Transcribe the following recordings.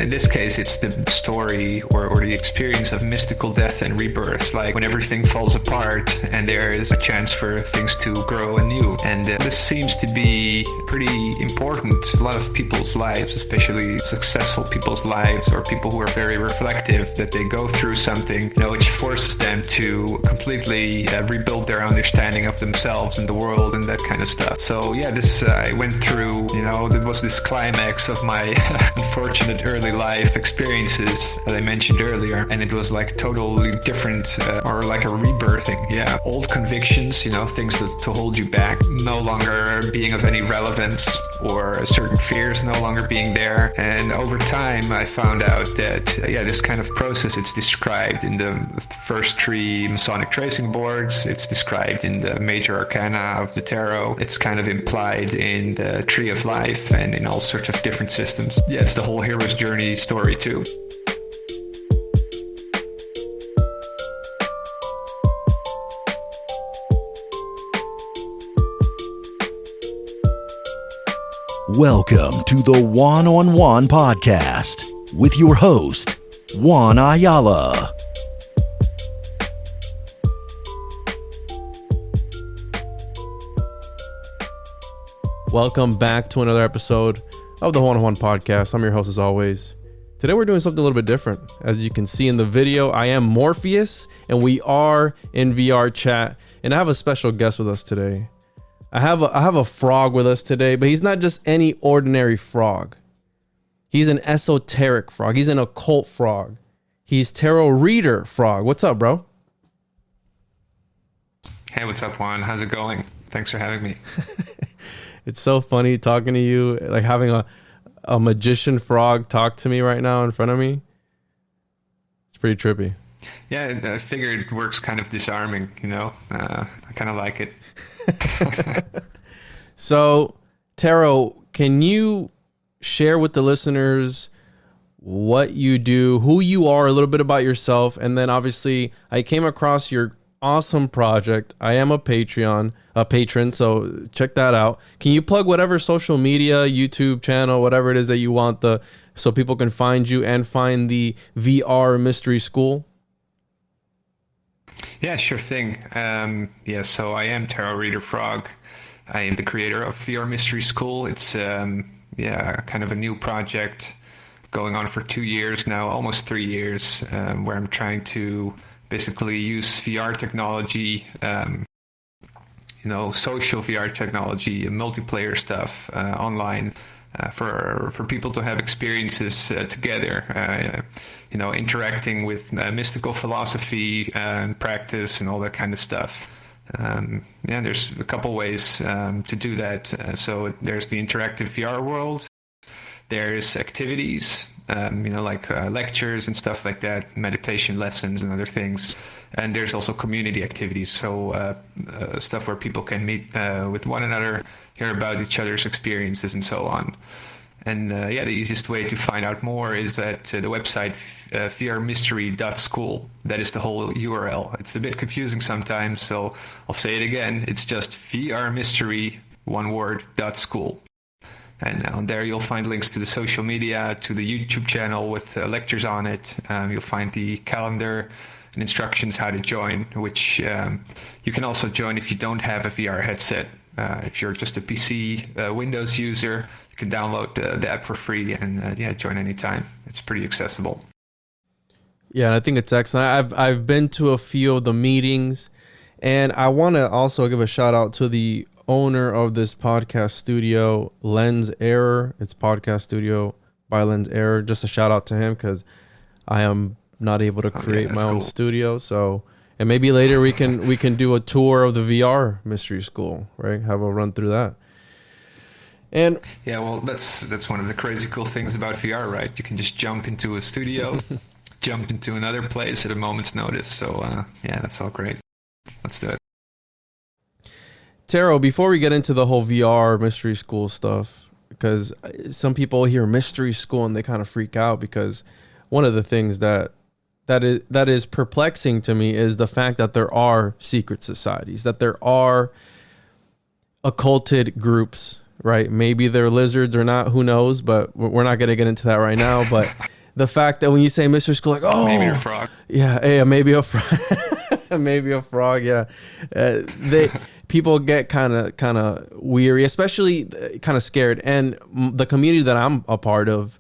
in this case, it's the story or the experience of mystical death and rebirth, like when everything falls apart and there is a chance for things to grow anew. And this seems to be pretty important in a lot of people's lives, especially successful people's lives or people who are very reflective, that they go through something, which forces them to completely rebuild their understanding of themselves and the world and that kind of stuff. So yeah, this I went through, it was this climax of my unfortunate early life experiences that I mentioned earlier, and it was like totally different, or like a rebirthing. Yeah, old convictions, things to hold you back, no longer being of any relevance, or certain fears no longer being there. And over time, I found out that this kind of process, it's described in the first 3 Masonic tracing boards. It's described in the major arcana of the tarot. It's kind of implied in the Tree of Life and in all sorts of different systems. Yeah, it's the whole hero's journey story too. Welcome to the One-on-One Podcast with your host, Juan Ayala. Welcome back to another episode of the One-on-One Podcast. I'm your host as always. Today we're doing something a little bit different. As you can see in the video, I am Morpheous and we are in VR chat, and I have a special guest with us today. I have a frog with us today, but he's not just any ordinary frog. He's an esoteric frog. He's an occult frog. He's TarotReaderFrog. What's up, bro? Hey, what's up, Juan? How's it going? Thanks for having me. It's so funny talking to you, like having a magician frog talk to me right now in front of me. It's pretty trippy. Yeah, I figured it works kind of disarming, I kind of like it. So, Tarot, can you share with the listeners what you do, who you are, a little bit about yourself, and then obviously I came across your awesome project. I am a patron, so check that out. Can you plug whatever social media, YouTube channel, whatever it is that you want, so people can find you and find the VR Mystery School? Yeah, sure thing. So I am TarotReaderFrog. I am the creator of VR Mystery School. It's kind of a new project going on for 2 years now, almost 3 years, where I'm trying to basically use VR technology, social VR technology, multiplayer stuff online, for people to have experiences together, interacting with mystical philosophy and practice and all that kind of stuff. There's a couple ways to do that. So there's the interactive VR world. There's activities, like lectures and stuff like that, meditation lessons and other things. And there's also community activities, so stuff where people can meet with one another, hear about each other's experiences and so on. And the easiest way to find out more is at the website vrmystery.school. That is the whole URL. It's a bit confusing sometimes, so I'll say it again. It's just vrmystery, one word, .school. And on there you'll find links to the social media, to the YouTube channel with lectures on it. You'll find the calendar and instructions how to join, which you can also join if you don't have a VR headset. If you're just a PC Windows user, you can download the app for free and join anytime. It's pretty accessible. Yeah, I think it's excellent. I've been to a few of the meetings, and I want to also give a shout out to the owner of this podcast studio, Lens Error. It's podcast studio by Lens Error. Just a shout out to him because I am not able to create my own studio. So, and maybe later we can do a tour of the VR Mystery School, right? Have a run through that. And yeah, well, that's one of the crazy cool things about VR, right? You can just jump into a studio, jump into another place at a moment's notice. So that's all great. Let's do it. Tarot, before we get into the whole VR Mystery School stuff, because some people hear Mystery School and they kind of freak out, because one of the things that is perplexing to me is the fact that there are secret societies, that there are occulted groups, right? Maybe they're lizards or not, who knows, but we're not going to get into that right now. But the fact that when you say mystery school, like, oh, maybe a frog. Yeah, maybe a frog. Maybe a frog. Yeah, people get kind of weary, especially kind of scared. And the community that I'm a part of,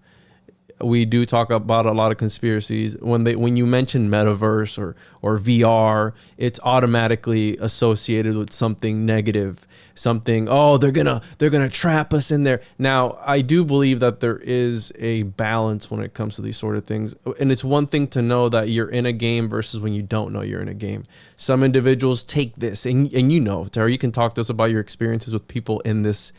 we do talk about a lot of conspiracies. When you mention metaverse or VR, it's automatically associated with something negative. Something, oh, they're gonna trap us in there. Now, I do believe that there is a balance when it comes to these sort of things. And it's one thing to know that you're in a game versus when you don't know you're in a game. Some individuals take this, and you know, Tara, you can talk to us about your experiences with people in this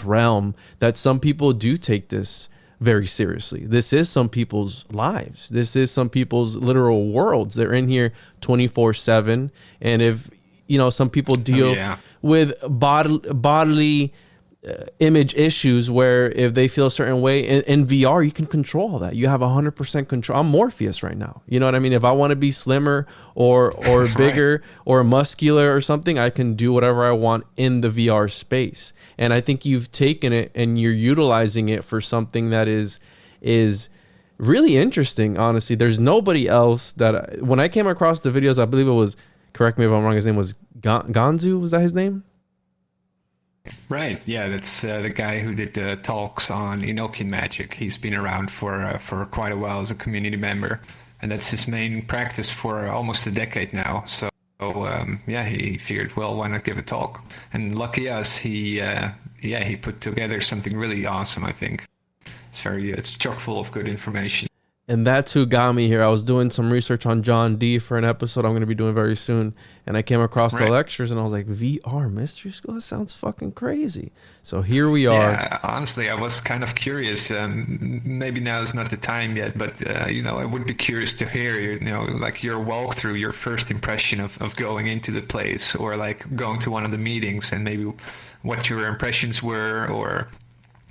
realm, that some people do take this very seriously. This is some people's lives. This is some people's literal worlds. They're in here 24/7. And if, you know, some people deal with bodily image issues where if they feel a certain way in VR, you can control that. You have 100% control. I'm Morpheus right now. You know what I mean? If I want to be slimmer or bigger or muscular or something, I can do whatever I want in the VR space. And I think you've taken it and you're utilizing it for something that is really interesting. Honestly, there's nobody else that when I came across the videos, I believe it was, correct me if I'm wrong, his name was Ganzu. Was that his name? Right. Yeah, that's the guy who did the talks on Enochian magic. He's been around for quite a while as a community member, and that's his main practice for almost a decade now. So he figured, well, why not give a talk? And lucky us, he put together something really awesome. I think it's chock full of good information. And that's who got me here. I was doing some research on John D for an episode I'm going to be doing very soon. And I came across the lectures and I was like, VR Mystery School? That sounds fucking crazy. So here we are. Yeah, honestly, I was kind of curious. Maybe now is not the time yet, but, I would be curious to hear, like your walkthrough, your first impression of going into the place or like going to one of the meetings and maybe what your impressions were or,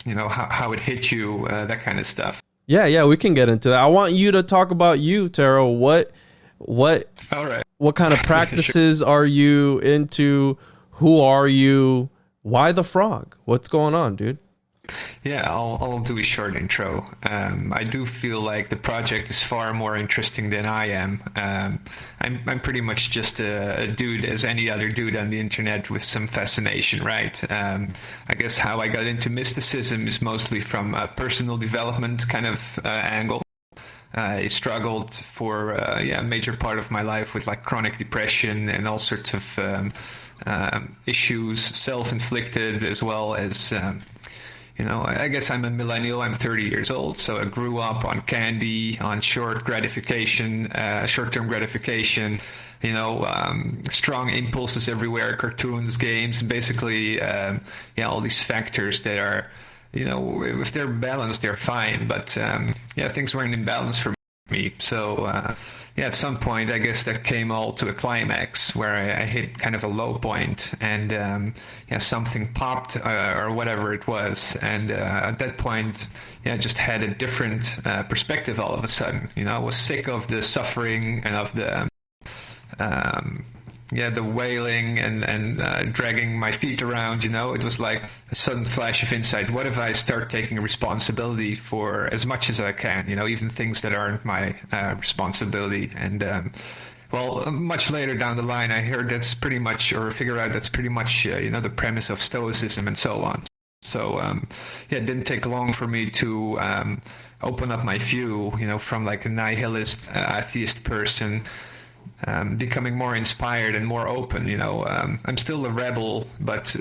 how it hit you, that kind of stuff. Yeah, we can get into that. I want you to talk about you, Taro. What All right. What kind of practices sure. are you into? Who are you? Why the frog? What's going on, dude? Yeah, I'll do a short intro. I do feel like the project is far more interesting than I am. I'm pretty much just a dude as any other dude on the internet with some fascination, right? I guess how I got into mysticism is mostly from a personal development kind of angle. I struggled for a major part of my life with like chronic depression and all sorts of issues, self-inflicted as well as... I guess I'm a millennial. I'm 30 years old, so I grew up on candy, on short-term gratification, strong impulses everywhere, cartoons, games, basically, all these factors that are, if they're balanced, they're fine. But, things weren't in balance for me. So, at some point, I guess that came all to a climax where I hit kind of a low point and, something popped or whatever it was. And at that point, I just had a different perspective all of a sudden. I was sick of the suffering and of the wailing and dragging my feet around, it was like a sudden flash of insight. What if I start taking responsibility for as much as I can, even things that aren't my responsibility. And, much later down the line, I heard figure out that's pretty much, the premise of Stoicism and so on. So, it didn't take long for me to open up my view, from like a nihilist, atheist person, becoming more inspired and more open. I'm still a rebel, but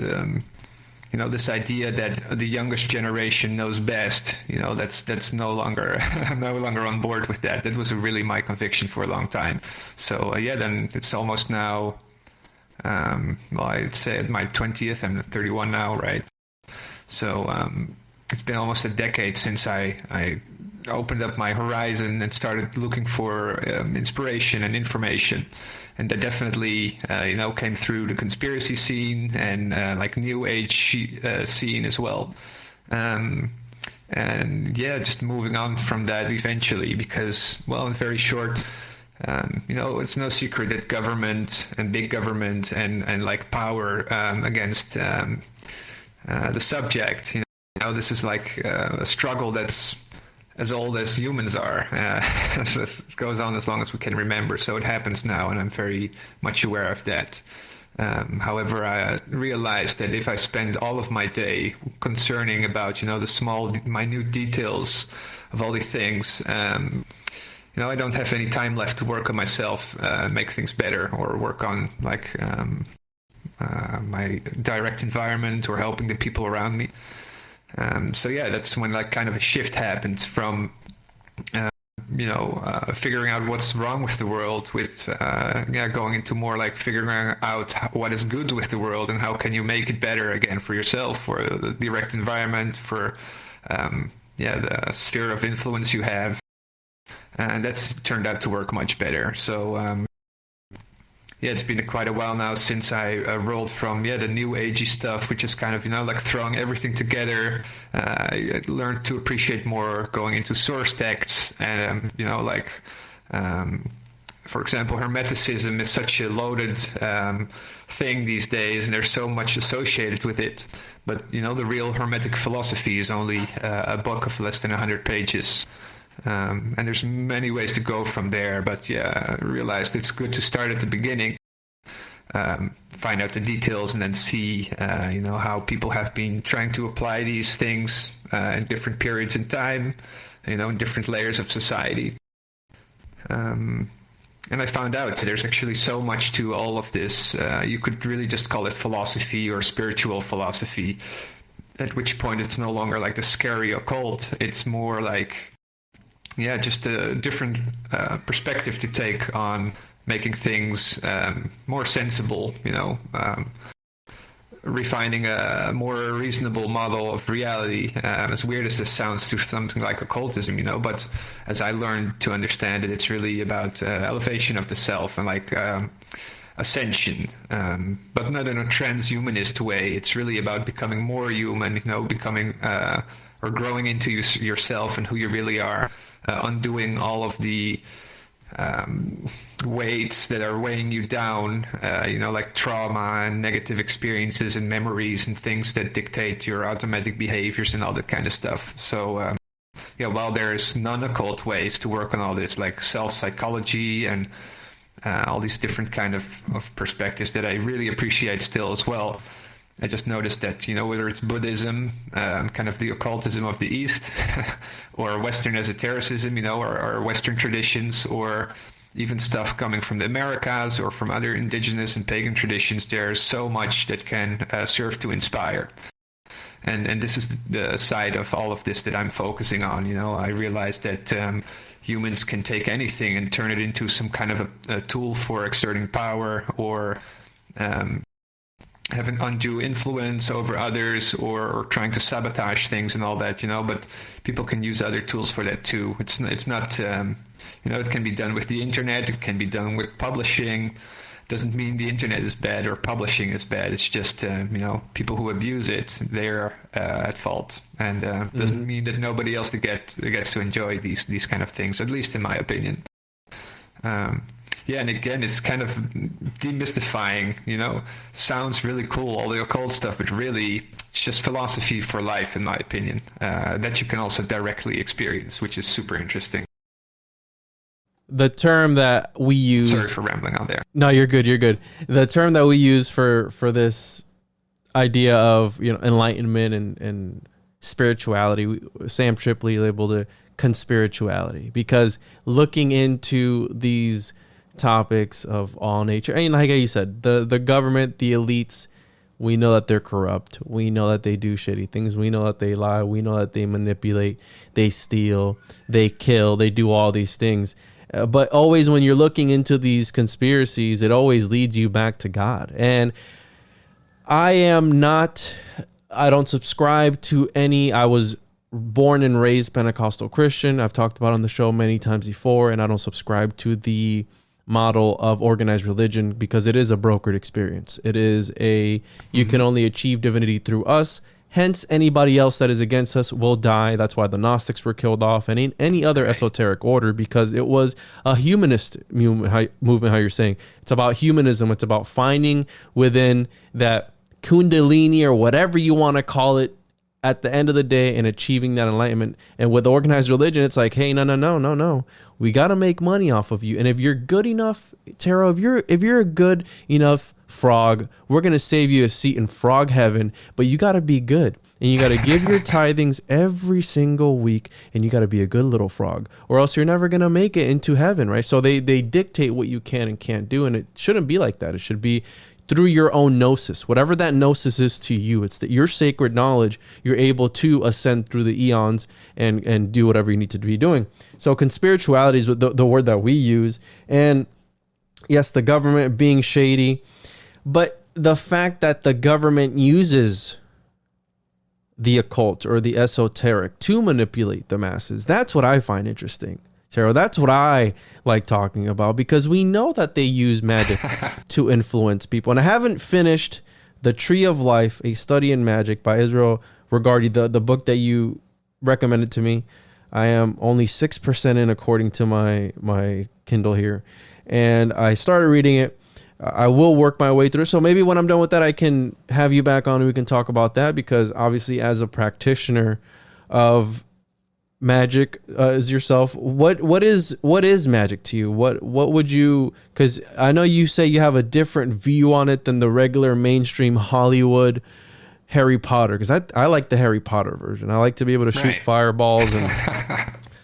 this idea that the youngest generation knows best, that's no longer I'm no longer on board with that. That was really my conviction for a long time. So then it's almost now I'd say at my 20th. I'm 31 now, right? So it's been almost a decade since I opened up my horizon and started looking for inspiration and information. And I definitely, came through the conspiracy scene and like New Age scene as well. Just moving on from that eventually because, in very short, it's no secret that government and big government and like power against the subject, this is like a struggle that's as old as humans are. It goes on as long as we can remember. So it happens now, and I'm very much aware of that. However, I realized that if I spend all of my day concerning about, the small, minute details of all these things, I don't have any time left to work on myself, make things better, or work on my direct environment or helping the people around me. So yeah, that's when kind of a shift happens from figuring out what's wrong with the world with going into more like figuring out what is good with the world and how can you make it better again for yourself, for the direct environment, for the sphere of influence you have. And that's turned out to work much better. So it's been quite a while now since I rolled from the new agey stuff, which is kind of like throwing everything together. I learned to appreciate more going into source texts, and for example, Hermeticism is such a loaded thing these days, and there's so much associated with it. But the real Hermetic philosophy is only a book of less than 100 pages. And there's many ways to go from there, but I realized it's good to start at the beginning, find out the details, and then see, how people have been trying to apply these things in different periods in time, in different layers of society. And I found out that there's actually so much to all of this. You could really just call it philosophy or spiritual philosophy, at which point it's no longer like the scary occult. It's more like just a different perspective to take on making things more sensible, refining a more reasonable model of reality. As weird as this sounds to something like occultism, but as I learned to understand it, it's really about elevation of the self and ascension, but not in a transhumanist way. It's really about becoming more human, becoming or growing into yourself and who you really are. Undoing all of the weights that are weighing you down, like trauma and negative experiences and memories and things that dictate your automatic behaviors and all that kind of stuff. So, while there's non-occult ways to work on all this, like self-psychology and all these different kind of perspectives that I really appreciate still as well, I just noticed that, whether it's Buddhism, kind of the occultism of the East, or Western esotericism, or Western traditions, or even stuff coming from the Americas or from other indigenous and pagan traditions, there's so much that can serve to inspire. And this is the side of all of this that I'm focusing on. I realized that humans can take anything and turn it into some kind of a tool for exerting power or having undue influence over others or trying to sabotage things and all that, but people can use other tools for that too. It's not, it can be done with the internet, it can be done with publishing. Doesn't mean the internet is bad or publishing is bad. It's just, people who abuse it, they're at fault. And doesn't mean that nobody else gets to enjoy these kind of things, at least in my opinion. And again, it's kind of demystifying, sounds really cool, all the occult stuff, but really it's just philosophy for life, in my opinion, that you can also directly experience, which is super interesting. The term that we use... Sorry for rambling on there. No, you're good. The term that we use for this idea of, enlightenment and spirituality, Sam Tripoli labeled it conspirituality, because looking into these topics of all nature, and like you said, the government, the elites, we know that they're corrupt, we know that they do shitty things, we know that they lie, we know that they manipulate, they steal, they kill, they do all these things, but always when you're looking into these conspiracies, it always leads you back to God. And I don't subscribe to any. I was born and raised Pentecostal Christian. I've talked about it on the show many times before, and I don't subscribe to the model of organized religion because it is a brokered experience. It is you can only achieve divinity through us. Hence, anybody else that is against us will die. That's why the Gnostics were killed off, and any other esoteric order, because it was a humanist movement, how you're saying. It's about humanism. It's about finding within that Kundalini or whatever you want to call it, at the end of the day and achieving that enlightenment. And with organized religion, it's like, hey, no. We got to make money off of you. And if you're good enough, Tarot, if you're a good enough frog, we're going to save you a seat in frog heaven, but you got to be good. And you got to give your tithings every single week, and you got to be a good little frog, or else you're never going to make it into heaven, right? So they dictate what you can and can't do, and it shouldn't be like that. It should be through your own gnosis, whatever that gnosis is to you. It's that your sacred knowledge, you're able to ascend through the eons and do whatever you need to be doing. So conspirituality is the word that we use. And yes, the government being shady, but the fact that the government uses the occult or the esoteric to manipulate the masses, that's what I find interesting. Tarot, that's what I like talking about, because we know that they use magic to influence people. And I haven't finished The Tree of Life, A Study in Magic by Israel Regardie, the book that you recommended to me. I am only 6% in according to my Kindle here. And I started reading it. I will work my way through. So maybe when I'm done with that, I can have you back on and we can talk about that, because obviously as a practitioner of magic as yourself, what is magic to you? What would you, because I know you say you have a different view on it than the regular mainstream Hollywood Harry Potter, because I like the Harry Potter version. I like to be able to shoot fireballs and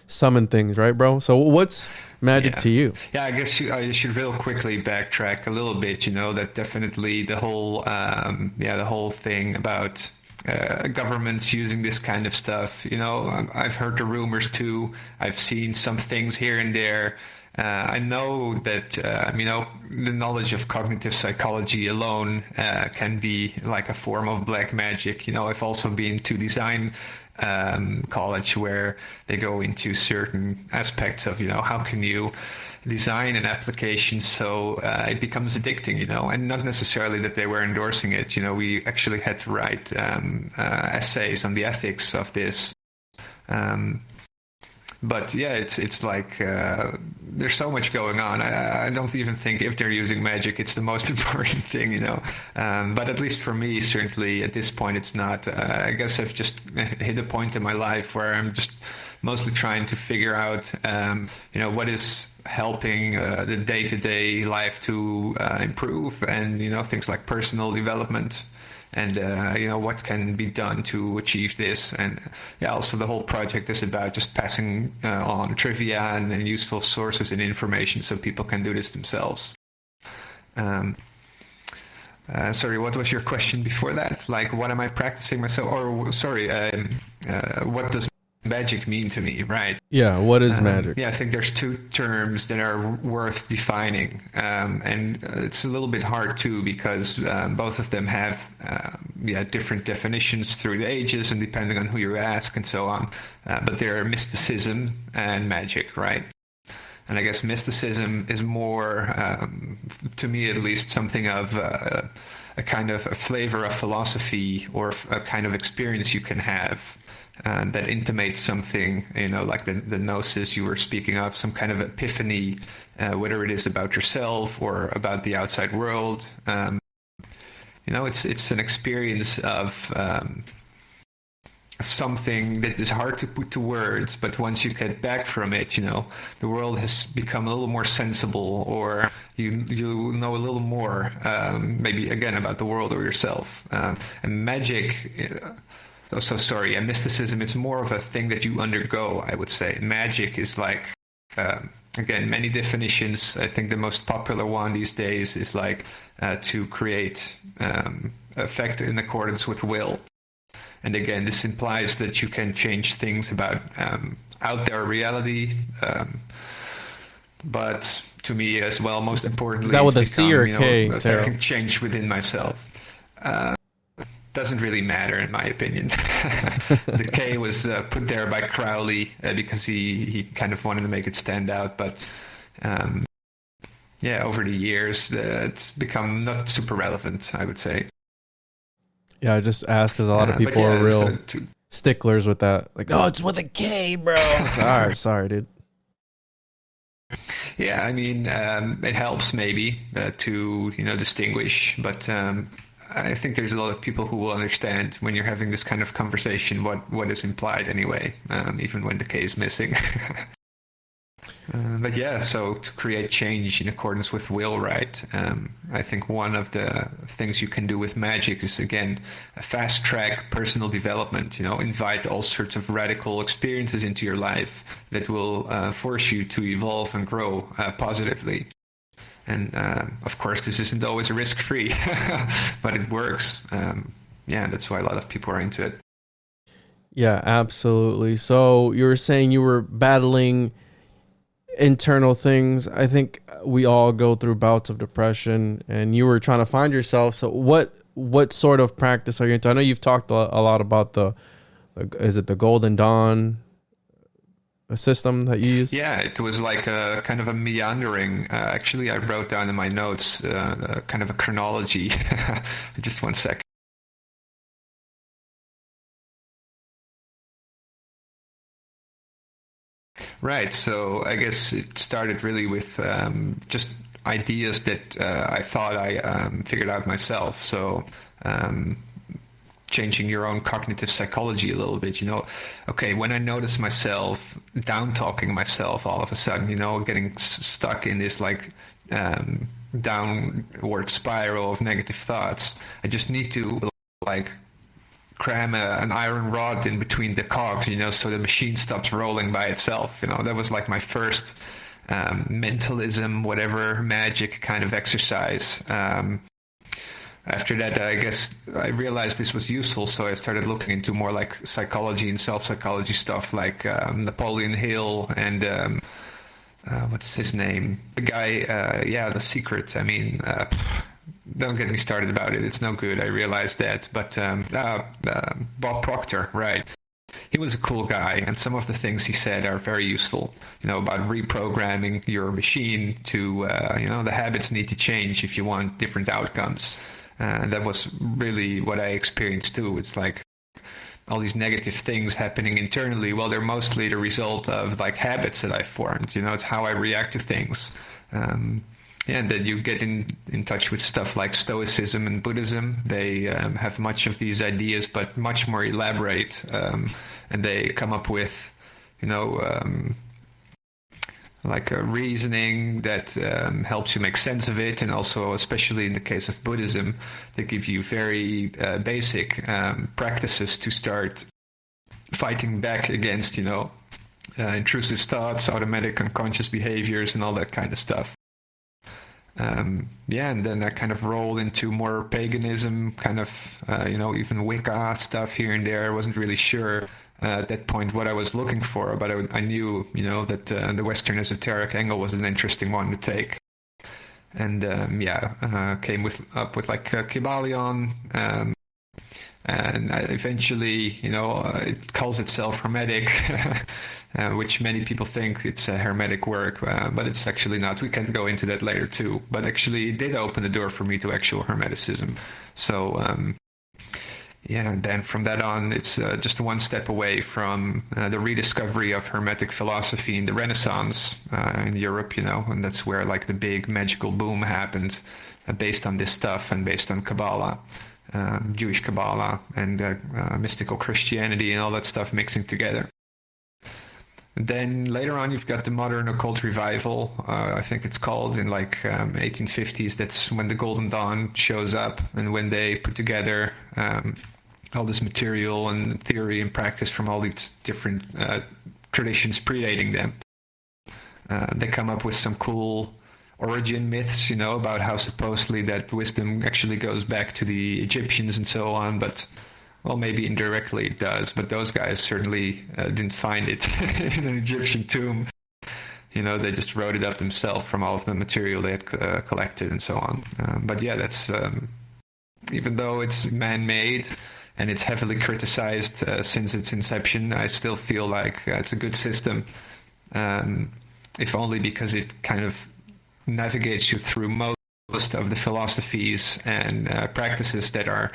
summon things, right, bro? So what's magic to you? Yeah, I guess I should real quickly backtrack a little bit. That definitely the whole thing about governments using this kind of stuff. I've heard the rumors too. I've seen some things here and there. I know that, the knowledge of cognitive psychology alone can be like a form of black magic. I've also been to design college, where they go into certain aspects of, how can you design an application so it becomes addicting, and not necessarily that they were endorsing it. We actually had to write essays on the ethics of this. But yeah, it's like there's so much going on. I don't even think if they're using magic, it's the most important thing, But at least for me, certainly at this point, it's not. I guess I've just hit a point in my life where I'm just mostly trying to figure out, what is helping the day-to-day life to improve, and things like personal development. And, what can be done to achieve this. And also the whole project is about just passing on trivia and useful sources and information so people can do this themselves. Sorry, what was your question before that? Like, what am I practicing myself? Or, sorry, what does magic mean to me, right? Yeah, what is magic? Yeah, I think there's two terms that are worth defining, and it's a little bit hard too, because both of them have different definitions through the ages and depending on who you ask and so on. But they're mysticism and magic, right? And I guess mysticism is more, to me at least, something of a kind of a flavor of philosophy or a kind of experience you can have. That intimates something, like the gnosis you were speaking of, some kind of epiphany, whether it is about yourself or about the outside world. It's an experience of something that is hard to put to words, but once you get back from it, the world has become a little more sensible, or you know a little more, maybe again about the world or yourself. And magic. And mysticism, it's more of a thing that you undergo, I would say. Magic is like, again, many definitions. I think the most popular one these days is like to create effect in accordance with will. And again, this implies that you can change things about out there reality. But to me as well, most importantly, is that with a C or a K, affecting change within myself. Doesn't really matter in my opinion. The K was put there by Crowley because he kind of wanted to make it stand out, but over the years it's become not super relevant, I would say. Yeah, I just ask because a lot of people are real sticklers with that. Like, no, it's with a K, bro. It's all right, sorry, dude. Yeah, I mean, it helps maybe to distinguish, but I think there's a lot of people who will understand when you're having this kind of conversation what is implied anyway, even when the K is missing. But yeah, so to create change in accordance with will, right? I think one of the things you can do with magic is, again, a fast track personal development, invite all sorts of radical experiences into your life that will force you to evolve and grow positively. And of course, this isn't always risk-free, but it works. That's why a lot of people are into it. Yeah, absolutely. So you were saying you were battling internal things. I think we all go through bouts of depression, and you were trying to find yourself. So what sort of practice are you into? I know you've talked a lot about is it the Golden Dawn system that you use? Yeah, it was like a kind of a meandering. Actually, I wrote down in my notes kind of a chronology. Just one second. Right, so I guess it started really with just ideas that I thought I figured out myself. So changing your own cognitive psychology a little bit, Okay, when I notice myself down-talking myself all of a sudden, getting stuck in this like downward spiral of negative thoughts, I just need to like cram an iron rod in between the cogs, so the machine stops rolling by itself. That was like my first mentalism, whatever, magic kind of exercise. After that, I guess I realized this was useful, so I started looking into more like psychology and self-psychology stuff, like Napoleon Hill and what's his name? The guy, The Secret. I mean, don't get me started about it. It's no good. I realized that. But Bob Proctor, right? He was a cool guy, and some of the things he said are very useful. About reprogramming your machine to, the habits need to change if you want different outcomes. That was really what I experienced too. It's like all these negative things happening internally. Well, they're mostly the result of like habits that I formed. It's how I react to things. And then you get in touch with stuff like Stoicism and Buddhism. They have much of these ideas, but much more elaborate. And they come up with, like a reasoning that helps you make sense of it. And also, especially in the case of Buddhism, they give you very basic practices to start fighting back against, intrusive thoughts, automatic unconscious behaviors, and all that kind of stuff. And then I kind of rolled into more paganism, kind of, even Wicca stuff here and there. I wasn't really sure at that point what I was looking for, but I knew, that the Western esoteric angle was an interesting one to take. And came up with like Kybalion, and eventually, it calls itself Hermetic, which many people think it's a Hermetic work, but it's actually not. We can go into that later too. But actually, it did open the door for me to actual Hermeticism. So, and then from that on, it's just one step away from the rediscovery of Hermetic philosophy in the Renaissance in Europe, and that's where like the big magical boom happened based on this stuff and based on Kabbalah. Jewish Kabbalah and mystical Christianity and all that stuff mixing together. Then later on, you've got the modern occult revival, I think it's called, in like 1850s. That's when the Golden Dawn shows up, and when they put together all this material and theory and practice from all these different traditions predating them. They come up with some cool origin myths, about how supposedly that wisdom actually goes back to the Egyptians and so on, but, well, maybe indirectly it does, but those guys certainly didn't find it in an Egyptian tomb. They just wrote it up themselves from all of the material they had collected and so on. But yeah, that's, even though it's man-made and it's heavily criticized since its inception, I still feel like it's a good system, if only because it kind of navigates you through most of the philosophies and practices that are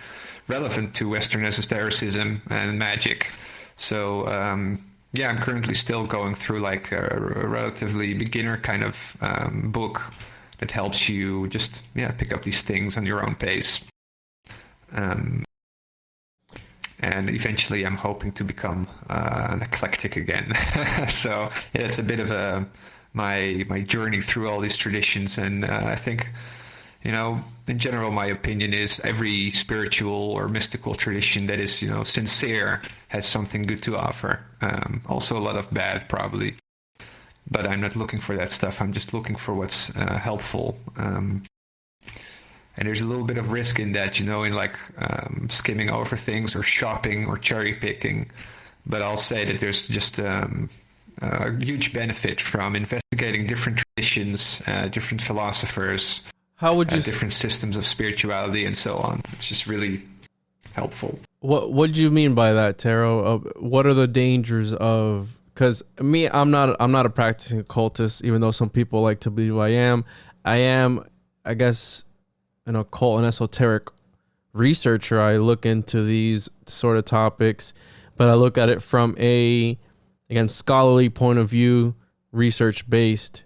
relevant to Western esotericism and magic. So, I'm currently still going through like a relatively beginner kind of book that helps you just, pick up these things on your own pace. And eventually I'm hoping to become an eclectic again. So yeah, it's a bit of my journey through all these traditions. And I think, in general, my opinion is every spiritual or mystical tradition that is, sincere has something good to offer. Also a lot of bad, probably. But I'm not looking for that stuff. I'm just looking for what's helpful. And there's a little bit of risk in that, in like skimming over things or shopping or cherry picking. But I'll say that there's just a huge benefit from investigating different traditions, different philosophers, how would you different systems of spirituality and so on. It's just really helpful. What do you mean by that, Taro? What are the dangers of? Because me, I'm not a practicing occultist, even though some people like to believe I am. I am, I guess, an occult and esoteric researcher. I look into these sort of topics, but I look at it from a, again, scholarly point of view, research based.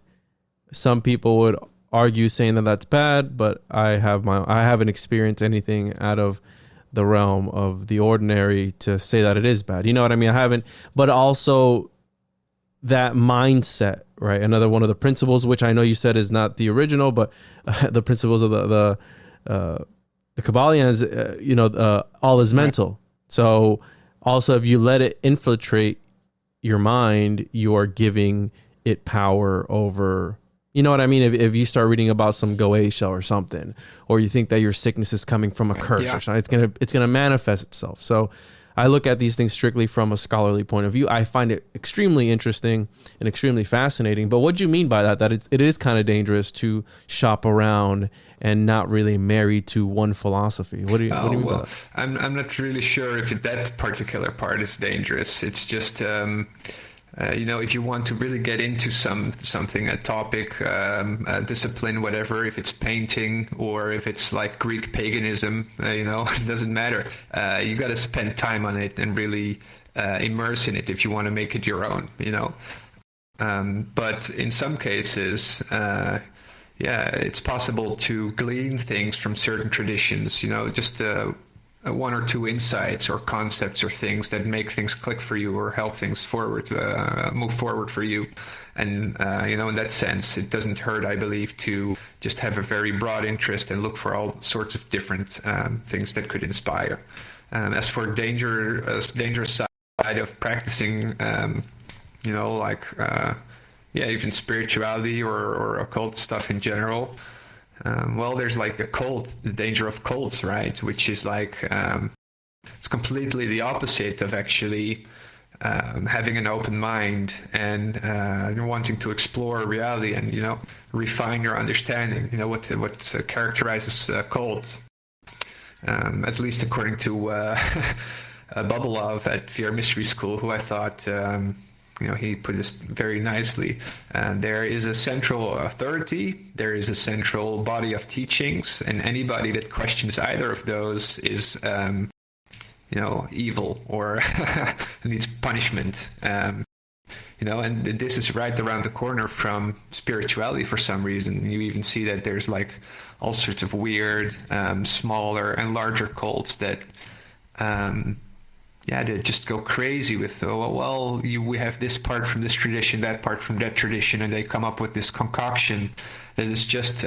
Some people would argue saying that that's bad, but I haven't experienced anything out of the realm of the ordinary to say that it is bad. You know what I mean? I haven't, but also that mindset, right? Another one of the principles, which I know you said is not the original, but the principles of the Kabbalians, all is mental. So also, if you let it infiltrate your mind, you are giving it power over. You know what I mean? If you start reading about some Goetia or something, or you think that your sickness is coming from a curse or something, it's gonna manifest itself. So I look at these things strictly from a scholarly point of view. I find it extremely interesting and extremely fascinating. But what do you mean by that? That it is kind of dangerous to shop around and not really married to one philosophy. What do you mean by that? I'm not really sure if that particular part is dangerous. It's just if you want to really get into something, a topic, a discipline, whatever, if it's painting or if it's like Greek paganism, it doesn't matter. You got to spend time on it and really immerse in it if you want to make it your own, But in some cases, it's possible to glean things from certain traditions, just one or two insights or concepts or things that make things click for you or help things forward, move forward for you. And, in that sense, it doesn't hurt, I believe, to just have a very broad interest and look for all sorts of different things that could inspire. As for dangerous side of practicing, even spirituality or occult stuff in general, there's like the danger of cults, right? Which is like, it's completely the opposite of actually having an open mind and wanting to explore reality and, refine your understanding. What characterizes a cult, at least according to Bubelov at VR Mystery School, who I thought, he put this very nicely. There is a central authority, there is a central body of teachings, and anybody that questions either of those is, evil or needs punishment. And this is right around the corner from spirituality for some reason. You even see that there's like all sorts of weird, smaller and larger cults that they just go crazy with, we have this part from this tradition, that part from that tradition, and they come up with this concoction that is just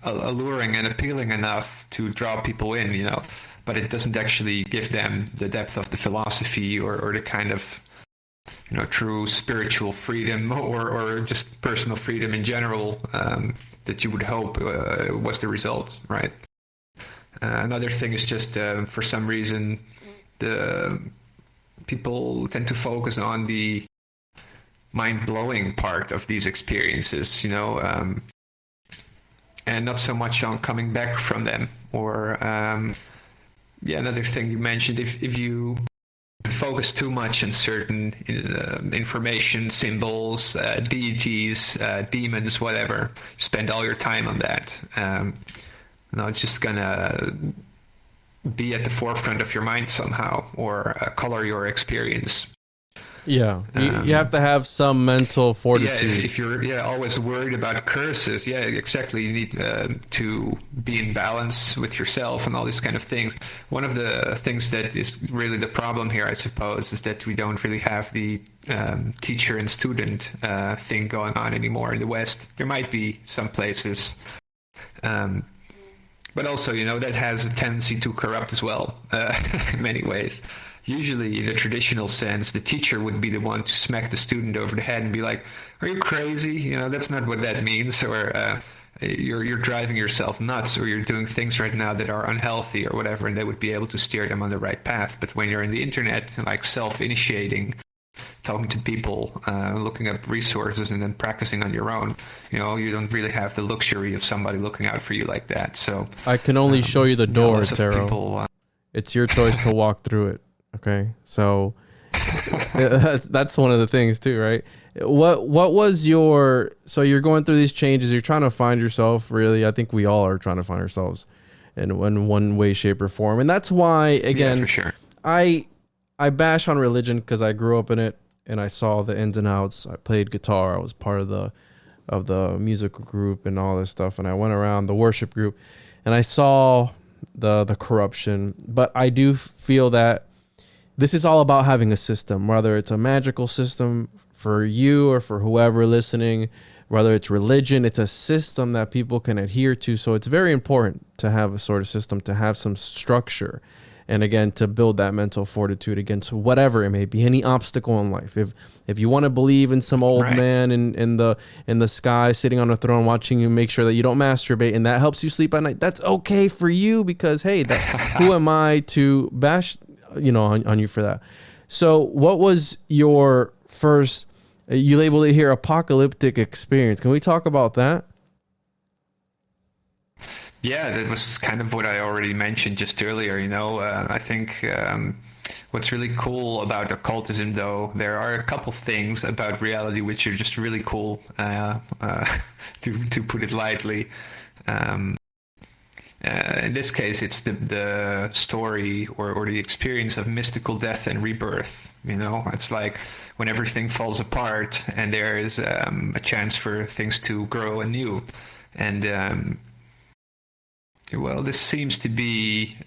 alluring and appealing enough to draw people in, but it doesn't actually give them the depth of the philosophy or the kind of, true spiritual freedom or just personal freedom in general that you would hope was the result, right? Another thing is just for some reason the people tend to focus on the mind-blowing part of these experiences, and not so much on coming back from them. Or another thing you mentioned, if you focus too much on certain information, symbols, deities, demons, whatever, spend all your time on that. It's just gonna be at the forefront of your mind somehow, or color your experience. Yeah, you have to have some mental fortitude. Yeah, if you're always worried about curses, yeah, exactly. You need to be in balance with yourself and all these kind of things. One of the things that is really the problem here, I suppose, is that we don't really have the teacher and student thing going on anymore in the West. There might be some places, but also, that has a tendency to corrupt as well in many ways. Usually, in a traditional sense, the teacher would be the one to smack the student over the head and be like, "Are you crazy? That's not what that means," or you're driving yourself nuts, or you're doing things right now that are unhealthy or whatever, and they would be able to steer them on the right path. But when you're in the internet, like self-initiating, talking to people, looking up resources, and then practicing on your own, you don't really have the luxury of somebody looking out for you like that. So I can only show you the door, Taro. People, it's your choice to walk through it. Okay, so that's one of the things too, right? What was your, so you're going through these changes, you're trying to find yourself, really. I think we all are trying to find ourselves in one way, shape, or form, and that's why, again, yeah, for sure. I bash on religion because I grew up in it and I saw the ins and outs. I played guitar, I was part of the musical group and all this stuff, and I went around the worship group and I saw the corruption. But I do feel that this is all about having a system, whether it's a magical system for you or for whoever listening, whether it's religion, it's a system that people can adhere to. So it's very important to have a sort of system, to have some structure. And again, to build that mental fortitude against whatever it may be, any obstacle in life. If you want to believe in some old man in the sky sitting on a throne watching you, make sure that you don't masturbate, and that helps you sleep at night. That's okay for you, because hey, who am I to bash on you for that? So what was your first, you labeled it here, apocalyptic experience? Can we talk about that? Yeah, that was kind of what I already mentioned just earlier. I think what's really cool about occultism, though, there are a couple things about reality which are just really cool, to put it lightly. In this case, it's the story or the experience of mystical death and rebirth. It's like when everything falls apart and there is a chance for things to grow anew. And well, this seems to be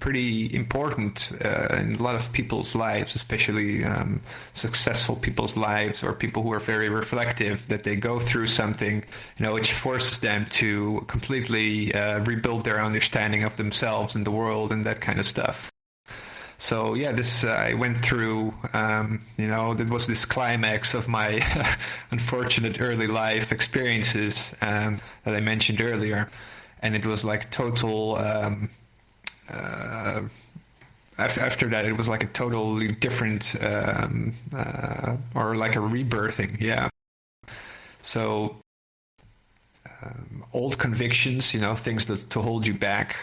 pretty important in a lot of people's lives, especially successful people's lives, or people who are very reflective, that they go through something, which forces them to completely rebuild their understanding of themselves and the world and that kind of stuff. So yeah, this I went through, that was this climax of my unfortunate early life experiences that I mentioned earlier. And it was like total, after that, it was like a totally different, or like a rebirthing, yeah. So old convictions, things to hold you back,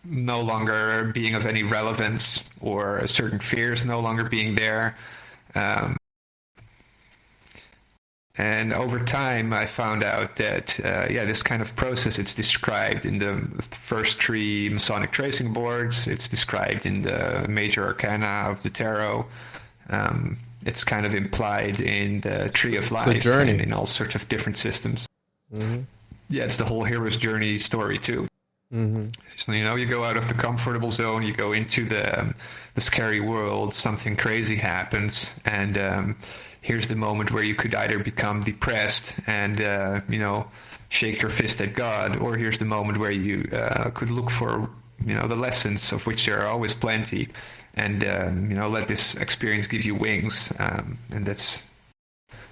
no longer being of any relevance, or certain fears no longer being there. And over time, I found out that, this kind of process, it's described in the first 3 Masonic tracing boards. It's described in the major arcana of the tarot. It's kind of implied in the Tree of Life and in all sorts of different systems. Mm-hmm. Yeah, it's the whole hero's journey story, too. Mm-hmm. So, you go out of the comfortable zone, you go into the scary world, something crazy happens, and here's the moment where you could either become depressed and, shake your fist at God, or here's the moment where you could look for, the lessons, of which there are always plenty, and, let this experience give you wings. And that's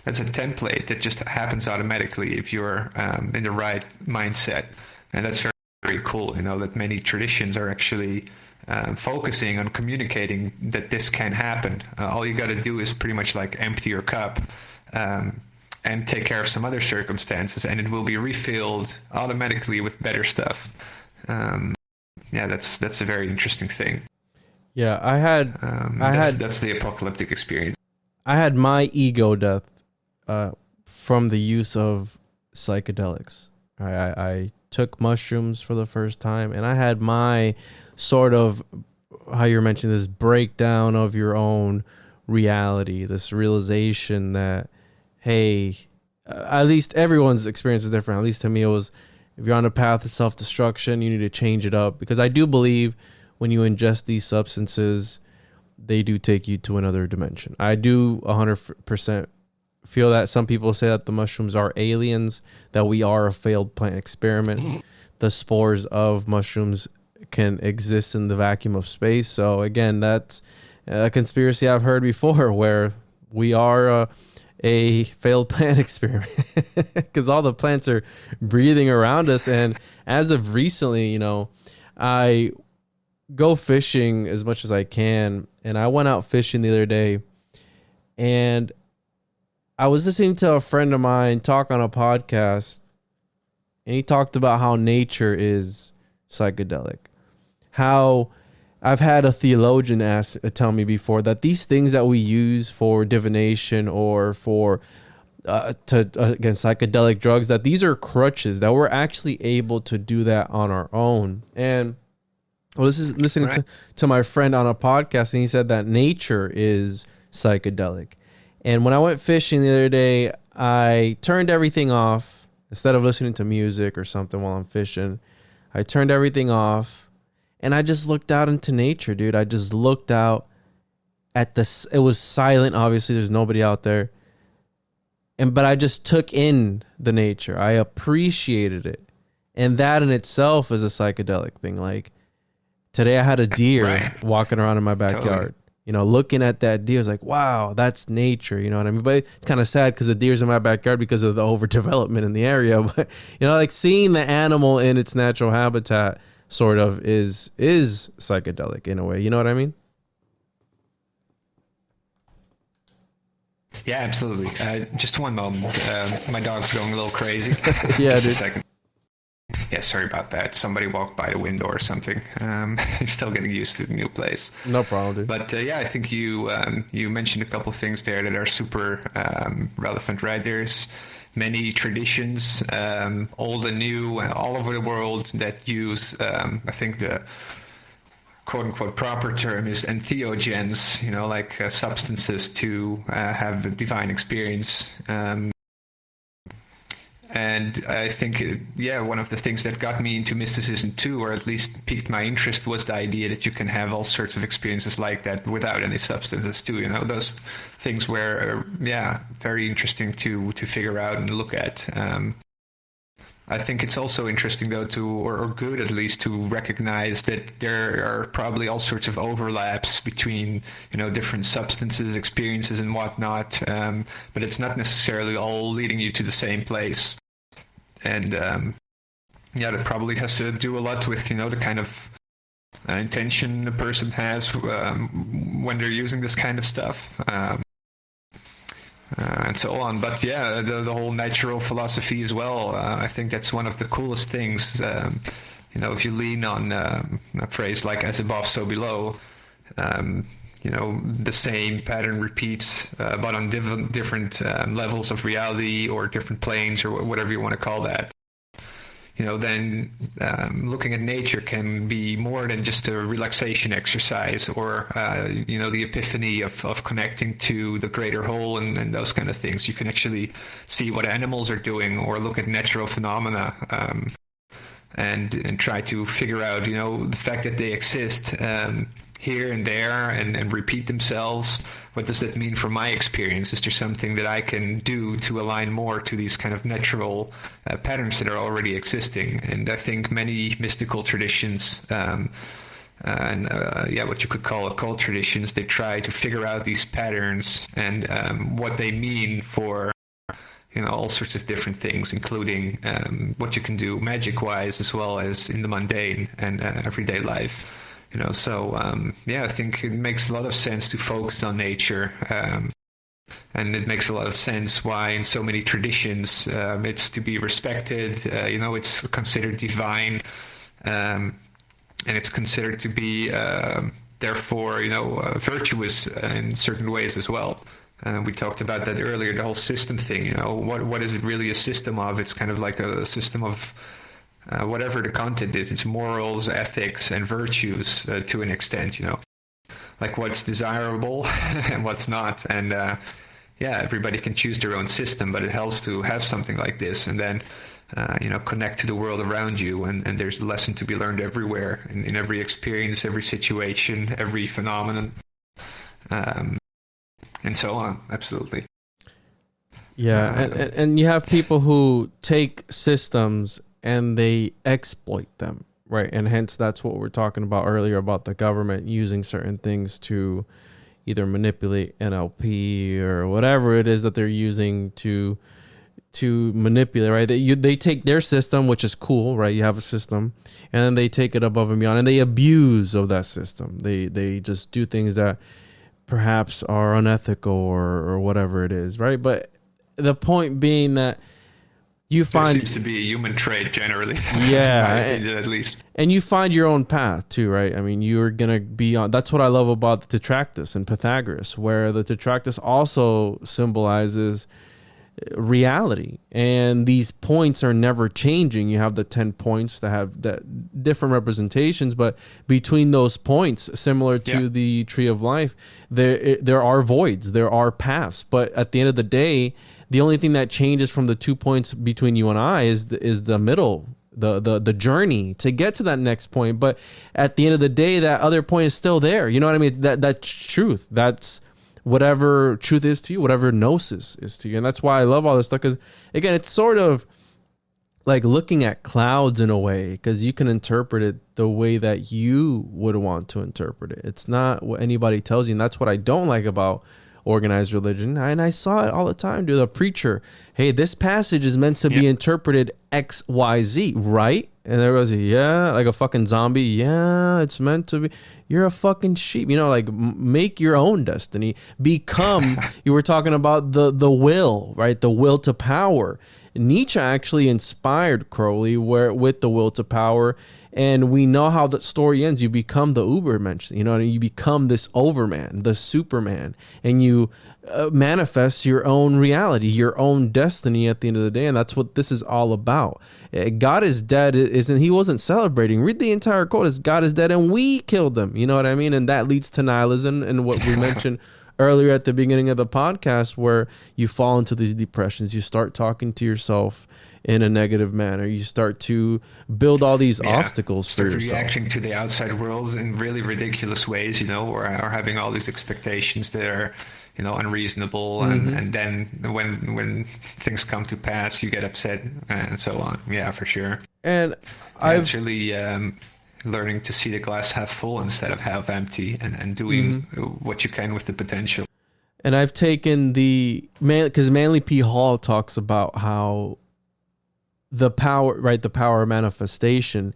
a template that just happens automatically if you're in the right mindset. And that's very, very cool, that many traditions are actually focusing on communicating that this can happen. All you got to do is pretty much like empty your cup and take care of some other circumstances, and it will be refilled automatically with better stuff. That's a very interesting thing. Yeah, that's the apocalyptic experience. I had my ego death from the use of psychedelics. I took mushrooms for the first time, and I had my sort of, how you're mentioning this, breakdown of your own reality, this realization that, hey, at least everyone's experience is different. At least to me, it was, if you're on a path of self-destruction, you need to change it up. Because I do believe when you ingest these substances, they do take you to another dimension. I do 100% feel that. Some people say that the mushrooms are aliens, that we are a failed plant experiment. The spores of mushrooms can exist in the vacuum of space. So again, that's a conspiracy I've heard before, where we are a failed plant experiment, because all the plants are breathing around us. And as of recently, you know, I go fishing as much as I can, and I went out fishing the other day, and I was listening to a friend of mine talk on a podcast, and he talked about how nature is psychedelic. How I've had a theologian tell me before that these things that we use for divination or for again, psychedelic drugs, that these are crutches, that we're actually able to do that on our own. And well, this is listening to my friend on a podcast, and he said that nature is psychedelic. And when I went fishing the other day, I turned everything off. Instead of listening to music or something while I'm fishing, I turned everything off, and I just looked out into nature, dude. I just looked out at this. It was silent. Obviously, there's nobody out there. But I just took in the nature. I appreciated it. And that in itself is a psychedelic thing. Like today I had a deer walking around in my backyard. Totally. You know, looking at that deer, I was like, wow, that's nature. You know what I mean? But it's kind of sad because the deer's in my backyard because of the overdevelopment in the area. But, you know, like seeing the animal in its natural habitat sort of is psychedelic in a way. You know what I mean? Yeah, absolutely. Just one moment. My dog's going a little crazy. Yeah, just dude. a second. Yeah, sorry about that. Somebody walked by the window or something. He's still getting used to the new place. No problem, dude. But yeah, I think you mentioned a couple things there that are super relevant, right? There's many traditions, old and new, all over the world that use, I think the quote-unquote proper term is entheogens, you know, like substances to have a divine experience. And I think, one of the things that got me into mysticism too, or at least piqued my interest, was the idea that you can have all sorts of experiences like that without any substances too. You know, those things were, very interesting to figure out and look at. I think it's also interesting though or good at least, to recognize that there are probably all sorts of overlaps between, you know, different substances, experiences and whatnot, but it's not necessarily all leading you to the same place. And that probably has to do a lot with, you know, the kind of intention a person has when they're using this kind of stuff. And so on. But yeah, the whole natural philosophy as well, I think that's one of the coolest things. You know, if you lean on a phrase like as above, so below, you know, the same pattern repeats, but on different levels of reality or different planes or whatever you want to call that. You know, then looking at nature can be more than just a relaxation exercise or, you know, the epiphany of connecting to the greater whole and those kind of things. You can actually see what animals are doing or look at natural phenomena and try to figure out, you know, the fact that they exist here and there and repeat themselves. What does that mean for my experience? Is there something that I can do to align more to these kind of natural patterns that are already existing? And I think many mystical traditions what you could call occult traditions, they try to figure out these patterns and what they mean for, you know, all sorts of different things, including what you can do magic-wise as well as in the mundane and everyday life. You know, so I think it makes a lot of sense to focus on nature, and it makes a lot of sense why in so many traditions it's to be respected. You know, it's considered divine, and it's considered to be therefore, you know, virtuous in certain ways as well. We talked about that earlier, the whole system thing. You know, what is it really a system of? It's kind of like a system of whatever the content is. It's morals, ethics, and virtues to an extent, you know. like what's desirable and what's not. And yeah, everybody can choose their own system, but it helps to have something like this, and then connect to the world around you. And there's a lesson to be learned everywhere, in every experience, every situation, every phenomenon, and so on. Absolutely. Yeah, and you have people who take systems and they exploit them, right? And hence that's what we're talking about earlier about the government using certain things to either manipulate NLP or whatever it is that they're using to manipulate, right? They take their system, which is cool, right? You have a system, and then they take it above and beyond, and they abuse of that system. They just do things that perhaps are unethical or whatever it is, right? But the point being that you find it seems to be a human trait generally. Yeah, at least. And you find your own path too, right? I mean, you're gonna be on. That's what I love about the Tetractys and Pythagoras, where the Tetractys also symbolizes reality, and these points are never changing. You have the 10 points that have that different representations, but between those points, similar to the tree of life, there are voids, there are paths. But at the end of the day, the only thing that changes from the 2 points between you and I is the middle, the journey to get to that next point. But at the end of the day, that other point is still there. You know what I mean? That's truth. That's whatever truth is to you, whatever gnosis is to you. And that's why I love all this stuff, because again, it's sort of like looking at clouds in a way, because you can interpret it the way that you would want to interpret it. It's not what anybody tells you. And that's what I don't like about organized religion. And I saw it all the time, dude. The preacher, hey, this passage is meant to be interpreted XYZ, right? And there was like a fucking zombie. Yeah, it's meant to be. You're a fucking sheep. Like make your own destiny. Become. You were talking about the will, right? The will to power. Nietzsche actually inspired Crowley with the will to power. And we know how the story ends. You become the Ubermensch, you become this overman, the Superman, and you manifest your own reality, your own destiny at the end of the day. And that's what this is all about. God is dead. He wasn't celebrating. Read the entire quote. Is God is dead and we killed him. You know what I mean? And that leads to nihilism and what we mentioned earlier at the beginning of the podcast, where you fall into these depressions. You start talking to yourself in a negative manner. You start to build all these obstacles for yourself. Reacting to the outside world in really ridiculous ways, or having all these expectations that are, unreasonable. And then when things come to pass, you get upset and so on. Yeah, for sure. And it's really learning to see the glass half full instead of half empty, and doing what you can with the potential. And I've taken because Manly P. Hall talks about how the power of manifestation.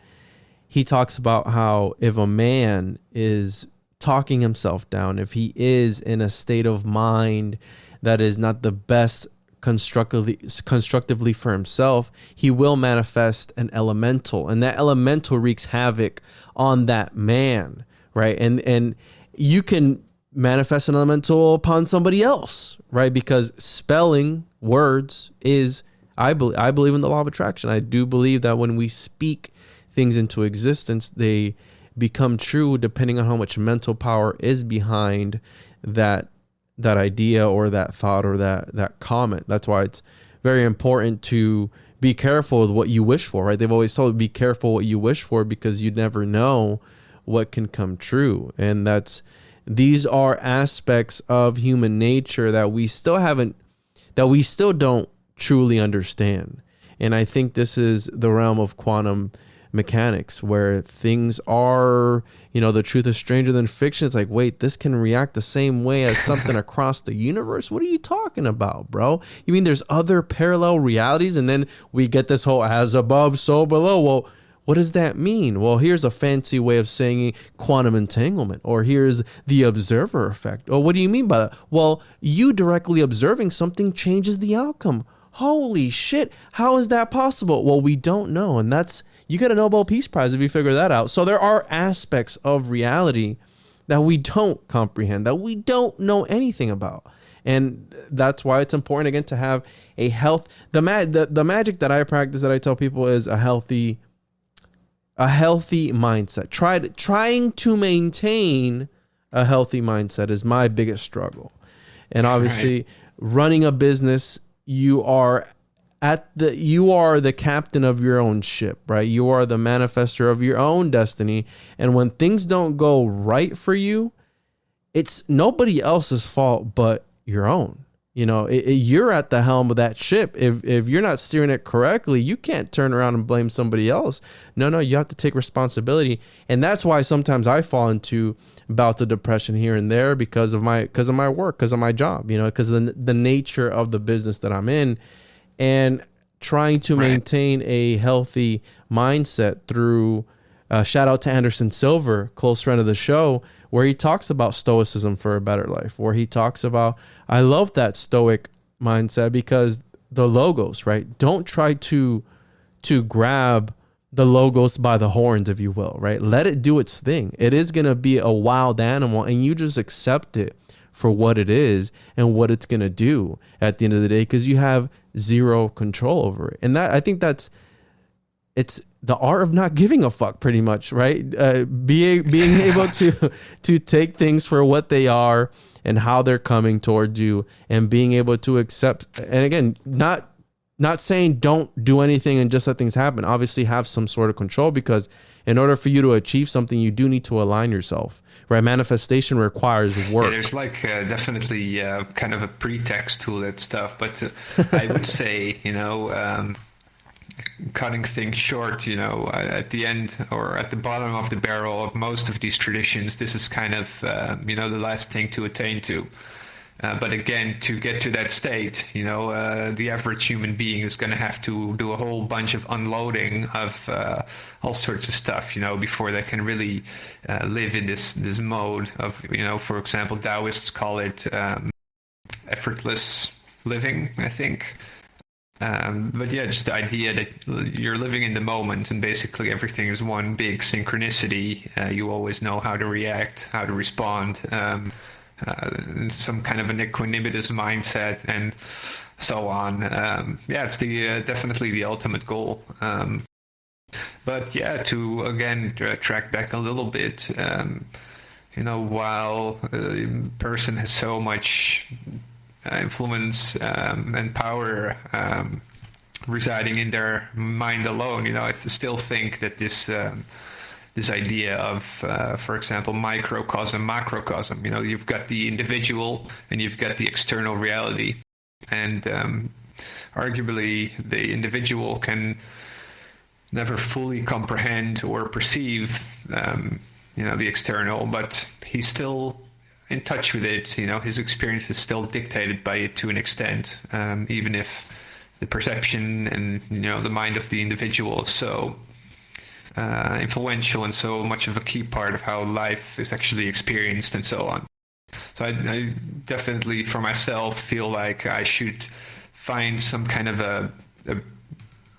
He talks about how if a man is talking himself down, if he is in a state of mind that is not the best constructively for himself, he will manifest an elemental, and that elemental wreaks havoc on that man, right? And you can manifest an elemental upon somebody else, right? Because spelling words is, I believe in the law of attraction. I do believe that when we speak things into existence, they become true depending on how much mental power is behind that idea or that thought or that comment. That's why it's very important to be careful with what you wish for, right? They've always told you, be careful what you wish for, because you never know what can come true. And these are aspects of human nature that we still don't truly understand. And I think this is the realm of quantum mechanics, where things are, the truth is stranger than fiction. It's like, wait, this can react the same way as something across the universe? What are you talking about, bro? You mean there's other parallel realities? And then we get this whole as above, so below. Well, what does that mean? Well, here's a fancy way of saying quantum entanglement, or here's the observer effect. Oh, what do you mean by that? Well, you directly observing something changes the outcome. Holy shit. How is that possible? Well, we don't know. And you get a Nobel Peace Prize if you figure that out. So there are aspects of reality that we don't comprehend, that we don't know anything about. And that's why it's important, again, to have a health. The magic that I practice, that I tell people, is a healthy mindset. Trying to maintain a healthy mindset is my biggest struggle. And obviously running a business, you are the captain of your own ship, right? You are the manifester of your own destiny. And when things don't go right for you, it's nobody else's fault but your own. You know, you're at the helm of that ship. If you're not steering it correctly, you can't turn around and blame somebody else. No, you have to take responsibility. And that's why sometimes I fall into bouts of depression here and there because of my work, because of my job, you know, because of the nature of the business that I'm in, and trying to maintain a healthy mindset through shout out to Anderson Silver, close friend of the show, where he talks about stoicism for a better life, where he talks about, I love that stoic mindset because the logos, right? Don't try to grab the logos by the horns, if you will, right? Let it do its thing. It is going to be a wild animal, and you just accept it for what it is and what it's going to do at the end of the day, because you have zero control over it. And that, I think it's the art of not giving a fuck, pretty much, right? Being able to take things for what they are and how they're coming towards you, and being able to accept. And again, not saying don't do anything and just let things happen. Obviously, have some sort of control, because in order for you to achieve something, you do need to align yourself, right? Manifestation requires work. Yeah, there's like definitely kind of a pretext to that stuff, but I would say, you know, cutting things short, you know, at the end or at the bottom of the barrel of most of these traditions, this is kind of, you know, the last thing to attain to. But again, to get to that state, you know, the average human being is going to have to do a whole bunch of unloading of all sorts of stuff, you know, before they can really live in this mode of, you know, for example, Taoists call it effortless living, I think. But yeah, just the idea that you're living in the moment and basically everything is one big synchronicity. You always know how to react, how to respond, some kind of an equanimous mindset and so on. Yeah, it's definitely the ultimate goal. But yeah, to again track back a little bit, you know, while a person has so much influence and power residing in their mind alone, you know, I still think that this idea of, for example, microcosm, macrocosm, you know, you've got the individual and you've got the external reality, and arguably the individual can never fully comprehend or perceive, you know, the external, but he's still in touch with it. You know, his experience is still dictated by it to an extent, even if the perception and, you know, the mind of the individual is so influential and so much of a key part of how life is actually experienced and so on. So I definitely, for myself, feel like I should find some kind of a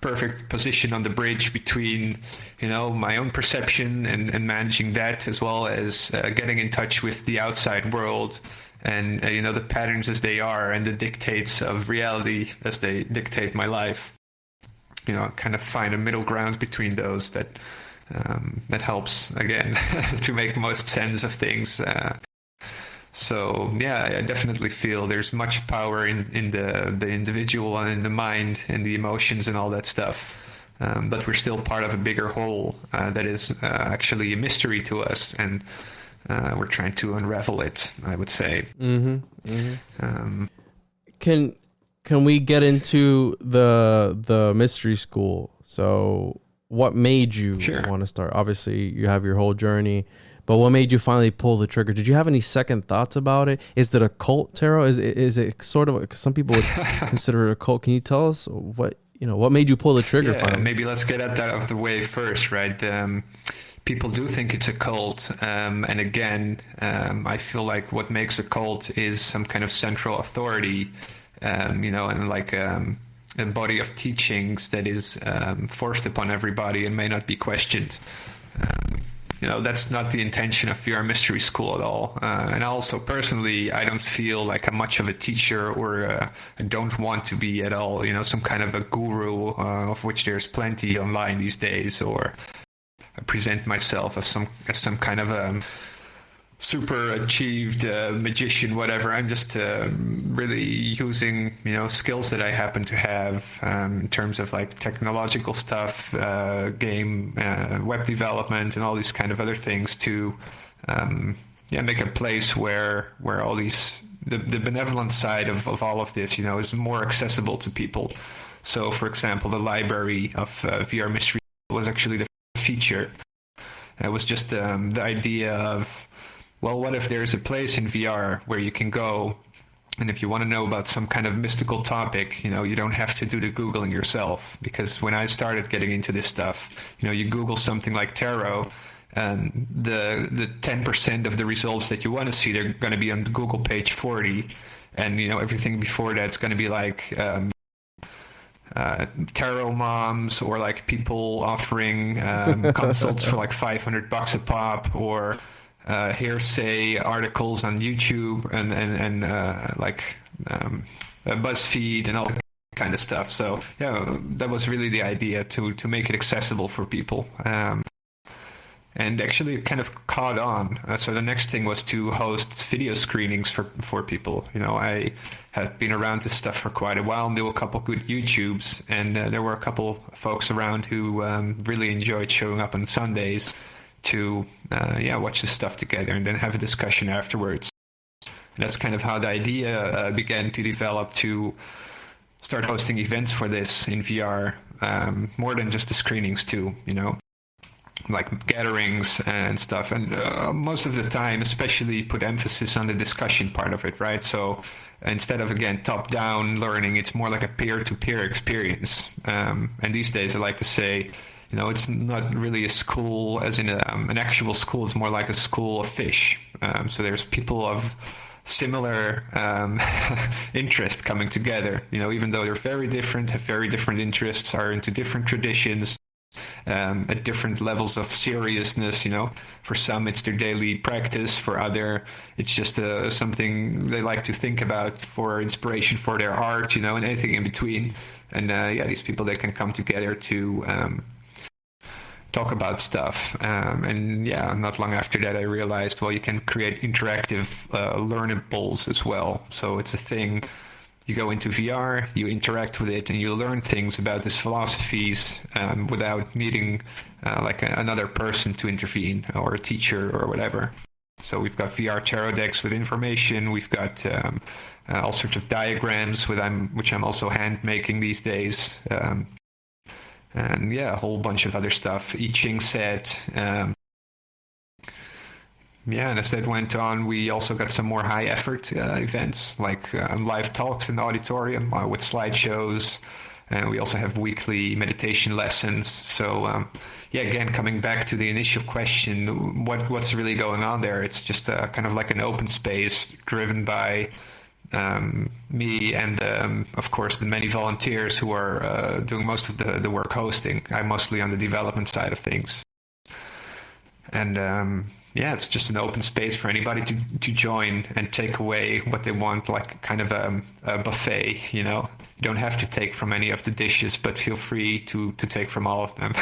perfect position on the bridge between, you know, my own perception and managing that, as well as getting in touch with the outside world and, you know, the patterns as they are and the dictates of reality as they dictate my life. You know, kind of find a middle ground between those that helps, again, to make most sense of things. So yeah, I definitely feel there's much power in the individual and in the mind and the emotions and all that stuff. But we're still part of a bigger whole that is actually a mystery to us, and we're trying to unravel it, I would say. Mm-hmm. Mm-hmm. Can we get into the mystery school? So what made you want to start? Obviously, you have your whole journey. But what made you finally pull the trigger? Did you have any second thoughts about it? Is it a cult, tarot? Is it sort of, some people would consider it a cult? Can you tell us what made you pull the trigger? Yeah, finally? Maybe let's get that out of the way first, right? People do think it's a cult, and again, I feel like what makes a cult is some kind of central authority, you know, and like a body of teachings that is forced upon everybody and may not be questioned. You know, that's not the intention of your mystery school at all. And also, personally, I don't feel like I'm much of a teacher, or I don't want to be at all, you know, some kind of a guru, of which there's plenty online these days, or I present myself as some kind of a super achieved magician, whatever. I'm just really using, skills that I happen to have in terms of like technological stuff, game, web development, and all these kind of other things to, make a place where all these the benevolent side of all of this, is more accessible to people. So, for example, the library of VR Mystery was actually the feature. It was just the idea of, well, what if there's a place in VR where you can go, and if you want to know about some kind of mystical topic, you don't have to do the Googling yourself. Because when I started getting into this stuff, you Google something like tarot, and the 10% of the results that you want to see, they're going to be on Google page 40, and everything before that's going to be like tarot moms, or like people offering consults for like $500 a pop, or hearsay articles on YouTube and BuzzFeed and all that kind of stuff. So that was really the idea, to make it accessible for people. And actually it kind of caught on. So the next thing was to host video screenings for people. I have been around this stuff for quite a while and do a couple good YouTubes, and there were a couple folks around who really enjoyed showing up on Sundays to watch this stuff together and then have a discussion afterwards. And that's kind of how the idea began to develop, to start hosting events for this in VR, more than just the screenings too, like gatherings and stuff. And most of the time, especially put emphasis on the discussion part of it, right? So instead of, again, top-down learning, it's more like a peer-to-peer experience. And these days I like to say, it's not really a school as in an actual school. It's more like a school of fish. So there's people of similar interest coming together, even though they're very different, have very different interests, are into different traditions, at different levels of seriousness. For some it's their daily practice, for other it's just something they like to think about for inspiration for their art, and anything in between. And these people, they can come together to talk about stuff. And not long after that I realized, well, you can create interactive learnables as well. So it's a thing. You go into VR, you interact with it, and you learn things about these philosophies without needing another person to intervene, or a teacher or whatever. So we've got VR tarot decks with information. We've got all sorts of diagrams which I'm also hand making these days. And a whole bunch of other stuff. I Ching set. And as that went on, we also got some more high-effort events, like live talks in the auditorium with slideshows. And we also have weekly meditation lessons. So, again, coming back to the initial question, what's really going on there? It's just kind of like an open space driven by me and, of course, the many volunteers who are doing most of the work hosting. I'm mostly on the development side of things. And it's just an open space for anybody to join and take away what they want, like kind of a buffet, You don't have to take from any of the dishes, but feel free to take from all of them.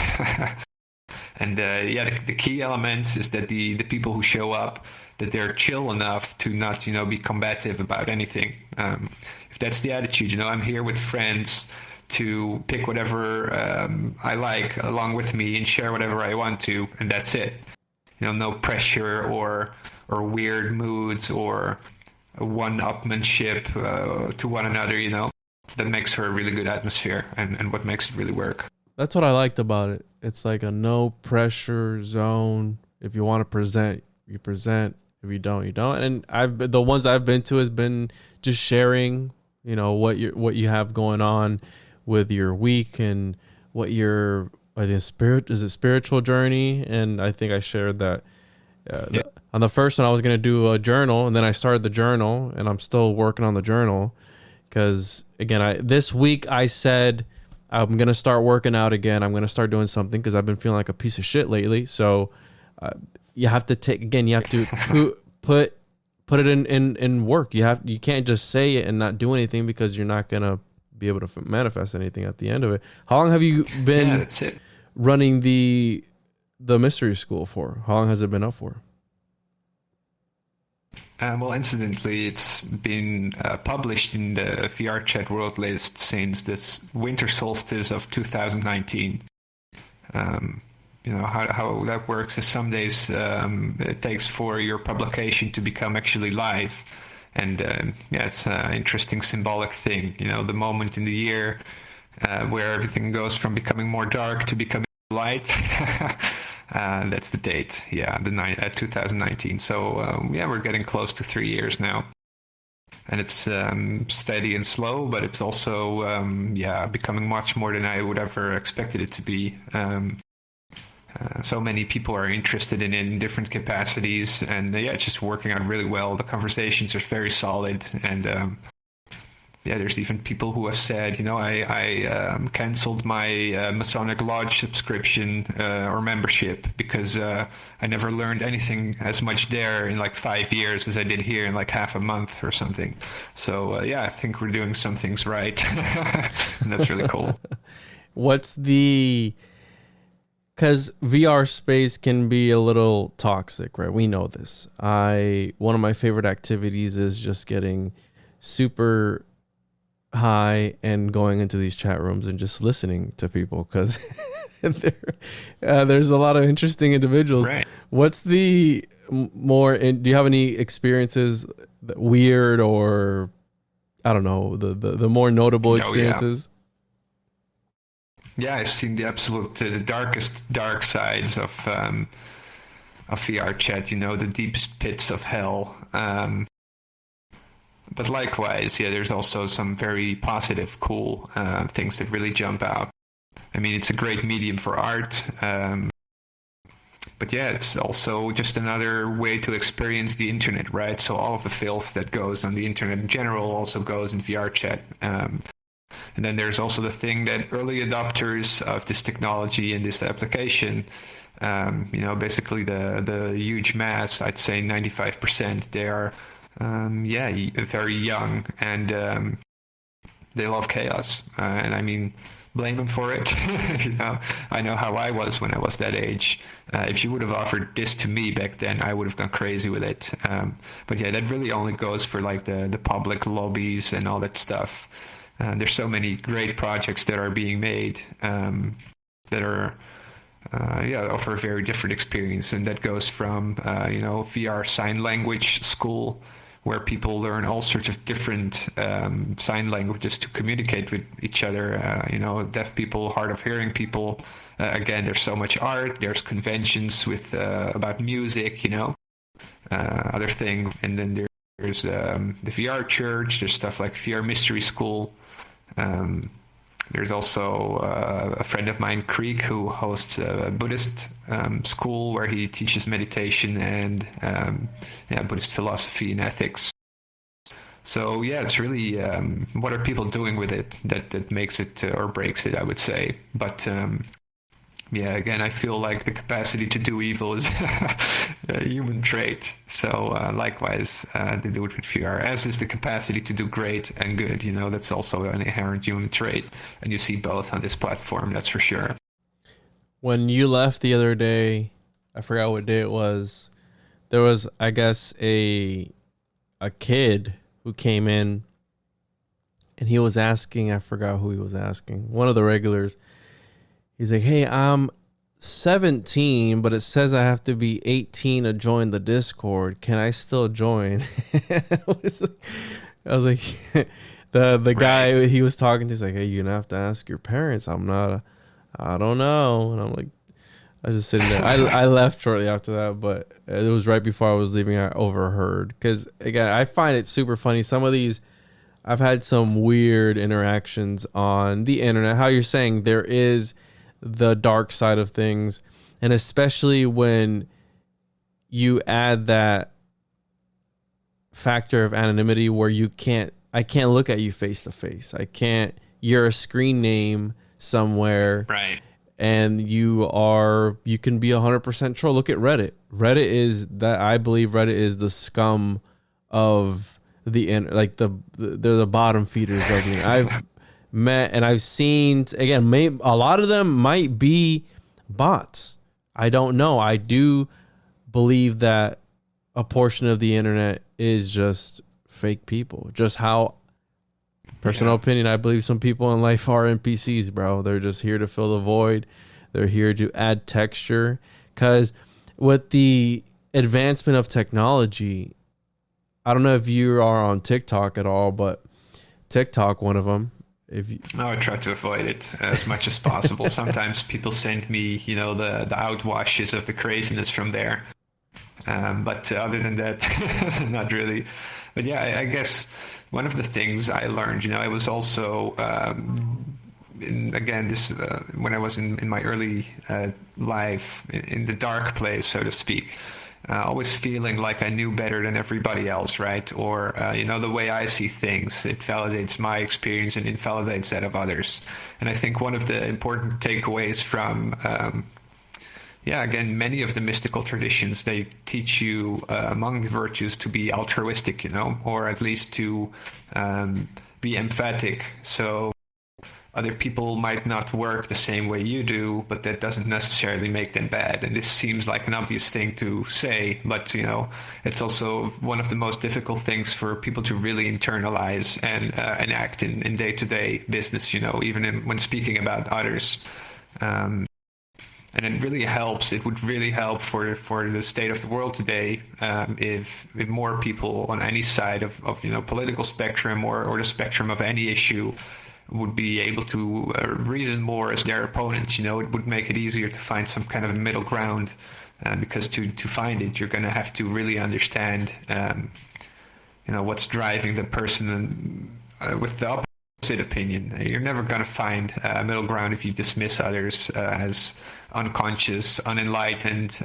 And the key element is that the people who show up, that they're chill enough to not, be combative about anything. If that's the attitude, I'm here with friends to pick whatever I like along with me and share whatever I want to, and that's it. No pressure or weird moods or one-upmanship to one another, that makes for a really good atmosphere and what makes it really work. That's what I liked about it. It's like a no pressure zone. If you want to present, you present. If you don't, you don't. And the ones I've been to has been just sharing, what you have going on with your week and what your spiritual journey. And I think I shared that on the first one I was going to do a journal, and then I started the journal, and I'm still working on the journal because again, this week I said I'm going to start working out again. I'm going to start doing something because I've been feeling like a piece of shit lately. So you have to put it in work. You can't just say it and not do anything, because you're not going to be able to manifest anything at the end of it. How long have you been running the mystery school for? How long has it been up for? Well, incidentally, it's been published in the VR Chat World List since this winter solstice of 2019. How that works is some days it takes for your publication to become actually live. And it's an interesting symbolic thing. The moment in the year where everything goes from becoming more dark to becoming light. That's the date, 2019. So we're getting close to 3 years now, and it's steady and slow, but it's also becoming much more than I would ever expected it to be. So many people are interested in different capacities, and it's just working out really well. The conversations are very solid, and there's even people who have said, I canceled my Masonic Lodge subscription or membership because I never learned anything as much there in like 5 years as I did here in like half a month or something. So I think we're doing some things right, and that's really cool. Because VR space can be a little toxic, right? We know this. One of my favorite activities is just getting super high and going into these chat rooms and just listening to people, because there's a lot of interesting individuals. Right. What's the more? Do you have any experiences weird, or I don't know, the more notable experiences? Yeah, I've seen the absolute the darkest dark sides of VR chat. The deepest pits of hell. But likewise, there's also some very positive, cool things that really jump out. I mean, it's a great medium for art. But it's also just another way to experience the internet, right? So all of the filth that goes on the internet in general also goes in VR chat. And then there's also the thing that early adopters of this technology and this application, basically the huge mass, I'd say 95%, they are, very young, and they love chaos. And I mean, blame them for it. I know how I was when I was that age. If you would have offered this to me back then, I would have gone crazy with it. But that really only goes for like the public lobbies and all that stuff. There's so many great projects that are being made that are offer a very different experience, and that goes from VR sign language school, where people learn all sorts of different sign languages to communicate with each other. Deaf people, hard of hearing people. Again, there's so much art. There's conventions with about music. Other thing, and then there's the VR church. There's stuff like VR mystery school. There's also a friend of mine, Krieg, who hosts a Buddhist school where he teaches meditation and Buddhist philosophy and ethics. So it's really what are people doing with it that makes it or breaks it, I would say. But again, I feel like the capacity to do evil is a human trait. So likewise, they do it with VR, as is the capacity to do great and good. That's also an inherent human trait. And you see both on this platform, that's for sure. When you left the other day, I forgot what day it was, there was, I guess, a kid who came in, and he was asking, I forgot who he was asking, one of the regulars. He's like, hey, I'm 17, but it says I have to be 18 to join the Discord. Can I still join? I was like, the guy he was talking to is like, hey, you're gonna have to ask your parents. I don't know. And I'm like, I was just sitting there. I left shortly after that, but it was right before I was leaving. I overheard, because again, I find it super funny. Some of these, I've had some weird interactions on the internet. How you're saying there is the dark side of things, and especially when you add that factor of anonymity where I can't look at you face to face. You're a screen name somewhere, right? And you can be 100% troll. Look at Reddit. I believe Reddit is the scum of the like they're the bottom feeders of the I've met and I've seen, again, a lot of them might be bots. I don't know. I do believe that a portion of the internet is just fake people. Just how, personal opinion, I believe some people in life are NPCs, bro. They're just here to fill the void. They're here to add texture. Because with the advancement of technology, I don't know if you are on TikTok at all, but TikTok, one of them. No, I try to avoid it as much as possible. Sometimes people send me, the outwashes of the craziness from there. But other than that, not really. But yeah, I guess one of the things I learned, I was also, when I was in my early life, in the dark place, so to speak, always feeling like I knew better than everybody else, right? Or, the way I see things, it validates my experience and invalidates that of others. And I think one of the important takeaways from, again, many of the mystical traditions, they teach you among the virtues to be altruistic, or at least to be emphatic. So other people might not work the same way you do, but that doesn't necessarily make them bad. And this seems like an obvious thing to say, but it's also one of the most difficult things for people to really internalize and enact in day-to-day business, even when speaking about others. And it really helps. It would really help for the state of the world today if more people on any side of political spectrum or the spectrum of any issue would be able to reason more as their opponents. It would make it easier to find some kind of middle ground, because to find it, you're going to have to really understand, what's driving the person with the opposite opinion. You're never going to find a middle ground if you dismiss others as unconscious, unenlightened,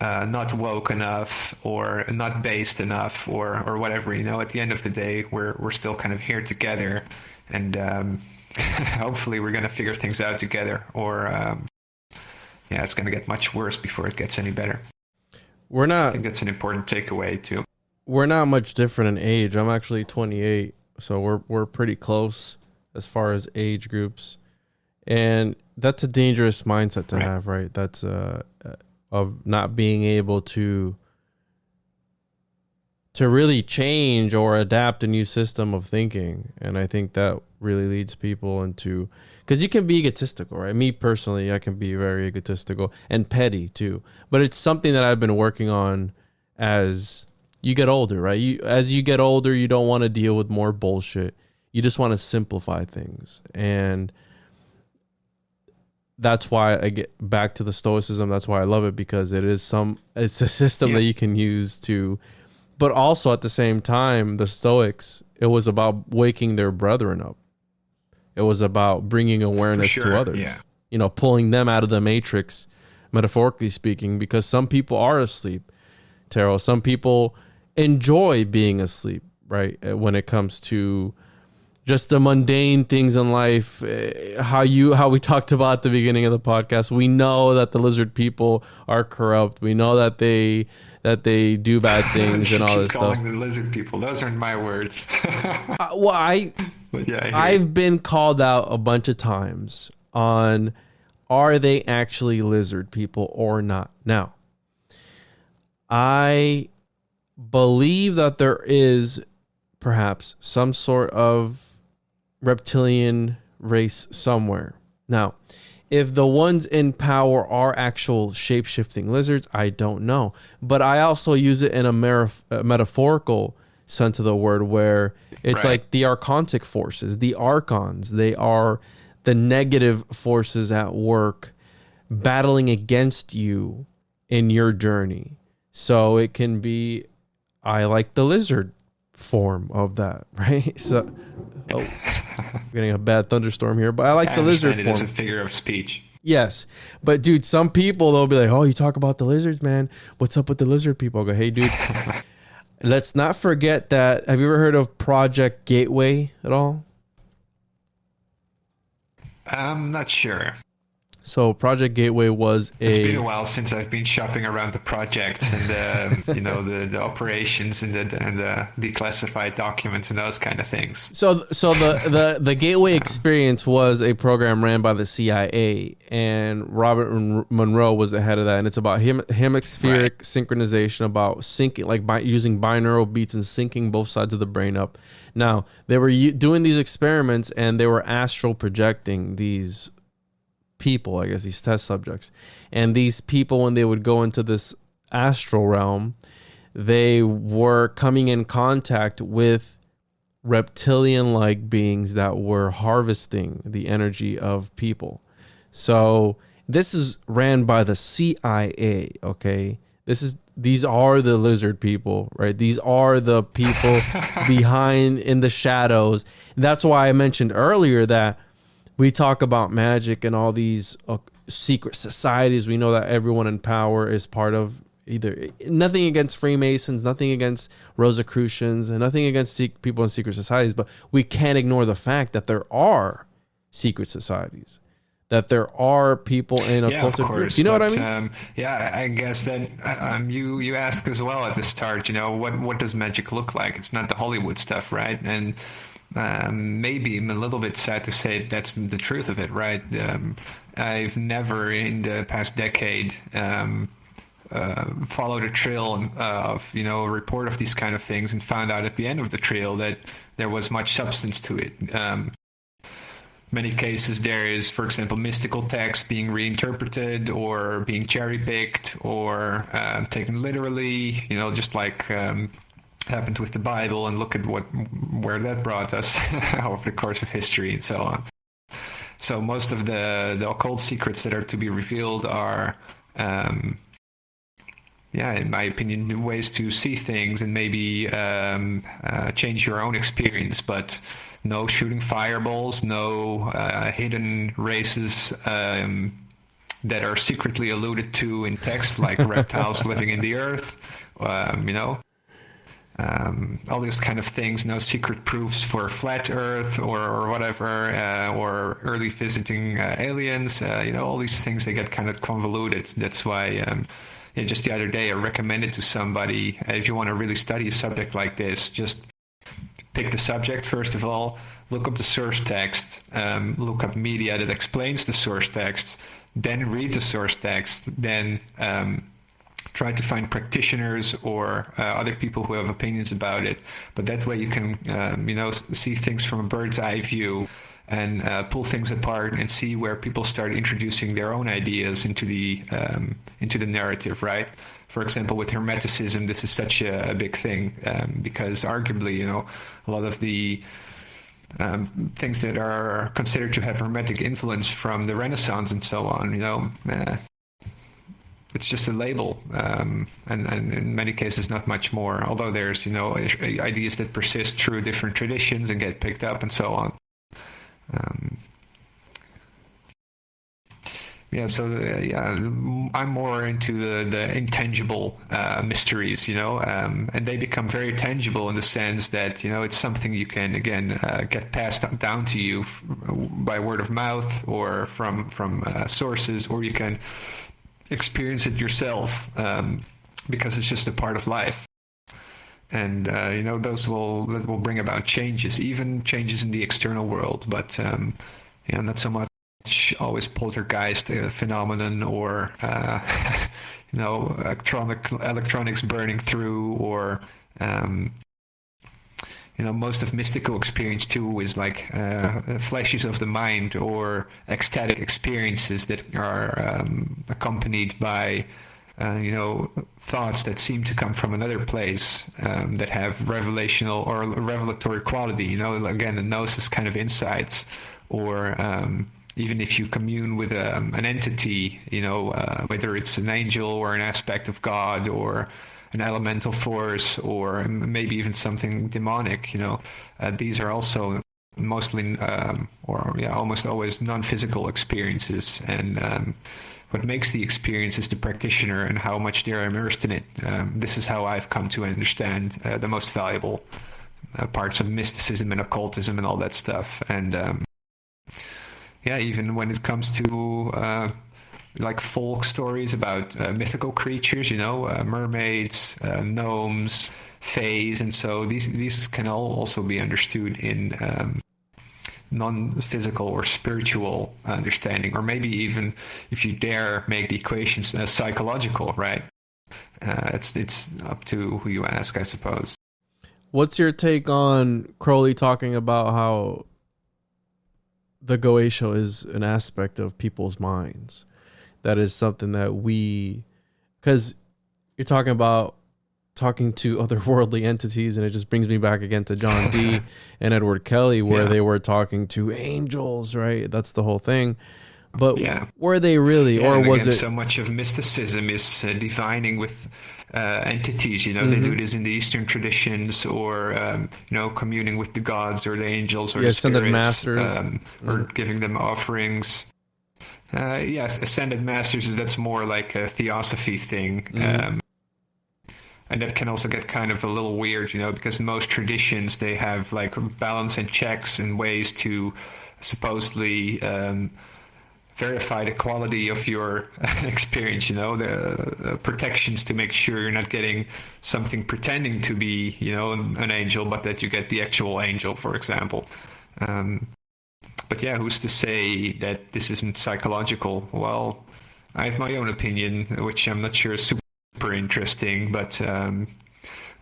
not woke enough, or not based enough, or whatever. At the end of the day, we're still kind of here together, and hopefully we're going to figure things out together, or it's going to get much worse before it gets any better. I think that's an important takeaway too. We're not much different in age. I'm actually 28, so we're pretty close as far as age groups, and that's a dangerous mindset to have, right? That's of not being able to really change or adapt a new system of thinking. And I think that really leads people into, because you can be egotistical, right? Me personally, I can be very egotistical and petty too, but it's something that I've been working on as you get older, right? As you get older, you don't want to deal with more bullshit. You just want to simplify things. And that's why I get back to the Stoicism. That's why I love it, because it's a system that you can use to, but also at the same time, the Stoics, it was about waking their brethren up. It was about bringing awareness to others, pulling them out of the matrix, metaphorically speaking, because some people are asleep, Taro. Some people enjoy being asleep, right? When it comes to just the mundane things in life, how we talked about at the beginning of the podcast. We know that the lizard people are corrupt. We know that they do bad things and all this stuff. Calling the lizard people, those aren't my words. I've been called out a bunch of times on, are they actually lizard people or not? Now, I believe that there is perhaps some sort of reptilian race somewhere. Now, if the ones in power are actual shape-shifting lizards, I don't know. But I also use it in a metaphorical sense of the word, where it's like the archontic forces, the archons. They are the negative forces at work battling against you in your journey. So it can be, I like the lizard form of that, right? So, getting a bad thunderstorm here, but I like the lizard form. It as a figure of speech. Yes, but dude, some people, they'll be like, "Oh, you talk about the lizards, man. What's up with the lizard people?" I'll go, "Hey, dude, let's not forget that." Have you ever heard of Project Gateway at all? I'm not sure. So Project Gateway was It's been a while since I've been shopping around the projects and the operations and the declassified documents and those kind of things. So the Gateway experience was a program ran by the CIA, and Robert Monroe was the head of that, and it's about hemispheric synchronization, about syncing, like using binaural beats and syncing both sides of the brain up. Now, they were doing these experiments, and they were astral projecting these people, I guess, these test subjects. And these people, when they would go into this astral realm, they were coming in contact with reptilian-like beings that were harvesting the energy of people. So this is ran by the CIA, okay? These are the lizard people, right? These are the people behind in the shadows. That's why I mentioned earlier that we talk about magic and all these secret societies. We know that everyone in power is part of either. Nothing against Freemasons, nothing against Rosicrucians, and nothing against people in secret societies. But we can't ignore the fact that there are secret societies, that there are people in occultic groups. You know what I mean? I guess that you asked as well at the start, what does magic look like? It's not the Hollywood stuff, right? And maybe I'm a little bit sad to say that's the truth of it, right? I've never in the past decade followed a trail of, a report of these kind of things and found out at the end of the trail that there was much substance to it. Many cases there is, for example, mystical text being reinterpreted or being cherry-picked or taken literally, just like happened with the Bible, and look at where that brought us over the course of history and so on. So most of the occult secrets that are to be revealed are, in my opinion, ways to see things and maybe change your own experience, but no shooting fireballs, no hidden races that are secretly alluded to in text, like reptiles living in the earth, all these kind of things, no secret proofs for flat earth or whatever, or early visiting aliens, all these things, they get kind of convoluted. That's why just the other day I recommended to somebody, if you want to really study a subject like this, just pick the subject first of all, look up the source text, look up media that explains the source text, then read the source text, then try to find practitioners or other people who have opinions about it. But that way you can, see things from a bird's eye view and pull things apart and see where people start introducing their own ideas into the narrative, right? For example, with Hermeticism, this is such a big thing because arguably, a lot of the things that are considered to have Hermetic influence from the Renaissance and so on, it's just a label, and in many cases not much more, although there's, ideas that persist through different traditions and get picked up and so on. I'm more into the intangible mysteries, and they become very tangible in the sense that, it's something you can, again, get passed down to you by word of mouth or from sources, or you can experience it yourself because it's just a part of life. And, those will bring about changes, even changes in the external world, but, not so much always poltergeist phenomenon or, electronics burning through or, most of mystical experience too is like flashes of the mind or ecstatic experiences that are accompanied by thoughts that seem to come from another place that have revelational or revelatory quality. Again, the gnosis kind of insights, or even if you commune with an entity, whether it's an angel or an aspect of God or an elemental force or maybe even something demonic, these are also mostly almost always non-physical experiences, and what makes the experience is the practitioner and how much they're immersed in it. This is how I've come to understand the most valuable parts of mysticism and occultism and all that stuff. And yeah, even when it comes to like folk stories about mythical creatures, mermaids, gnomes, fays, and so these can all also be understood in non-physical or spiritual understanding, or maybe even, if you dare, make the equations psychological, right? It's up to who you ask, I suppose. What's your take on Crowley talking about how the Goetia is an aspect of people's minds? That is something that because you're talking about talking to otherworldly entities, and it just brings me back again to John Dee and Edward Kelly, where they were talking to angels, right? That's the whole thing. But were they really, or was it? So much of mysticism is divining with entities. They do this in the Eastern traditions, or communing with the gods or the angels or the spirits, ascended masters, or giving them offerings. Yes, ascended masters. That's more like a theosophy thing. And that can also get kind of a little weird, because most traditions, they have like balance and checks and ways to supposedly verify the quality of your experience, the protections to make sure you're not getting something pretending to be, an angel, but that you get the actual angel, for example. But yeah, who's to say that this isn't psychological? Well, I have my own opinion, which I'm not sure is super interesting, but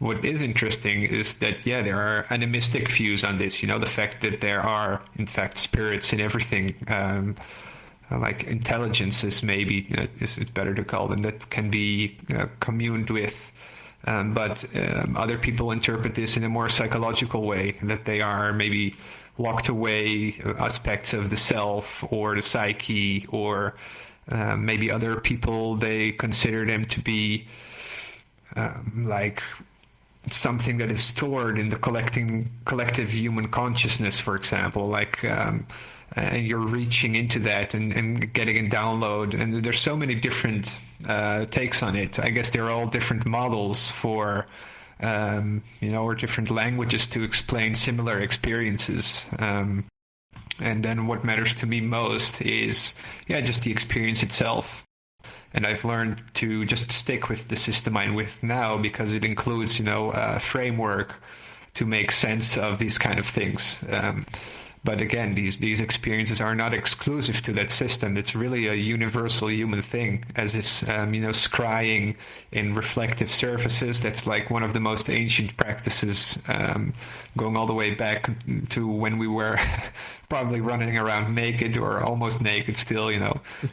what is interesting is that there are animistic views on this. The fact that there are in fact spirits in everything, like intelligences, maybe it's better to call them, that can be communed with, but other people interpret this in a more psychological way, that they are maybe locked away aspects of the self or the psyche, or maybe other people, they consider them to be like something that is stored in the collective human consciousness, for example, like and you're reaching into that and getting a download. And there's so many different takes on it. I guess they're all different models for or different languages to explain similar experiences. And then what matters to me most is, just the experience itself. And I've learned to just stick with the system I'm with now, because it includes, a framework to make sense of these kind of things. But again, these experiences are not exclusive to that system. It's really a universal human thing, as is, scrying in reflective surfaces. That's like one of the most ancient practices, going all the way back to when we were probably running around naked or almost naked still,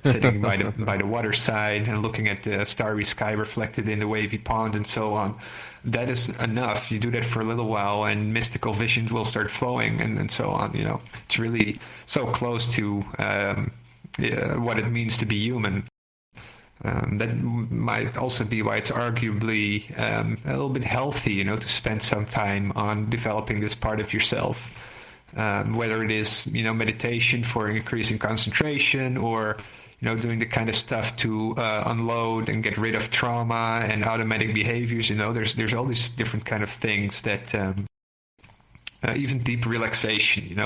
sitting by the waterside and looking at the starry sky reflected in the wavy pond and so on. That is enough. You do that for a little while and mystical visions will start flowing and so on. It's really so close to what it means to be human. That might also be why it's arguably a little bit healthy, to spend some time on developing this part of yourself. Whether it is, meditation for increasing concentration, or doing the kind of stuff to unload and get rid of trauma and automatic behaviors. There's all these different kind of things that even deep relaxation,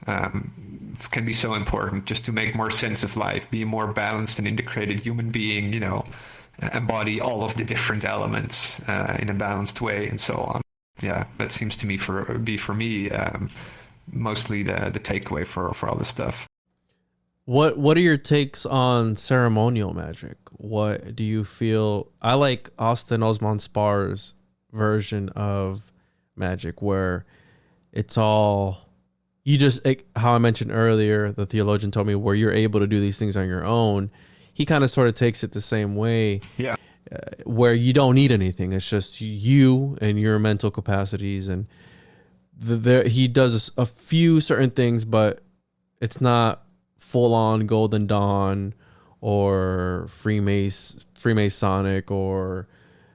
it can be so important just to make more sense of life, be a more balanced and integrated human being, embody all of the different elements in a balanced way and so on. Yeah, that seems to me for me mostly the takeaway for all this stuff. What are your takes on ceremonial magic? What do you feel? I like Austin Osman Spar's version of magic, where it's all how I mentioned earlier, the theologian told me, where you're able to do these things on your own. He kind of sort of takes it the same way. Yeah. Where you don't need anything. It's just you and your mental capacities, and he does a few certain things, but it's not full on Golden Dawn or Freemasonic or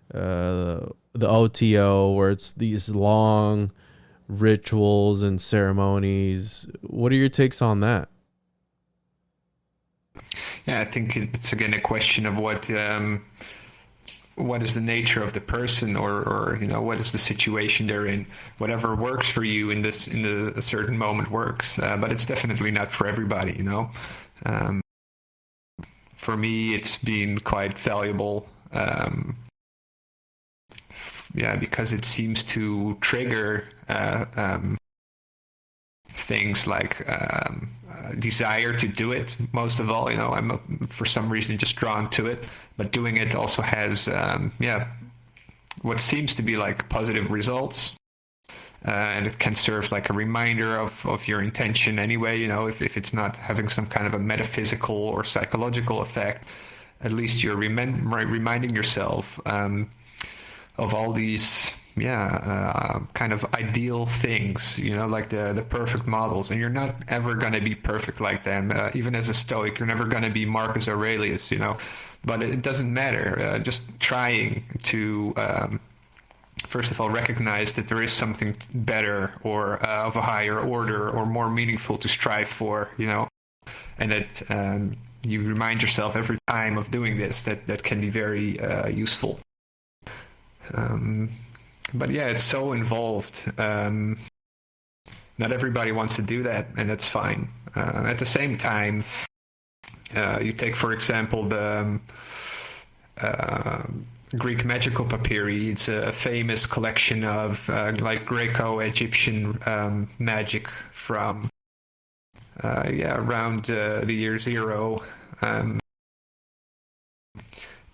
the OTO, where it's these long rituals and ceremonies. What are your takes on that? Yeah, I think it's again a question of what what is the nature of the person, or what is the situation they're in. Whatever works for you in a certain moment works, but it's definitely not for everybody. For me, it's been quite valuable. Because it seems to trigger things like desire to do it. Most of all, I'm for some reason just drawn to it. But doing it also has, what seems to be like positive results. And it can serve like a reminder of your intention anyway, if it's not having some kind of a metaphysical or psychological effect, at least you're reminding yourself of all these kind of ideal things, like the perfect models. And you're not ever going to be perfect like them. Even as a Stoic, you're never going to be Marcus Aurelius, but it doesn't matter. Just trying to first of all recognize that there is something better or of a higher order or more meaningful to strive for, and that you remind yourself every time of doing this, that can be very useful. But yeah, it's so involved. Not everybody wants to do that, and that's fine. At the same time, you take, for example, the Greek magical papyri. It's a famous collection of like Greco-Egyptian magic from around the year 0.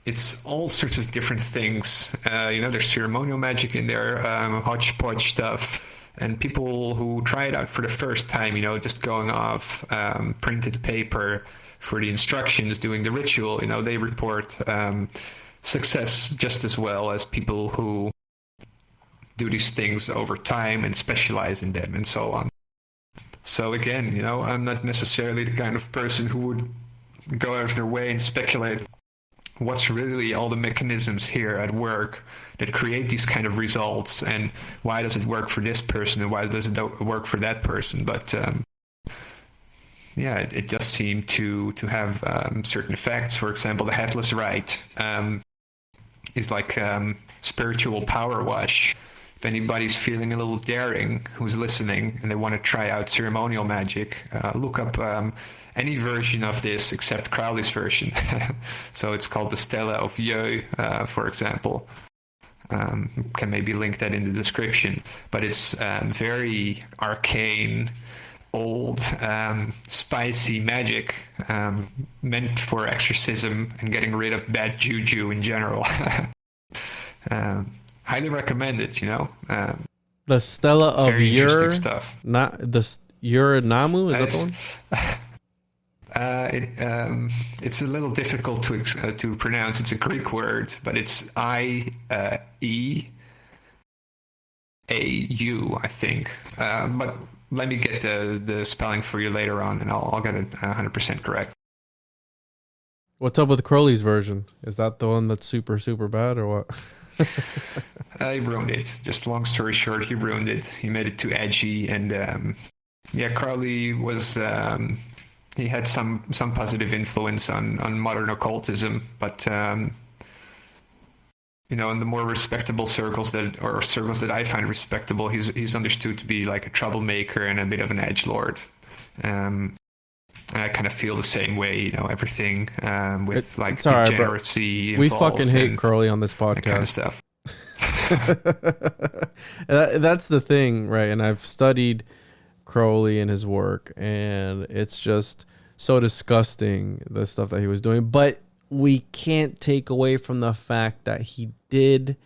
It's all sorts of different things. There's ceremonial magic in there, hodgepodge stuff, and people who try it out for the first time, just going off printed paper for the instructions, doing the ritual, they report success just as well as people who do these things over time and specialize in them and so on. So again, I'm not necessarily the kind of person who would go out of their way and speculate what's really all the mechanisms here at work that create these kind of results, and why does it work for this person and why does it work for that person. But it just seemed to have certain effects. For example, the headless rite is like spiritual power wash. If anybody's feeling a little daring who's listening and they want to try out ceremonial magic, look up any version of this except Crowley's version. So it's called the Stella of Yö, for example. Can maybe link that in the description. But it's very arcane, old, spicy magic meant for exorcism and getting rid of bad juju in general. Highly recommend it, The Stella of Ur stuff. Not the Uranamu, is that the one? It's a little difficult to pronounce. It's a Greek word, but it's IEAU, I think. But let me get the spelling for you later on, and I'll get it 100% correct. What's up with Crowley's version? Is that the one that's super, super bad, or what? He ruined it. Just long story short, he ruined it. He made it too edgy, and Crowley was he had some positive influence on modern occultism, but in the more respectable circles that I find respectable, he's understood to be like a troublemaker and a bit of an edgelord. And I kind of feel the same way, everything with degeneracy. We fucking hate Crowley on this podcast. That kind of stuff. That's the thing, right? And I've studied Crowley and his work, and it's just so disgusting, the stuff that he was doing. But we can't take away from the fact that he did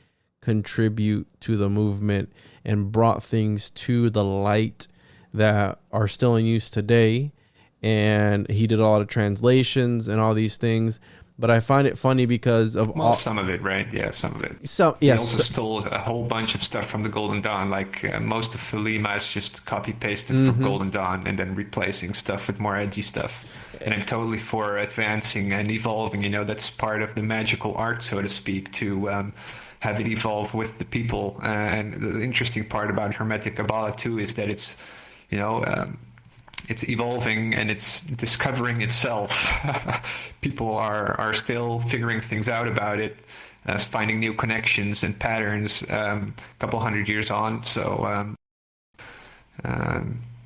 contribute to the movement and brought things to the light that are still in use today. And he did a lot of translations and all these things. But I find it funny because of some of it, right? Yeah, some of it. He also stole a whole bunch of stuff from the Golden Dawn. Like most of Thelema is just copy-pasted from Golden Dawn and then replacing stuff with more edgy stuff. And I'm totally for advancing and evolving. That's part of the magical art, so to speak, to have it evolve with the people. And the interesting part about Hermetic Kabbalah, too, is that it's, it's evolving and it's discovering itself. People are still figuring things out about it. finding new connections and patterns a couple hundred years on. So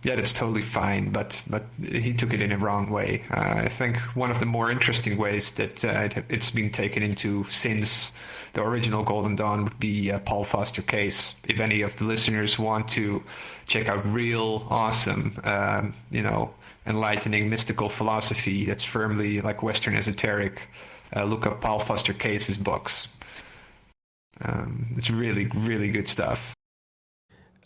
yeah, that's totally fine, but he took it in a wrong way. I think one of the more interesting ways that it's been taken into since the original Golden Dawn would be Paul Foster Case. If any of the listeners want to check out real awesome, enlightening mystical philosophy that's firmly like Western esoteric, look up Paul Foster Case's books. It's really, really good stuff.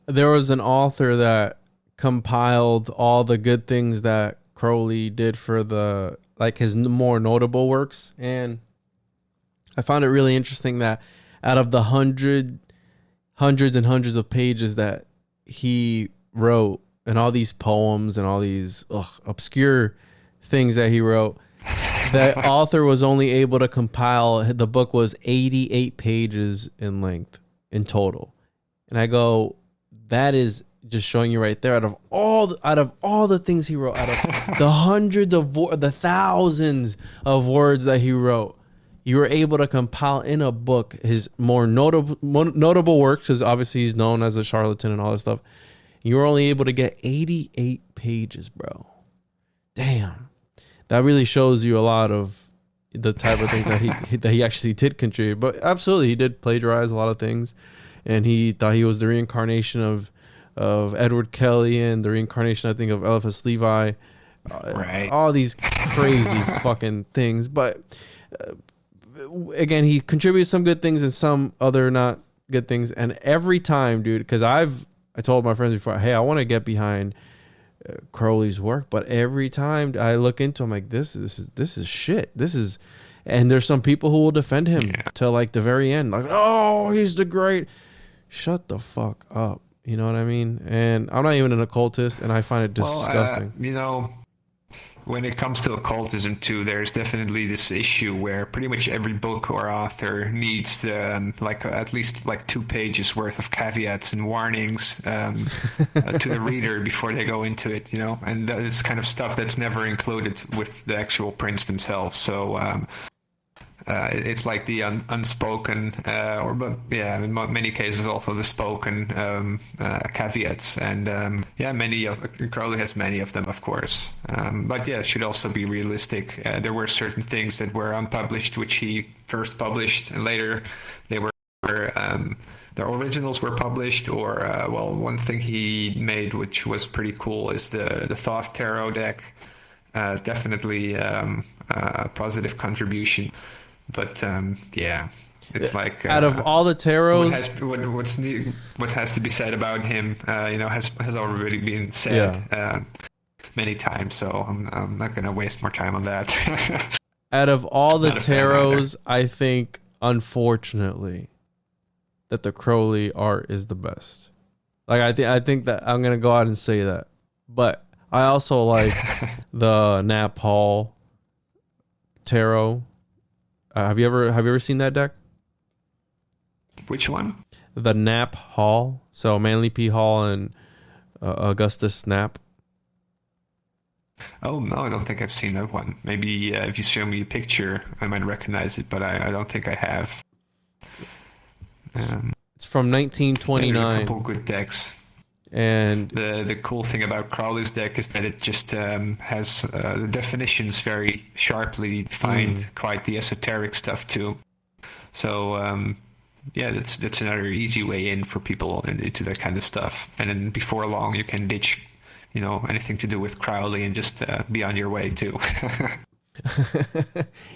There was an author that compiled all the good things that Crowley did for his more notable works, and I found it really interesting that out of the hundreds and hundreds of pages that he wrote, and all these poems and all these obscure things that he wrote, the author was only able to compile, the book was 88 pages in length in total. And I go, that is just showing you right there, out of all the things he wrote, out of the hundreds of the thousands of words that he wrote, you were able to compile in a book his more notable works, because obviously he's known as a charlatan and all this stuff. You were only able to get 88 pages, bro. Damn. That really shows you a lot of the type of things that he actually did contribute. But absolutely, he did plagiarize a lot of things, and he thought he was the reincarnation of Edward Kelly and the reincarnation, I think, of Eliphas Levi. Right. All these crazy fucking things. But again, he contributed some good things and some other not good things. And every time, dude, because I told my friends before, hey, I want to get behind Crowley's work, but every time I look into him, like this is shit. And there's some people who will defend him till like the very end, like, oh, he's the great. Shut the fuck up. You know what I mean? And I'm not even an occultist, and I find it disgusting. When it comes to occultism too, there's definitely this issue where pretty much every book or author needs at least 2 pages worth of caveats and warnings to the reader before they go into it, and it's kind of stuff that's never included with the actual prints themselves. So it's like the unspoken, in many cases also the spoken caveats, and Crowley has many of them, of course. But yeah, it should also be realistic. There were certain things that were unpublished, which he first published, and later they were the originals were published. Or one thing he made, which was pretty cool, is the Thoth Tarot deck. Definitely a positive contribution. But it's like out of all the tarots, what has to be said about him, has already been said many times. So I'm not gonna waste more time on that. Out of all the tarots, I think, unfortunately, that the Crowley art is the best. Like I think that I'm gonna go out and say that, but I also like the Nap Hall tarot. Have you ever seen that deck? Which one? The Knapp Hall. So Manly P. Hall and Augustus Knapp. Oh no, I don't think I've seen that one. Maybe if you show me a picture, I might recognize it, but I don't think I have. It's from 1929. There's a couple good decks. And the cool thing about Crowley's deck is that it just has the definitions very sharply defined, quite the esoteric stuff too. So that's another easy way in for people into that kind of stuff. And then before long, you can ditch, anything to do with Crowley and just be on your way too.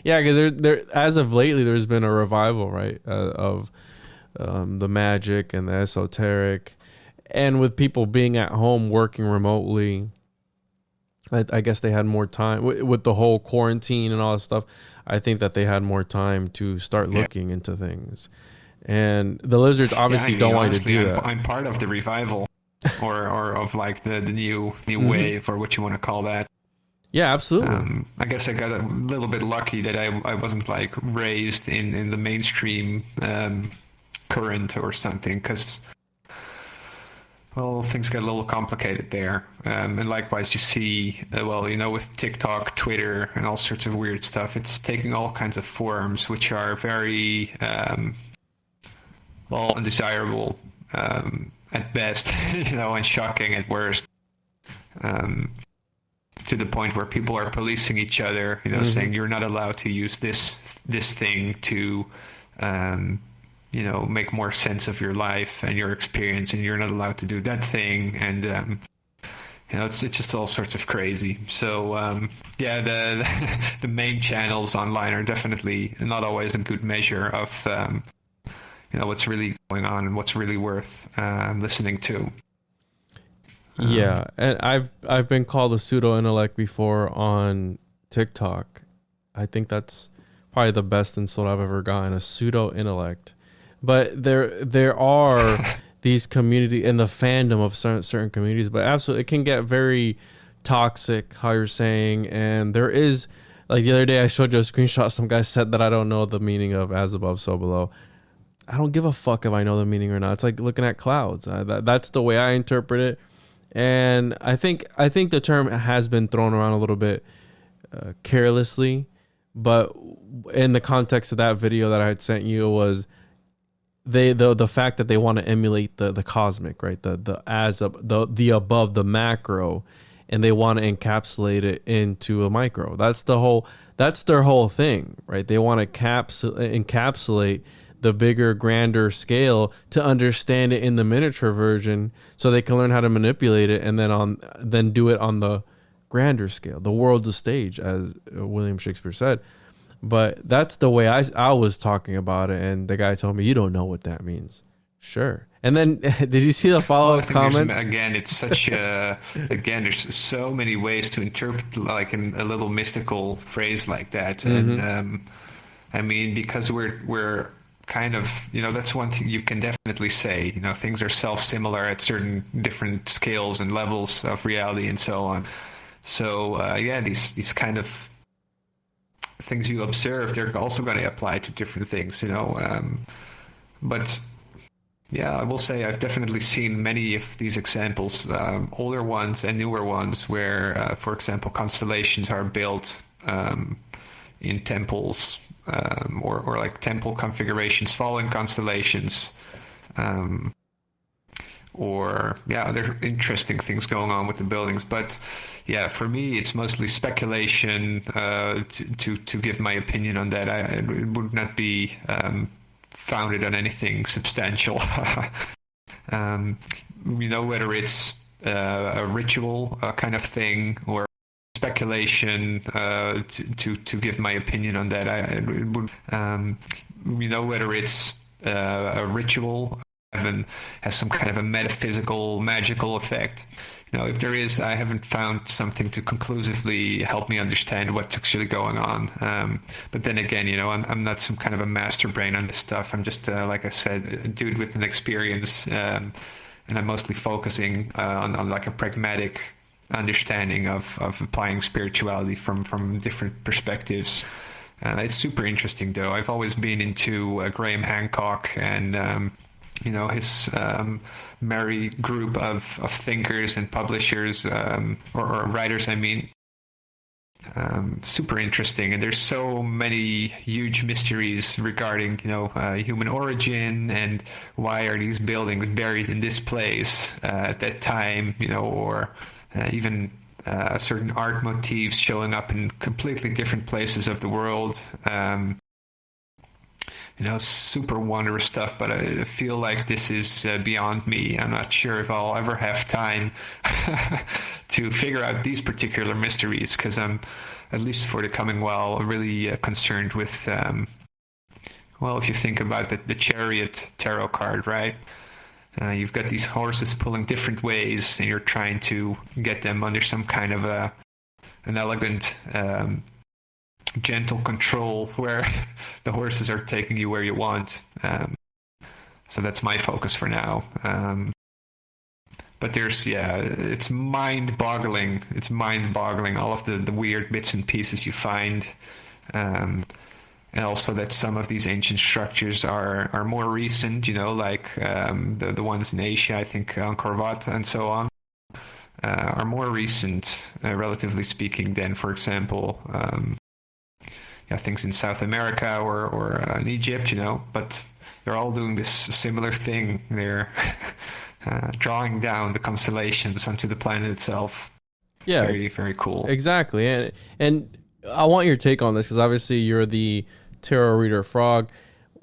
Yeah, because there as of lately, there's been a revival, right, of the magic and the esoteric. And with people being at home working remotely, I guess they had more time with the whole quarantine and all that stuff. I think that they had more time to start looking into things. And the lizards obviously don't want to do that. I'm part of the revival, or of like the new wave, or what you want to call that. Yeah, absolutely. I guess I got a little bit lucky that I wasn't like raised in the mainstream current or something, because well, things get a little complicated there. And likewise, you see, with TikTok, Twitter, and all sorts of weird stuff, it's taking all kinds of forms which are very, undesirable at best, and shocking at worst. To the point where people are policing each other, saying you're not allowed to use this thing to, make more sense of your life and your experience, and you're not allowed to do that thing, and it's just all sorts of crazy. So the main channels online are definitely not always a good measure of what's really going on and what's really worth listening to. Yeah, and I've been called a pseudo intellect before on TikTok. I think that's probably the best insult I've ever gotten, a pseudo intellect. But there are these community in the fandom of certain communities, but absolutely it can get very toxic, how you're saying. And there is, like the other day I showed you a screenshot, some guy said that I don't know the meaning of as above, so below. I don't give a fuck if I know the meaning or not. It's like looking at clouds. That's the way I interpret it. And I think the term has been thrown around a little bit carelessly, but in the context of that video that I had sent you, was the fact that they want to emulate the cosmic, right? The above, the macro, and they want to encapsulate it into a micro. That's their whole thing, right? They want to encapsulate the bigger, grander scale to understand it in the miniature version, so they can learn how to manipulate it, and then do it on the grander scale. The world's a stage, as William Shakespeare said. But that's the way I was talking about it, and the guy told me, you don't know what that means. Sure. And then, did you see the follow-up comments? Again, it's such there's so many ways to interpret like a little mystical phrase like that. Mm-hmm. And because we're kind of, that's one thing you can definitely say, things are self-similar at certain different scales and levels of reality and so on. So these kind of things you observe, they're also going to apply to different things, but I will say I've definitely seen many of these examples, older ones and newer ones, where for example constellations are built in temples, or like temple configurations, fallen constellations, or there are interesting things going on with the buildings. But for me, it's mostly speculation to give my opinion on that. It would not be founded on anything substantial. Whether it's a ritual kind of thing or speculation to give my opinion on that. It would, whether it's a ritual has some kind of a metaphysical, magical effect. If there is, I haven't found something to conclusively help me understand what's actually going on. But then again, I'm not some kind of a master brain on this stuff. I'm just, like I said, a dude with an experience, and I'm mostly focusing on like a pragmatic understanding of applying spirituality from different perspectives. It's super interesting, though. I've always been into Graham Hancock and his merry group of thinkers and publishers, or writers, super interesting. And there's so many huge mysteries regarding human origin, and why are these buildings buried in this place at that time, or even certain art motifs showing up in completely different places of the world. Super wondrous stuff, but I feel like this is beyond me. I'm not sure if I'll ever have time to figure out these particular mysteries, because I'm, at least for the coming while, really concerned with, if you think about the Chariot tarot card, right? You've got these horses pulling different ways, and you're trying to get them under some kind of an elegant, gentle control where the horses are taking you where you want. So that's my focus for now. But there's, it's mind-boggling. It's mind-boggling, all of the weird bits and pieces you find. And and also that some of these ancient structures are more recent, like the ones in Asia, I think Angkor Wat and so on, are more recent, relatively speaking, than, for example, things in South America or in Egypt, but they're all doing this similar thing. They're drawing down the constellations onto the planet itself. Yeah, very, very cool. Exactly, and I want your take on this because obviously you're the tarot reader frog.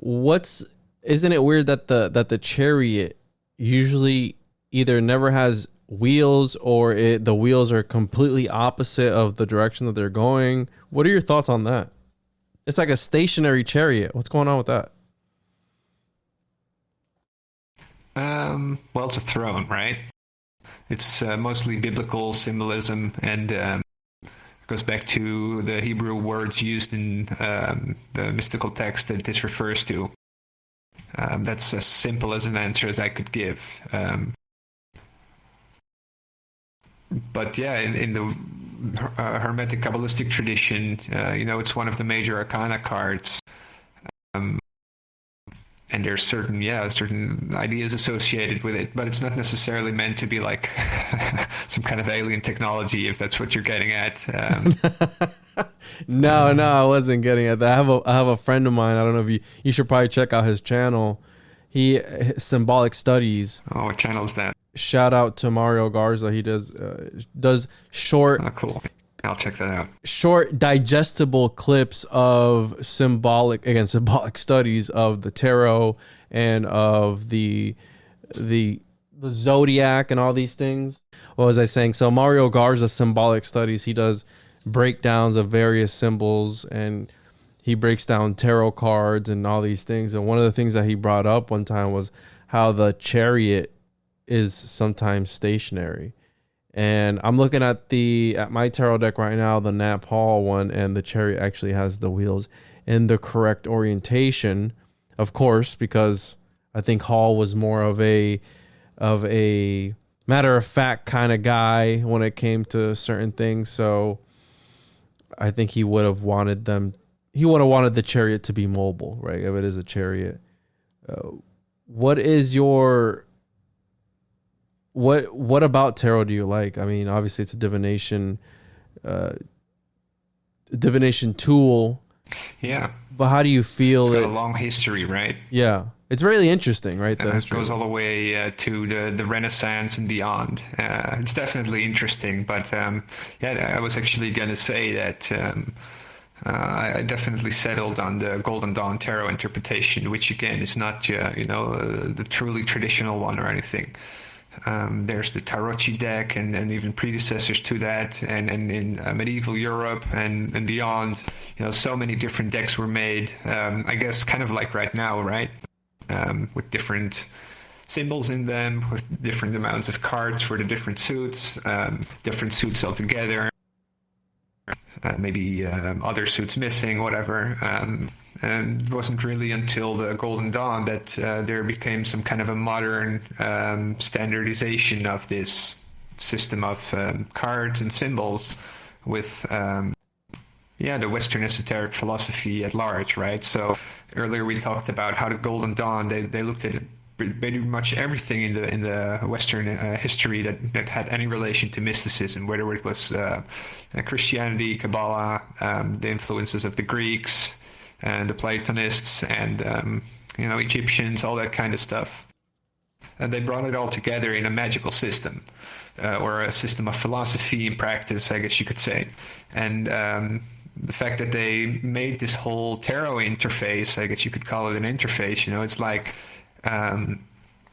Isn't it weird that the chariot usually either never has wheels or the wheels are completely opposite of the direction that they're going? What are your thoughts on that? It's like a stationary chariot. What's going on with that? Well, it's a throne, right? It's mostly biblical symbolism, and goes back to the Hebrew words used in the mystical text that this refers to. That's as simple as an answer as I could give. But yeah, in the Hermetic Kabbalistic tradition, it's one of the major arcana cards. And there's certain ideas associated with it, but it's not necessarily meant to be like some kind of alien technology, if that's what you're getting at. No, I wasn't getting at that. I have a friend of mine. I don't know if you should probably check out his channel. Symbolic Studies. Oh, what channel is that? Shout out to Mario Garza. He does short. Oh, cool. I'll check that out. Short, digestible clips of symbolic studies of the tarot and of the zodiac and all these things. What was I saying? So Mario Garza Symbolic Studies, he does breakdowns of various symbols and he breaks down tarot cards and all these things. And one of the things that he brought up one time was how the chariot is sometimes stationary. And I'm looking at my tarot deck right now, the Nap Hall one, and the chariot actually has the wheels in the correct orientation, of course, because I think Hall was more of a matter of fact kind of guy when it came to certain things. So I think he would have wanted the chariot to be mobile, right? If it is a chariot. What is your... What about tarot do you like? I mean, obviously it's a divination tool. Yeah. But how do you feel it's got a long history, right? Yeah. It's really interesting, right? It goes all the way to the Renaissance and beyond. It's definitely interesting, but I was actually going to say that I definitely settled on the Golden Dawn Tarot interpretation, which again is not the truly traditional one or anything. There's the Tarocchi deck and even predecessors to that, and in medieval Europe and beyond, so many different decks were made. I guess kind of like right now, right? With different symbols in them, with different amounts of cards for the different suits altogether. Maybe other suits missing, whatever. And it wasn't really until the Golden Dawn that there became some kind of a modern standardization of this system of cards and symbols with the Western esoteric philosophy at large, right? So earlier we talked about how the Golden Dawn, they looked at pretty much everything in the Western history that had any relation to mysticism, whether it was Christianity, Kabbalah, the influences of the Greeks, and the Platonists, and Egyptians, all that kind of stuff. And they brought it all together in a magical system, or a system of philosophy and practice, I guess you could say. And the fact that they made this whole tarot interface, I guess you could call it an interface, it's like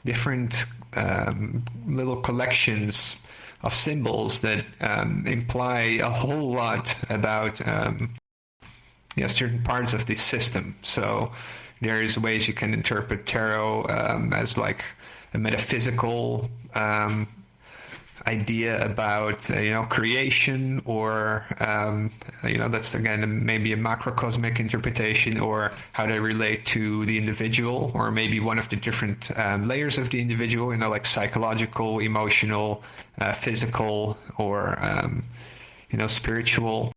different little collections of symbols that imply a whole lot about certain parts of this system. So there's ways you can interpret tarot as like a metaphysical idea about creation, or that's again maybe a macrocosmic interpretation, or how they relate to the individual, or maybe one of the different layers of the individual, like psychological, emotional, physical, or spiritual.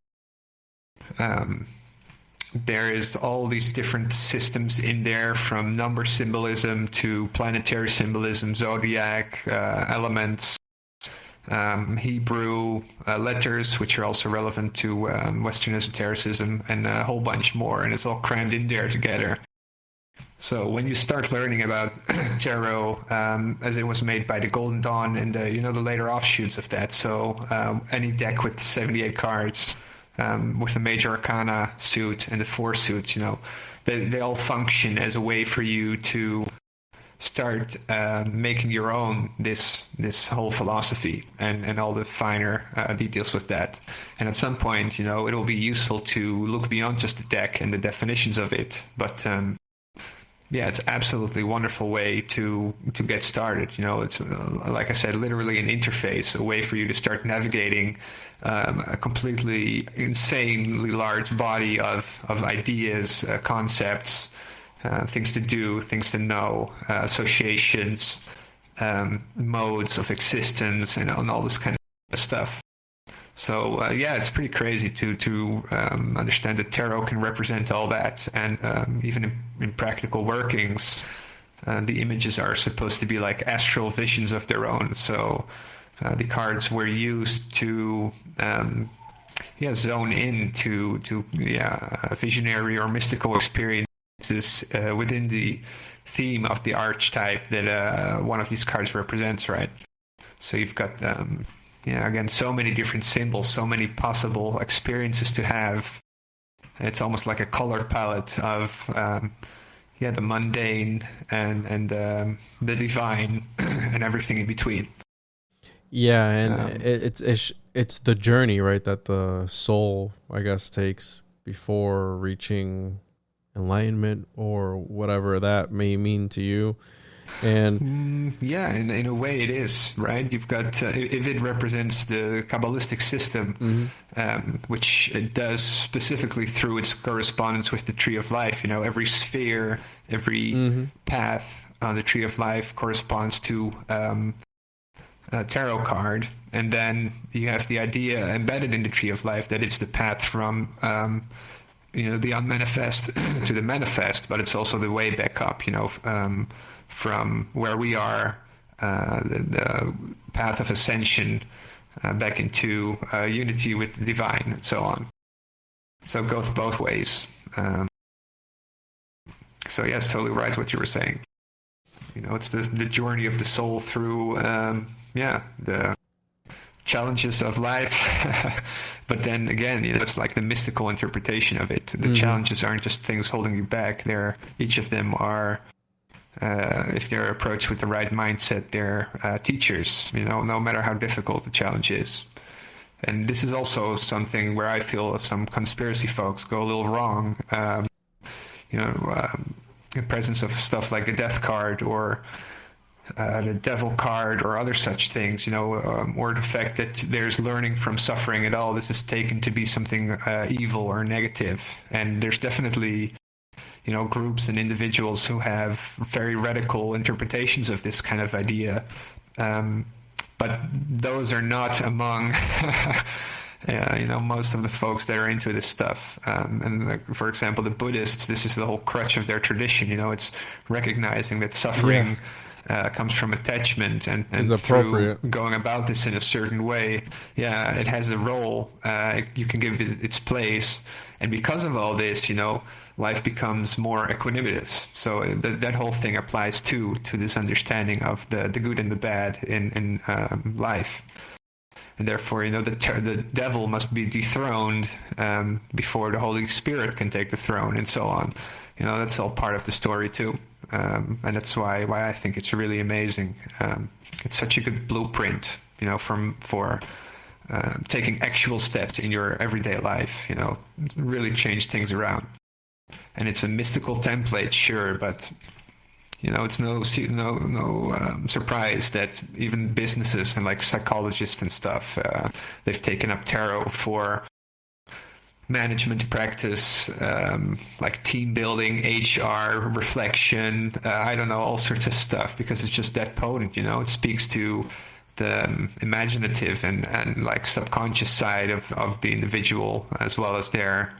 there is all these different systems in there, from number symbolism to planetary symbolism, zodiac, elements, Hebrew letters, which are also relevant to Western esotericism, and a whole bunch more, and it's all crammed in there together. So when you start learning about tarot, as it was made by the Golden Dawn and the later offshoots of that, so any deck with 78 cards, with the major arcana suit and the four suits, they all function as a way for you to start making your own this whole philosophy and all the finer details with that. And at some point, it'll be useful to look beyond just the deck and the definitions of it, but yeah, it's absolutely wonderful way to get started. It's like I said, literally an interface, a way for you to start navigating a completely insanely large body of ideas, concepts, things to do, things to know, associations, modes of existence, and all this kind of stuff. So yeah, it's pretty crazy to understand that tarot can represent all that, and even in practical workings, the images are supposed to be like astral visions of their own. So the cards were used to zone in to visionary or mystical experiences within the theme of the archetype that one of these cards represents, right? So you've got again, so many different symbols, so many possible experiences to have. It's almost like a color palette of the mundane and the divine and everything in between. Yeah, and it's the journey, right, that the soul, I guess, takes before reaching enlightenment or whatever that may mean to you. And in a way it is, right? You've got if it represents the Kabbalistic system, which it does specifically through its correspondence with the Tree of Life. Every sphere, every path on the Tree of Life corresponds to a tarot card, and then you have the idea embedded in the Tree of Life that it's the path from the unmanifest to the manifest, but it's also the way back up, from where we are, the path of ascension back into unity with the divine, and so on. So it goes both ways. So yes, totally right what you were saying. It's the journey of the soul through the challenges of life. But then again, it's like the mystical interpretation of it. The challenges aren't just things holding you back. Each of them are, if they're approached with the right mindset, they're teachers, no matter how difficult the challenge is. And this is also something where I feel some conspiracy folks go a little wrong. The presence of stuff like the death card or the devil card or other such things, or the fact that there's learning from suffering at all. This is taken to be something evil or negative. And there's definitely groups and individuals who have very radical interpretations of this kind of idea. But those are not among, most of the folks that are into this stuff. And like, for example, the Buddhists, this is the whole crutch of their tradition. It's recognizing that suffering comes from attachment and through going about this in a certain way. Yeah, it has a role. You can give it its place. And because of all this, life becomes more equanimous. So that whole thing applies to this understanding of the good and the bad in life. And therefore, the devil must be dethroned before the Holy Spirit can take the throne, and so on. That's all part of the story too. And that's why I think it's really amazing. It's such a good blueprint, for taking actual steps in your everyday life, really change things around. And it's a mystical template, sure, but it's no surprise that even businesses and like psychologists and stuff, they've taken up tarot for management practice, like team building, HR, reflection, all sorts of stuff, because it's just that potent. It speaks to the imaginative and like subconscious side of the individual, as well as their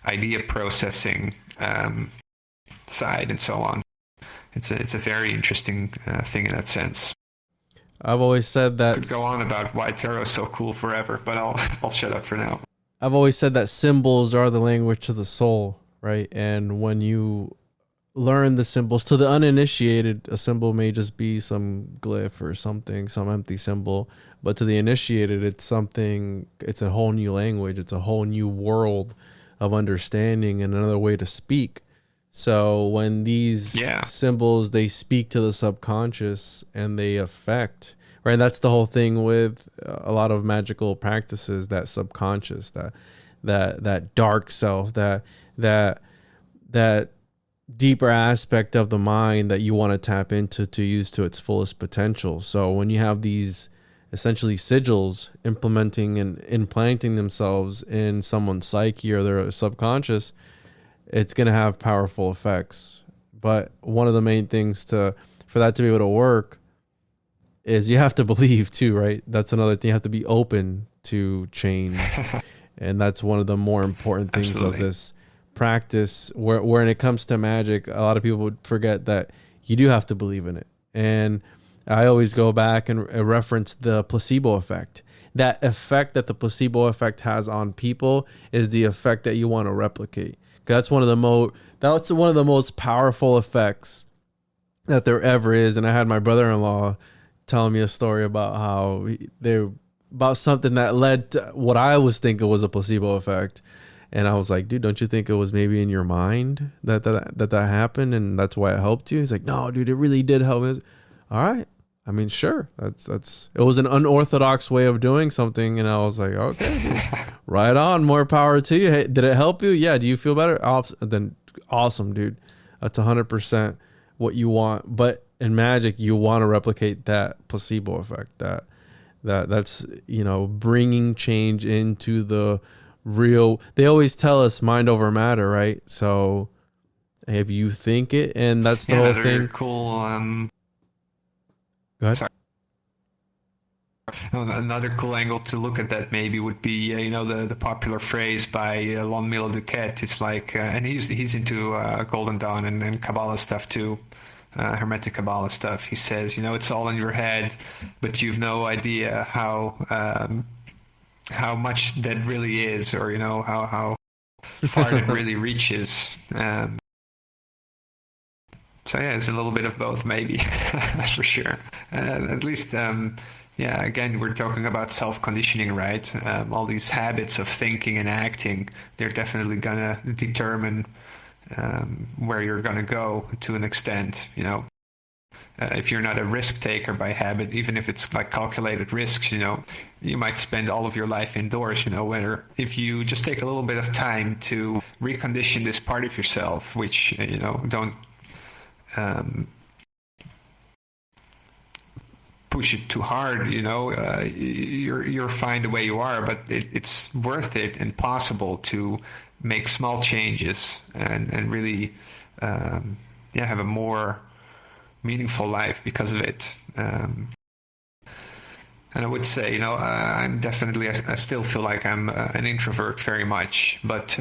idea processing side and so on. It's a very interesting thing in that sense. I've always said that. Could go on about why tarot is so cool forever, but I'll shut up for now. I've always said that symbols are the language to the soul, right? And when you learn the symbols, to the uninitiated, a symbol may just be some glyph or something, some empty symbol. But to the initiated, it's a whole new language. It's a whole new world of understanding and another way to speak. So when these symbols, they speak to the subconscious and they affect, right? And that's the whole thing with a lot of magical practices, that subconscious, that dark self, that deeper aspect of the mind that you want to tap into to use to its fullest potential. So when you have these essentially sigils implementing and implanting themselves in someone's psyche or their subconscious, it's going to have powerful effects. But one of the main things for that to be able to work is you have to believe too, right? That's another thing. You have to be open to change. And that's one of the more important things of this practice, where when it comes to magic, a lot of people would forget that you do have to believe in it. And I always go back and reference the placebo effect. That effect that the placebo effect has on people is the effect that you want to replicate. That's one of the most powerful effects that there ever is. And I had my brother-in-law telling me a story about how about something that led to what I was thinking was a placebo effect. And I was like, dude, don't you think it was maybe in your mind that happened and that's why it helped you? He's like, no, dude, it really did help me. All right. I mean, sure. It was an unorthodox way of doing something. And I was like, okay, dude, right on. More power to you. Hey, did it help you? Yeah. Do you feel better? Then awesome, dude. That's 100% what you want. But in magic, you want to replicate that placebo effect, that's, bringing change into the real. They always tell us mind over matter, right? So if you think it, and that's the whole thing. Cool. Go ahead. Sorry. Another cool angle to look at that maybe would be, the popular phrase by Lon Milo Duquette. It's like, and he's into Golden Dawn and Kabbalah stuff too, Hermetic Kabbalah stuff. He says, it's all in your head, but you've no idea how much that really is, or how far it really reaches. So yeah, it's a little bit of both, maybe. That's for sure. At least, again, we're talking about self-conditioning, right? All these habits of thinking and acting, they're definitely gonna determine where you're gonna go to an extent. If you're not a risk taker by habit, even if it's like calculated risks, you might spend all of your life indoors, where if you just take a little bit of time to recondition this part of yourself, which, don't push it too hard, you're fine the way you are, but it's worth it and possible to make small changes and really have a more meaningful life because of it. And I would say, I'm definitely, I still feel like I'm an introvert very much, but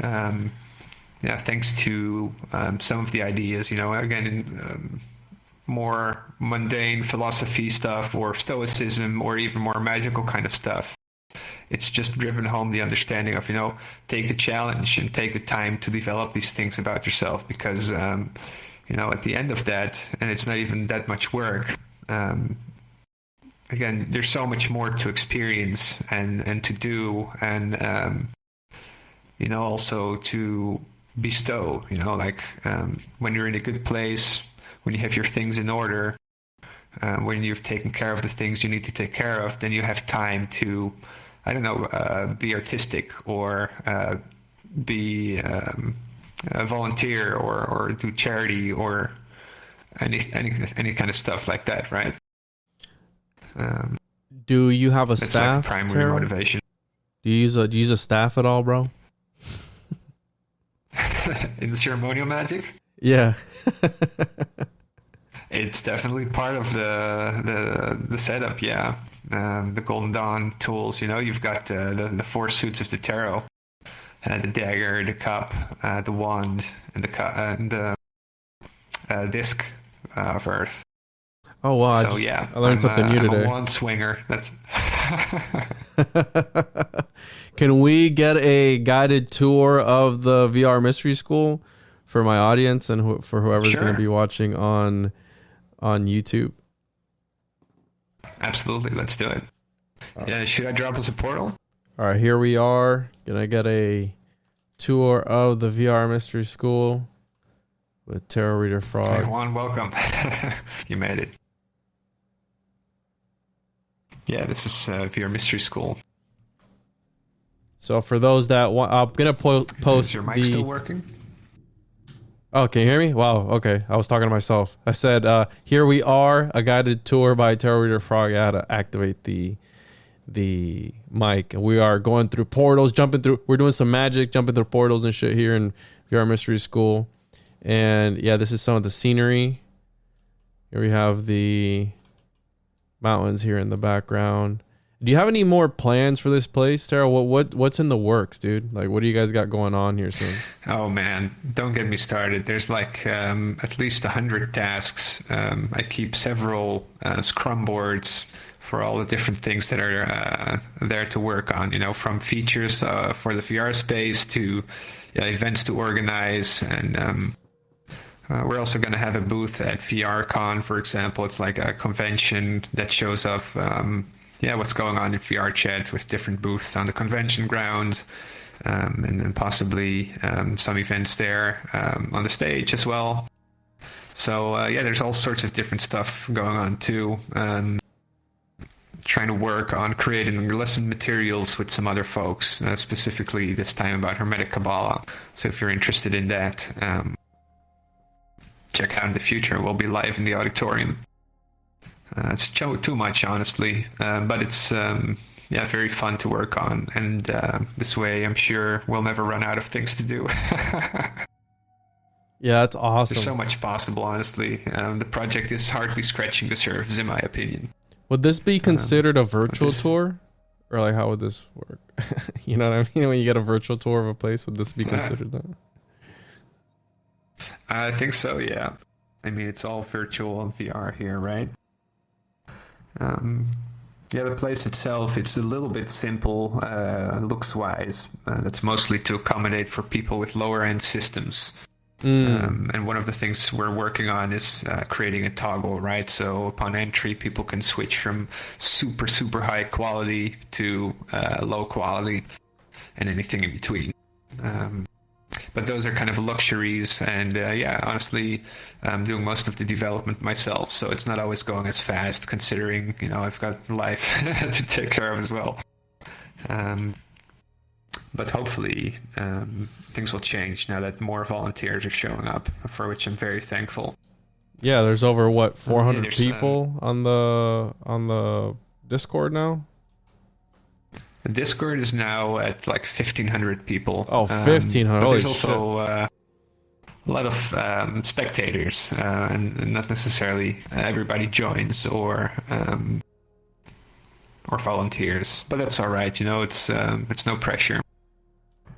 thanks to some of the ideas, again, in more mundane philosophy stuff or stoicism or even more magical kind of stuff, it's just driven home the understanding of, take the challenge and take the time to develop these things about yourself, because, at the end of that, and it's not even that much work, again, there's so much more to experience and to do, and, also to bestow, when you're in a good place, when you have your things in order, when you've taken care of the things you need to take care of, then you have time to, be artistic or be a volunteer or do charity or any kind of stuff like that, right? Do you have a staff? Like the primary motivation. Do you use a staff at all, bro? In the ceremonial magic? Yeah. It's definitely part of the setup, yeah. The Golden Dawn tools, you've got the four suits of the tarot. the dagger, the cup, the wand, and the disc of Earth. Oh wow! So yeah, I learned something new today. I'm a wand swinger. That's. Can we get a guided tour of the VR Mystery School for my audience and for whoever's going to be watching on YouTube? Absolutely, let's do it. Yeah, should I drop us a portal? All right, here we are. Gonna get a tour of the VR Mystery School with TarotReaderFrog. Hey Juan, welcome. You made it. Yeah, this is VR Mystery School. So for those that want, I'm gonna post. Is your mic still working? Oh, can you hear me? Wow. Okay, I was talking to myself. I said, "Here we are, a guided tour by TarotReaderFrog." I had to activate the mic. We are going through portals, jumping through. We're doing some magic, jumping through portals and shit here in VR Mystery School. And yeah, this is some of the scenery. Here we have the mountains here in the background. Do you have any more plans for this place, Tara? What's in the works, dude? Like, what do you guys got going on here soon? Oh man, don't get me started. There's like at least 100 tasks. I keep several Scrum boards for all the different things that are there to work on. You know, from features for the VR space to events to organize, and we're also going to have a booth at VRCon, for example. It's like a convention that shows off. What's going on in VR chat with different booths on the convention grounds, and then possibly some events there on the stage as well. So there's all sorts of different stuff going on too. Trying to work on creating lesson materials with some other folks, specifically this time about Hermetic Kabbalah. So if you're interested in that, check out in the future. We'll be live in the auditorium. It's too much, honestly, but it's very fun to work on, and this way I'm sure we'll never run out of things to do. Yeah, that's awesome. There's so much possible, honestly. The project is hardly scratching the surface, in my opinion. Would this be considered a virtual tour? Or like, how would this work? You know what I mean? When you get a virtual tour of a place, would this be considered that? I think so, yeah. I mean, it's all virtual and VR here, right? The place itself, it's a little bit simple looks-wise. That's mostly to accommodate for people with lower-end systems. And one of the things we're working on is creating a toggle, right? So upon entry, people can switch from super, super high quality to low quality and anything in between. But those are kind of luxuries, and honestly, I'm doing most of the development myself, so it's not always going as fast, considering, I've got life to take care of as well. But hopefully, things will change now that more volunteers are showing up, for which I'm very thankful. Yeah, there's over 400 people on the Discord now. The Discord is now at like 1,500 people. Oh, 1,500. But there's also a lot of spectators, and not necessarily everybody joins or volunteers. But that's all right. It's no pressure.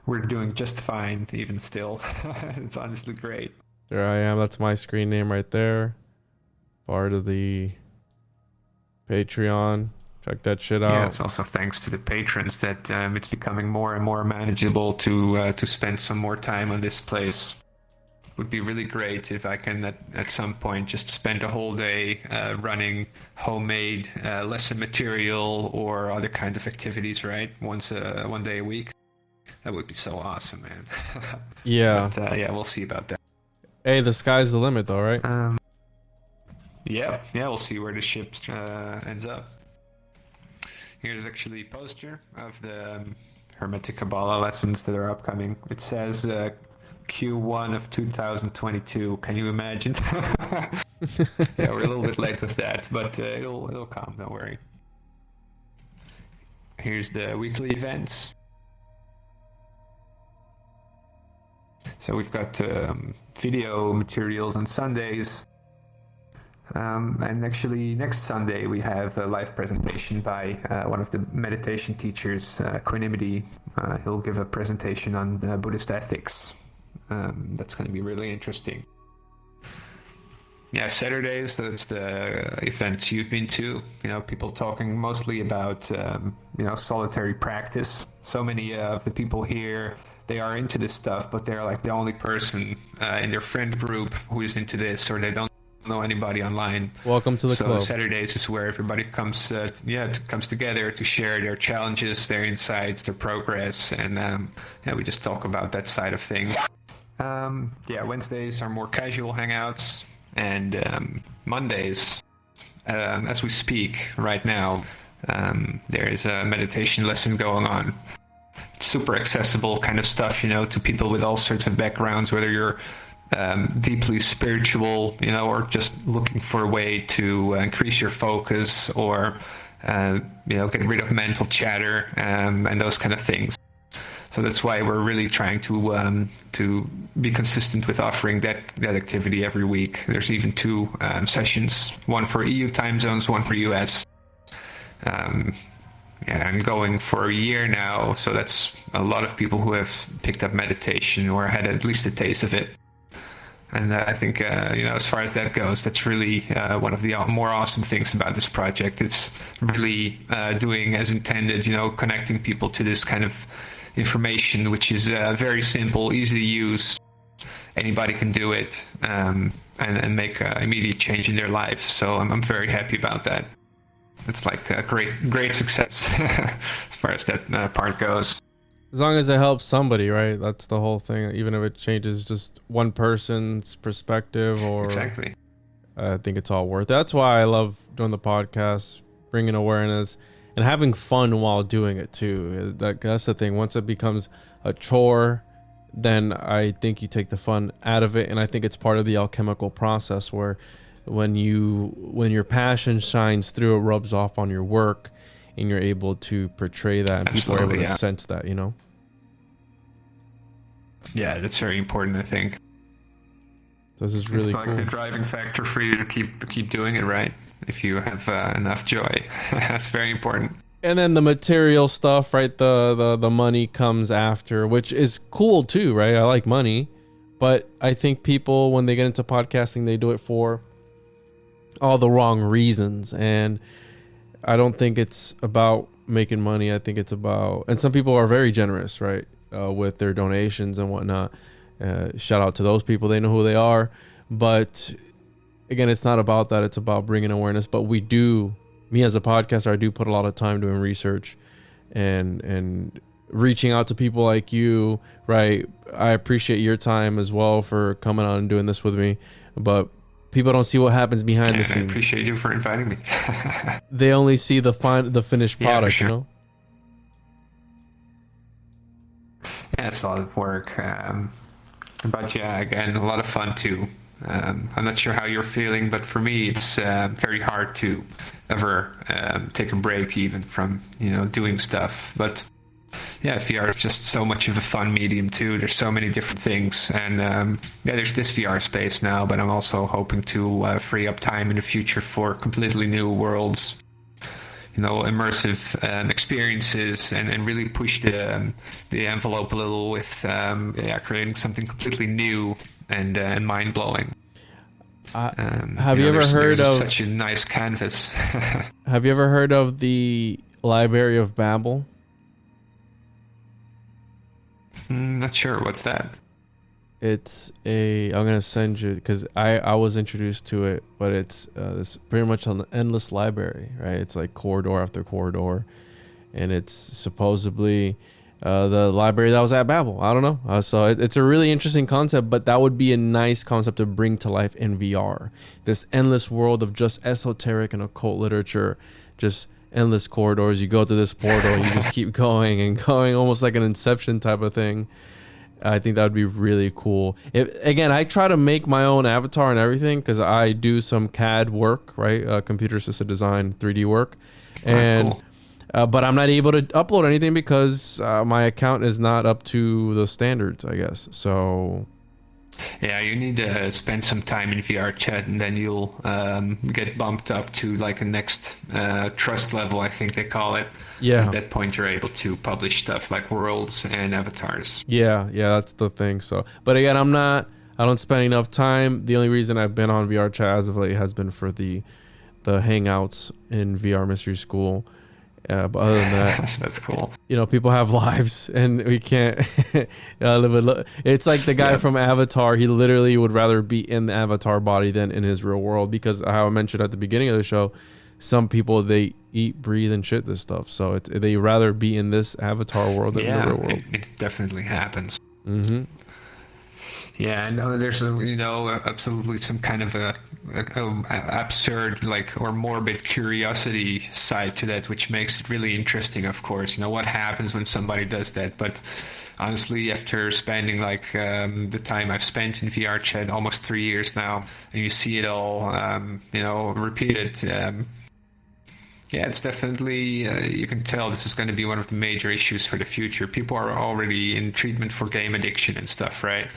We're doing just fine, even still. It's honestly great. There I am. That's my screen name right there. Part of the Patreon. Check that shit out. Yeah, it's also thanks to the patrons that it's becoming more and more manageable to spend some more time on this place. It would be really great if I can at some point just spend a whole day running homemade lesson material or other kind of activities, right? One day a week. That would be so awesome, man. Yeah. But, we'll see about that. Hey, the sky's the limit, though, right? Yeah, we'll see where the ship ends up. Here's actually a poster of the Hermetic Kabbalah lessons that are upcoming. It says Q1 of 2022. Can you imagine? We're a little bit late with that, but it'll come. Don't worry. Here's the weekly events. So we've got video materials on Sundays. And actually, next Sunday we have a live presentation by one of the meditation teachers, Equanimity. He'll give a presentation on Buddhist ethics. That's going to be really interesting. Yeah, Saturdays, that's the events you've been to. People talking mostly about, solitary practice. So many of the people here, they are into this stuff, but they're like the only person in their friend group who is into this, or they don't know anybody online. Welcome to the club. So Saturdays is where everybody comes together to share their challenges, their insights, their progress, and we just talk about that side of things. Wednesdays are more casual hangouts, and Mondays, as we speak right now, there is a meditation lesson going on. It's super accessible kind of stuff, to people with all sorts of backgrounds, whether you're deeply spiritual, or just looking for a way to increase your focus, or get rid of mental chatter, and those kind of things. So that's why we're really trying to be consistent with offering that activity every week. There's even 2 sessions, one for EU time zones, one for US. I'm going for a year now, so that's a lot of people who have picked up meditation or had at least a taste of it. And I think, as far as that goes, that's really one of the more awesome things about this project. It's really doing as intended, connecting people to this kind of information, which is very simple, easy to use. Anybody can do it, and make an immediate change in their life. So I'm very happy about that. It's like a great success as far as that part goes. As long as it helps somebody, right? That's the whole thing. Even if it changes just one person's perspective, or exactly, I think it's all worth it. That's why I love doing the podcast, bringing awareness, and having fun while doing it too. That's the thing. Once it becomes a chore, then I think you take the fun out of it, and I think it's part of the alchemical process where when your passion shines through, it rubs off on your work, and you're able to portray that, and people are able to sense that, Yeah, that's very important, I think. So this is really cool. It's like the driving factor for you to keep doing it, right? If you have enough joy. That's very important. And then the material stuff, right? The money comes after, which is cool too, right? I like money, but I think people, when they get into podcasting, they do it for all the wrong reasons. And I don't think it's about making money. I think it's about, and some people are very generous, right? With their donations and whatnot. Shout out to those people. They know who they are. But again, it's not about that. It's about bringing awareness. But me as a podcaster, I do put a lot of time doing research and reaching out to people like you, right? I appreciate your time as well for coming on and doing this with me. But people don't see what happens behind the scenes. I appreciate you for inviting me. They only see the finished product, for sure. Yeah, it's a lot of work. But yeah, again, a lot of fun too. I'm not sure how you're feeling, but for me, it's very hard to ever take a break even from, doing stuff. But yeah, VR is just so much of a fun medium too. There's so many different things. And there's this VR space now, but I'm also hoping to free up time in the future for completely new worlds, immersive experiences, and really push the envelope a little with creating something completely new and mind-blowing. Have you ever heard of such a nice canvas? Have you ever heard of the Library of Babel? Not sure. What's that? I'm gonna send you, because I was introduced to it, but it's pretty much an endless library, right? It's like corridor after corridor, and it's supposedly the library that was at Babel. I don't know. So it's a really interesting concept, but that would be a nice concept to bring to life in VR. This endless world of just esoteric and occult literature, just endless corridors. You go to this portal, you just keep going and going, almost like an Inception type of thing. I think that would be really cool. Again, I try to make my own avatar and everything because I do some CAD work, right? Computer assisted design, 3D work. And cool. But I'm not able to upload anything because my account is not up to the standards, I guess. So Yeah, you need to spend some time in VR chat, and then you'll get bumped up to like a next trust level, I think they call it. Yeah. At that point, you're able to publish stuff like worlds and avatars. Yeah, that's the thing. So, but again, I don't spend enough time. The only reason I've been on VR chat as of late has been for the hangouts in VR Mystery School. But other than that, that's cool. You know, people have lives, and we can't live. It's like the guy from Avatar. He literally would rather be in the Avatar body than in his real world, because how I mentioned at the beginning of the show, some people, they eat, breathe, and shit this stuff. So they rather be in this Avatar world than in the real world. It definitely happens. Mm-hmm. Yeah, and there's absolutely some kind of a absurd, like, or morbid curiosity side to that, which makes it really interesting. Of course, what happens when somebody does that. But honestly, after spending like the time I've spent in VR chat, almost 3 years now, and you see it all, repeated. Yeah, it's definitely, you can tell this is going to be one of the major issues for the future. People are already in treatment for game addiction and stuff, right?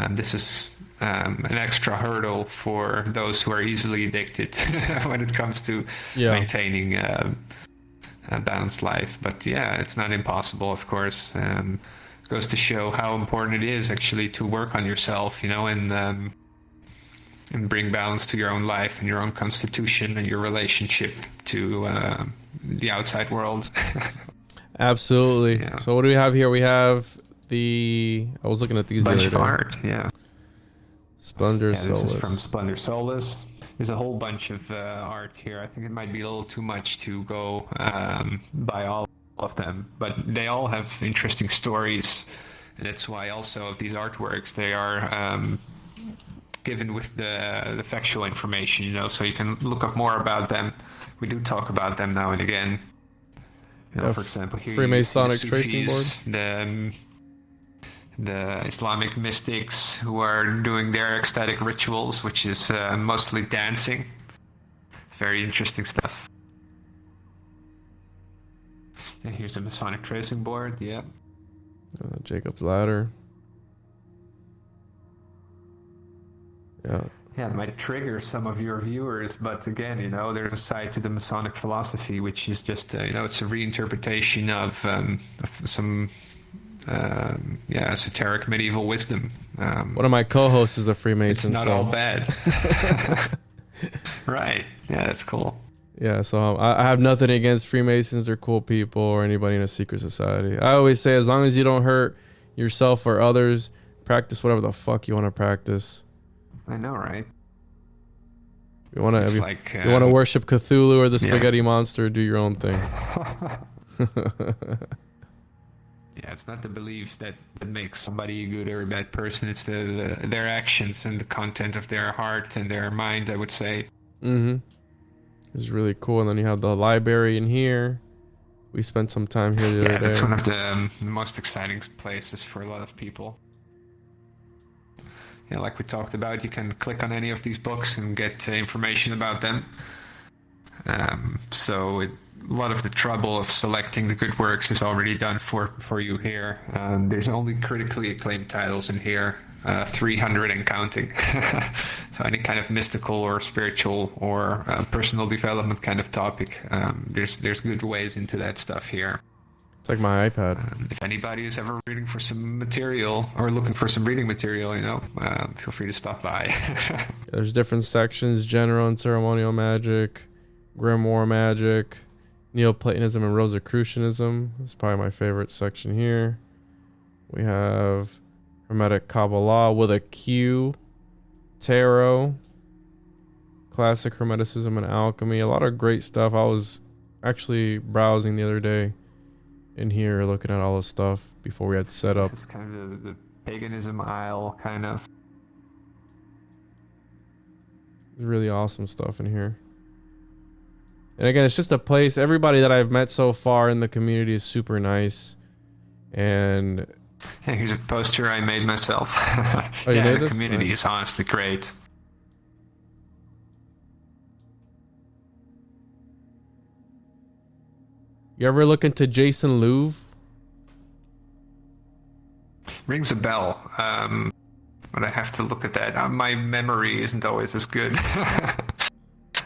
This is an extra hurdle for those who are easily addicted when it comes to maintaining a balanced life. But yeah, it's not impossible, of course. It goes to show how important it is actually to work on yourself, and bring balance to your own life and your own constitution and your relationship to the outside world. Absolutely. Yeah. So what do we have here? We have I was looking at these bunch the of other day. art, yeah. Splendor Solus. This is from Splendor Solus. There's a whole bunch of art here. I think it might be a little too much to go by all of them, but they all have interesting stories, and that's why also of these artworks, they are given with the factual information, so you can look up more about them. We do talk about them now and again. For example, here Freemasonic tracing board. The Islamic mystics who are doing their ecstatic rituals, which is mostly dancing. Very interesting stuff. And here's a Masonic tracing board, yeah. Jacob's Ladder. Yeah. Yeah, it might trigger some of your viewers, but again, there's a side to the Masonic philosophy, which is just, it's a reinterpretation of some esoteric medieval wisdom. One of my co-hosts is a Freemason. It's not all bad. Right. Yeah, that's cool. Yeah, so I have nothing against Freemasons. They're cool people, or anybody in a secret society. I always say, as long as you don't hurt yourself or others, practice whatever the fuck you want to practice. I know, right? You want to worship Cthulhu or the spaghetti monster, do your own thing. Yeah, it's not the belief that makes somebody a good or a bad person. It's their actions and the content of their heart and their mind, I would say. Mm-hmm. It's really cool. And then you have the library in here. We spent some time here the other day. Yeah, it's one of the most exciting places for a lot of people. Yeah, like we talked about, you can click on any of these books and get information about them. So a lot of the trouble of selecting the good works is already done for you here. There's only critically acclaimed titles in here, 300 and counting. So any kind of mystical or spiritual or personal development kind of topic, there's good ways into that stuff here. It's like my iPad. If anybody is ever reading for some material or looking for some reading material, feel free to stop by. There's different sections: general and ceremonial magic, grimoire magic, Neoplatonism and Rosicrucianism. That's probably my favorite section here. We have Hermetic Kabbalah with a Q, Tarot, classic Hermeticism and alchemy. A lot of great stuff. I was actually browsing the other day in here, looking at all this stuff before we had set up. This is kind of the paganism aisle, kind of. Really awesome stuff in here. And again, it's just a place. Everybody that I've met so far in the community is super nice. And yeah, here's a poster I made myself. Oh, you made the this? community Nice. is honestly great. You ever look into Jason Louv? Rings a bell. but I have to look at that. My memory isn't always as good. I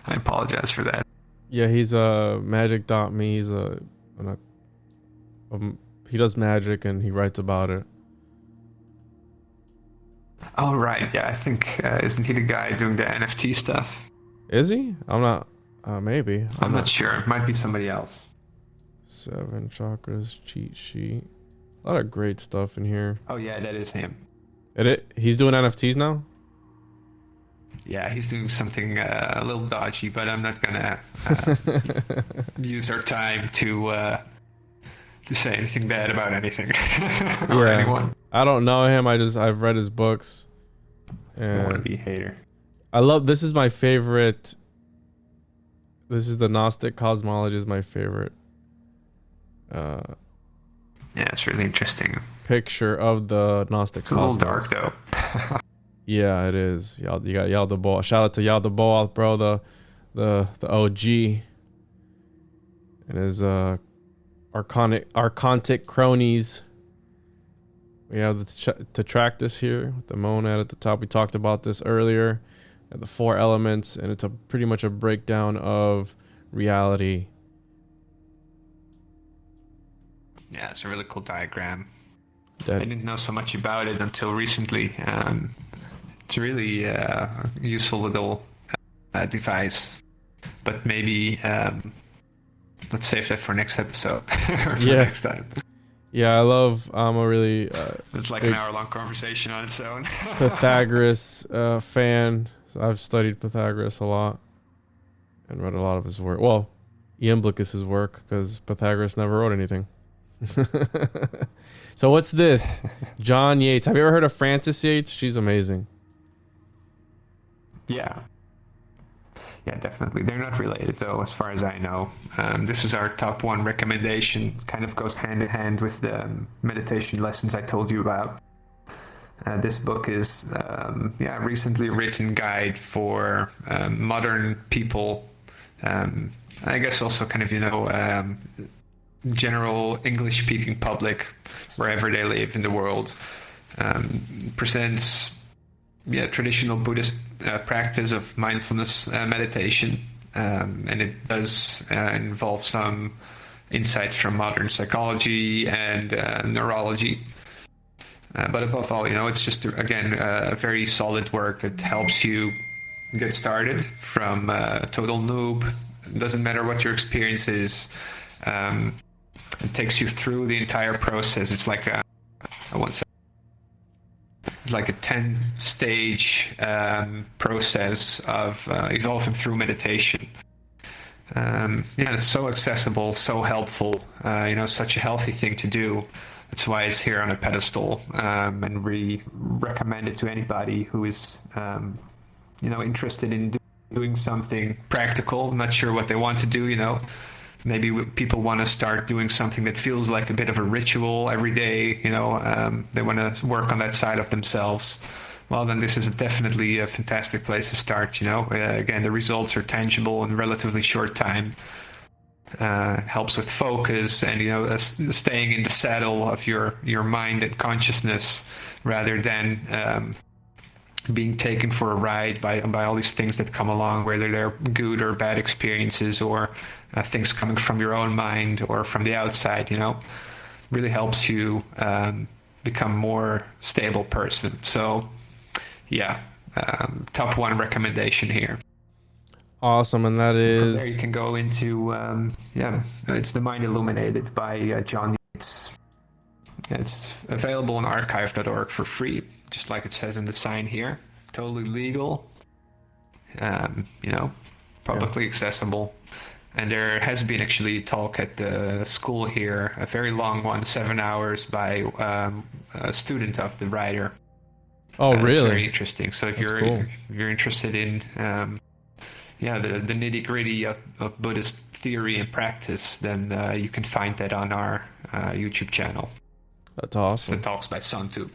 apologize for that. Yeah, he's magic.me. He's he does magic and he writes about it. Oh, right. Yeah, I think, isn't he the guy doing the NFT stuff? Is he? I'm not, maybe. I'm not sure. It might be somebody else. 7 chakras cheat sheet. A lot of great stuff in here. Oh, yeah, that is him. He's doing NFTs now? Yeah, he's doing something a little dodgy, but I'm not going to use our time to say anything bad about anything or anyone. I don't know him. I've read his books. And I don't want to be a hater. This is my favorite. This is the Gnostic cosmology is my favorite. Yeah, it's really interesting. Picture of the Gnostic cosmos. It's a little dark though. Yeah, it is. You got Yaldabaoth. Shout out to Yaldabaoth, bro, the OG. And his archontic cronies. We have the Tetractys here with the monad at the top. We talked about this earlier. The 4 elements, and it's pretty much a breakdown of reality. Yeah, it's a really cool diagram. I didn't know so much about it until recently. It's a really useful little device. But maybe let's save that for next episode. Or for next time. Yeah, I'm a really... it's like an hour-long conversation on its own. Pythagoras fan. So I've studied Pythagoras a lot and read a lot of his work. Well, Iamblichus's work, because Pythagoras never wrote anything. So what's this? John Yates. Have you ever heard of Frances Yates? She's amazing. Yeah. Yeah, definitely. They're not related, though, as far as I know. This is our top 1 recommendation. Kind of goes hand in hand with the meditation lessons I told you about. This book is a recently written guide for modern people. I guess also kind of, general English-speaking public, wherever they live in the world. Presents traditional Buddhist practice of mindfulness meditation, and it does involve some insights from modern psychology and neurology. But above all, it's just, again, a very solid work that helps you get started from a total noob. It doesn't matter what your experience is. It takes you through the entire process. It's like a 10-stage process of evolving through meditation. It's so accessible, so helpful, such a healthy thing to do. That's why it's here on a pedestal, and we recommend it to anybody who is, interested in doing something practical, not sure what they want to do, Maybe people want to start doing something that feels like a bit of a ritual every day, they want to work on that side of themselves. Well, then this is definitely a fantastic place to start, Again, the results are tangible in a relatively short time. Helps with focus and, staying in the saddle of your mind and consciousness rather than being taken for a ride by all these things that come along, whether they're good or bad experiences or things coming from your own mind or from the outside, really helps you become more stable person. So, top 1 recommendation here. Awesome, and that is... From there you can go into, it's The Mind Illuminated by John Yates. It's available on archive.org for free, just like it says in the sign here. Totally legal, publicly accessible. And there has been actually a talk at the school here, a very long one, 7 hours, by a student of the writer. Oh, really? It's very interesting. So if you're interested in the nitty-gritty of Buddhist theory and practice, then you can find that on our YouTube channel. That's awesome. The talks by Sun too.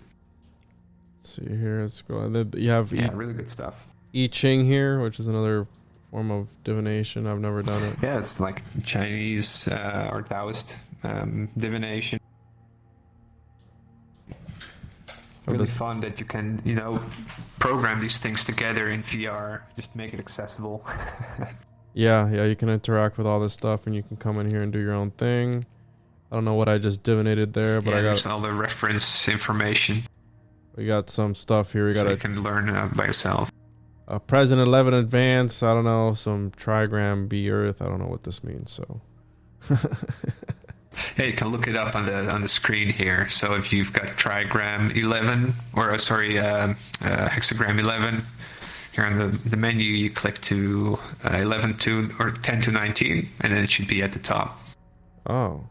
Let's see here. Let's go. You have really good stuff. I Ching here, which is another form of divination. I've never done it. Yeah, it's like Chinese or Taoist divination. really fun that you can, program these things together in VR, just make it accessible. Yeah, you can interact with all this stuff, and you can come in here and do your own thing. I don't know what I just divinated there, but I got there's all the reference information. We got some stuff here. You can learn by yourself. Present 11 advance. I don't know, some trigram B Earth. I don't know what this means. So. You can look it up on the screen here. So if you've got trigram 11, hexagram 11, here on the menu, you click to 11 to or 10 to 19, and then it should be at the top. Oh,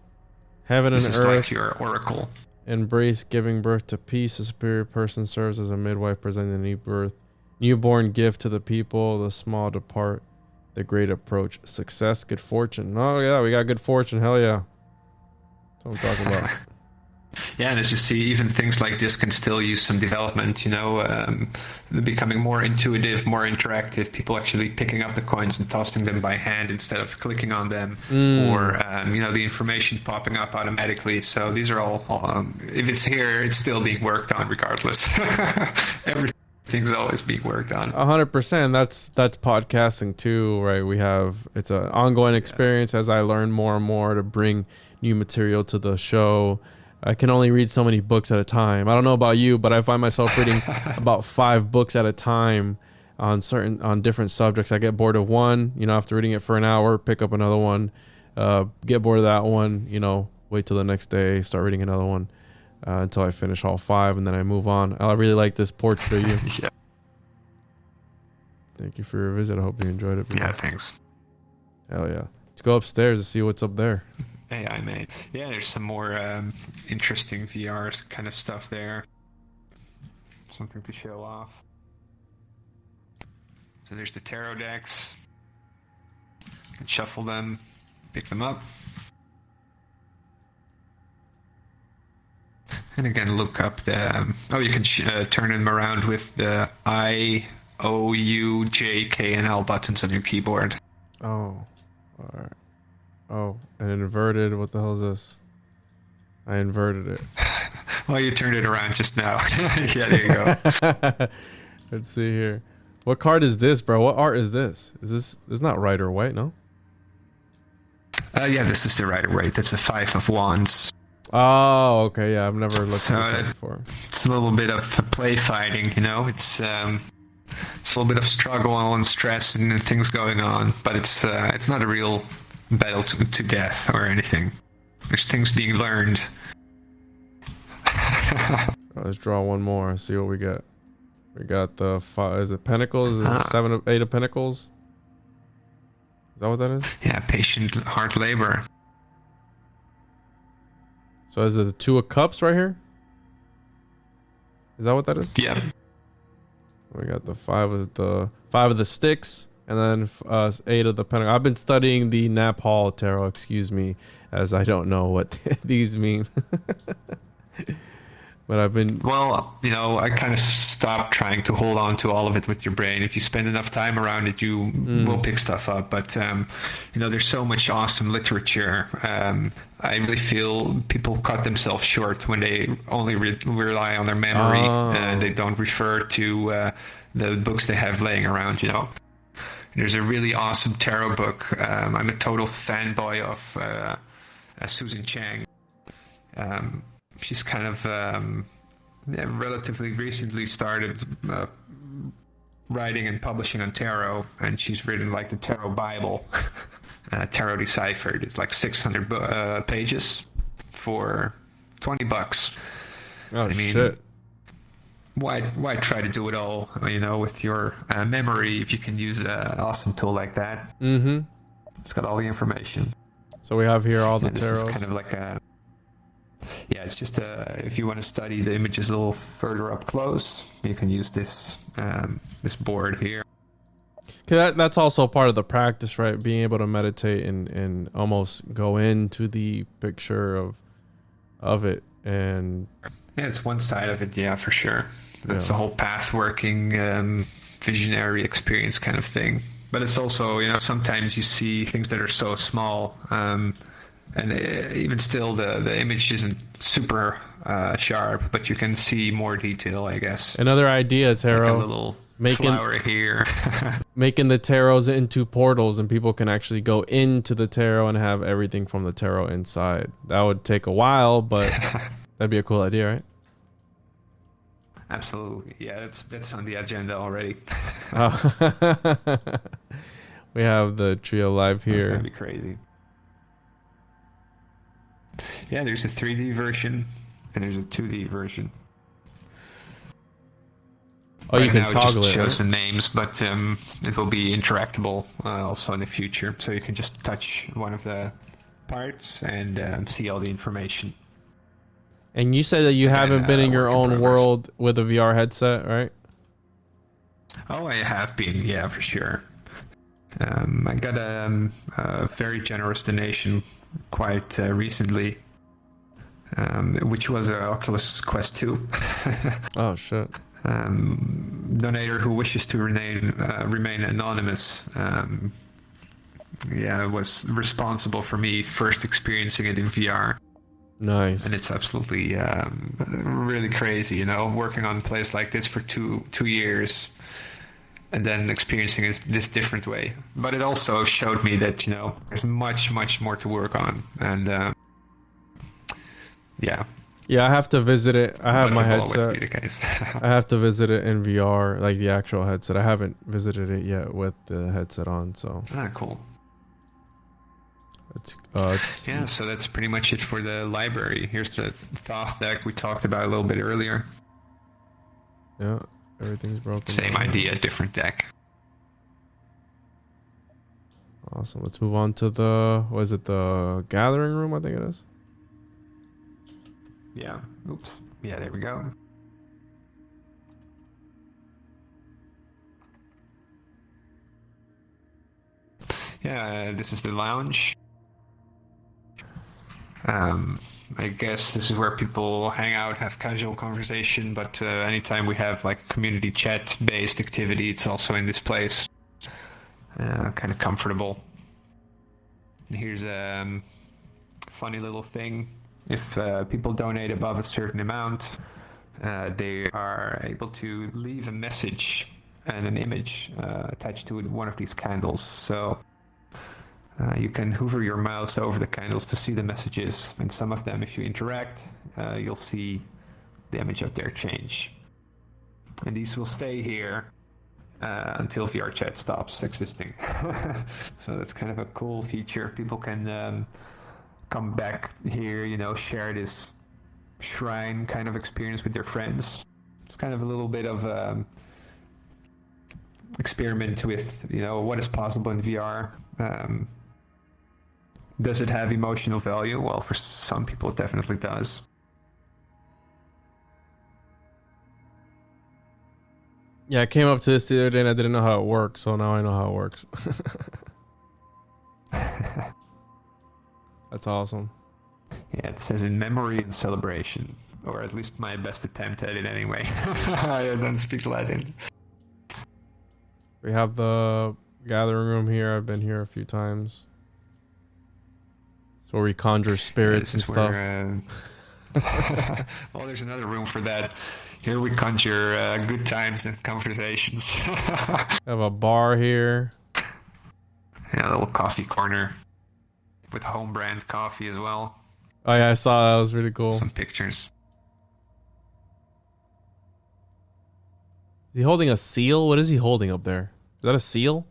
heaven and earth. This is like your oracle. Embrace giving birth to peace. A superior person serves as a midwife, presenting the newborn gift to the people. The small depart. The great approach. Success, good fortune. Oh yeah, we got good fortune. Hell yeah. That's what I'm talking about. Yeah, and as you see, even things like this can still use some development, becoming more intuitive, more interactive, people actually picking up the coins and tossing them by hand instead of clicking on them, or, the information popping up automatically. So these are all, if it's here, it's still being worked on regardless. Everything's always being worked on. 100%. That's podcasting too, right? It's an ongoing experience as I learn more and more to bring new material to the show. I can only read so many books at a time. I don't know about you, but I find myself reading about 5 books at a time on different subjects. I get bored of one, after reading it for an hour, pick up another one, get bored of that one, wait till the next day, start reading another one until I finish all 5, and then I move on. I really like this portrait of you. Yeah. Thank you for your visit. I hope you enjoyed it. Yeah, thanks. Hell yeah. Let's go upstairs to see what's up there. AI mate. Yeah, there's some more interesting VR kind of stuff there. Something to show off. So there's the tarot decks. You can shuffle them, pick them up. And again, look up the... you can turn them around with the I, O, U, J, K, and L buttons on your keyboard. Oh, all right. Oh, and inverted. What the hell is this? I inverted it. Well, you turned it around just now. Yeah, there you go. Let's see here. What card is this, bro? What art is this? This is not Rider White, no? Yeah, this is the Rider White. That's a 5 of Wands. Oh, okay. Yeah, I've never looked at this before. It's a little bit of play fighting, It's a little bit of struggle and stress and things going on, but it's not a real battle to death or anything. There's things being learned. Let's draw one more. See what we get. We got the 5. Is it Pentacles? Is it 7 of 8 of Pentacles? Is that what that is? Yeah, patient hard labor. So is it the 2 of Cups right here? Is that what that is? Yeah. We got the 5 of the Sticks. And then 8 of the Pentacle. I've been studying the Nap Hall Tarot, excuse me, as I don't know what these mean. But I've been... Well, I kind of stopped trying to hold on to all of it with your brain. If you spend enough time around it, you will pick stuff up. But, there's so much awesome literature. I really feel people cut themselves short when they only rely on their memory and they don't refer to the books they have laying around, There's a really awesome tarot book. I'm a total fanboy of Susan Chang. She's kind of relatively recently started writing and publishing on tarot, and she's written like the Tarot Bible, Tarot Deciphered. It's like 600 pages for $20. Oh, shit. Why try to do it all, with your memory if you can use an awesome tool like that? Mm-hmm. It's got all the information. So we have here all the tarot. tarots. Kind of like it's just if you want to study the images a little further up close, you can use this this board here. That's also part of the practice, right? Being able to meditate and almost go into the picture of it. And yeah, it's one side of it, yeah, for sure. That's the whole path working, visionary experience kind of thing. But it's also, sometimes you see things that are so small, and even still the image isn't super sharp, but you can see more detail, I guess. Another idea, Like tarot. a little flower here. Making the tarots into portals, and people can actually go into the tarot and have everything from the tarot inside. That would take a while, but that'd be a cool idea, right? Absolutely. Yeah, that's on the agenda already. We have the trio live It's here. gonna be crazy. Yeah, there's a 3D version and there's a 2D version. Oh, you Right can now toggle it just it. shows Right? the names, but it will be interactable also in the future. So you can just touch one of the parts and see all the information. And you said that you haven't been in your work in own progress. world with a VR headset, right? Oh, I have been, yeah, for sure. I got a very generous donation quite recently, which was an Oculus Quest 2. Oh shit. Donator who wishes to remain anonymous, was responsible for me first experiencing it in VR. Nice. And it's absolutely really crazy, working on a place like this for two years and then experiencing it this different way. But it also showed me that, there's much, much more to work on. And yeah. Yeah, I have to visit it. I have But my it will always headset. be the case. I have to visit it in VR, like the actual headset. I haven't visited it yet with the headset on, so Cool. it's Yeah, so that's pretty much it for the library. Here's the Thoth deck we talked about a little bit earlier. yeah, everything's broken. Same down. idea, different deck. Awesome. Let's move on to the gathering room, I think it is. Yeah. Oops. Yeah, there we go. Yeah, this is the lounge. I guess this is where people hang out, have casual conversation, but anytime we have like community chat-based activity, it's also in this place. Kind of comfortable. And here's a funny little thing. If people donate above a certain amount, they are able to leave a message and an image attached to one of these candles. So you can hover your mouse over the candles to see the messages, and some of them, if you interact, you'll see the image up there change. And these will stay here until VR chat stops existing. So that's kind of a cool feature. People can come back here, share this shrine kind of experience with their friends. It's kind of a little bit of experiment with, what is possible in VR. Does it have emotional value? Well, for some people it definitely does. Yeah, I came up to this the other day and I didn't know how it works, so now I know how it works. That's awesome. Yeah, it says in memory and celebration, or at least my best attempt at it anyway. I don't speak Latin. We have the gathering room here. I've been here a few times. It's where we conjure spirits and stuff. Well, there's another room for that. Here we conjure good times and conversations. Have a bar here. Yeah, a little coffee corner with home brand coffee as well. Oh yeah, I saw that. It was really cool. Some pictures. Is he holding a seal? What is he holding up there? Is that a seal?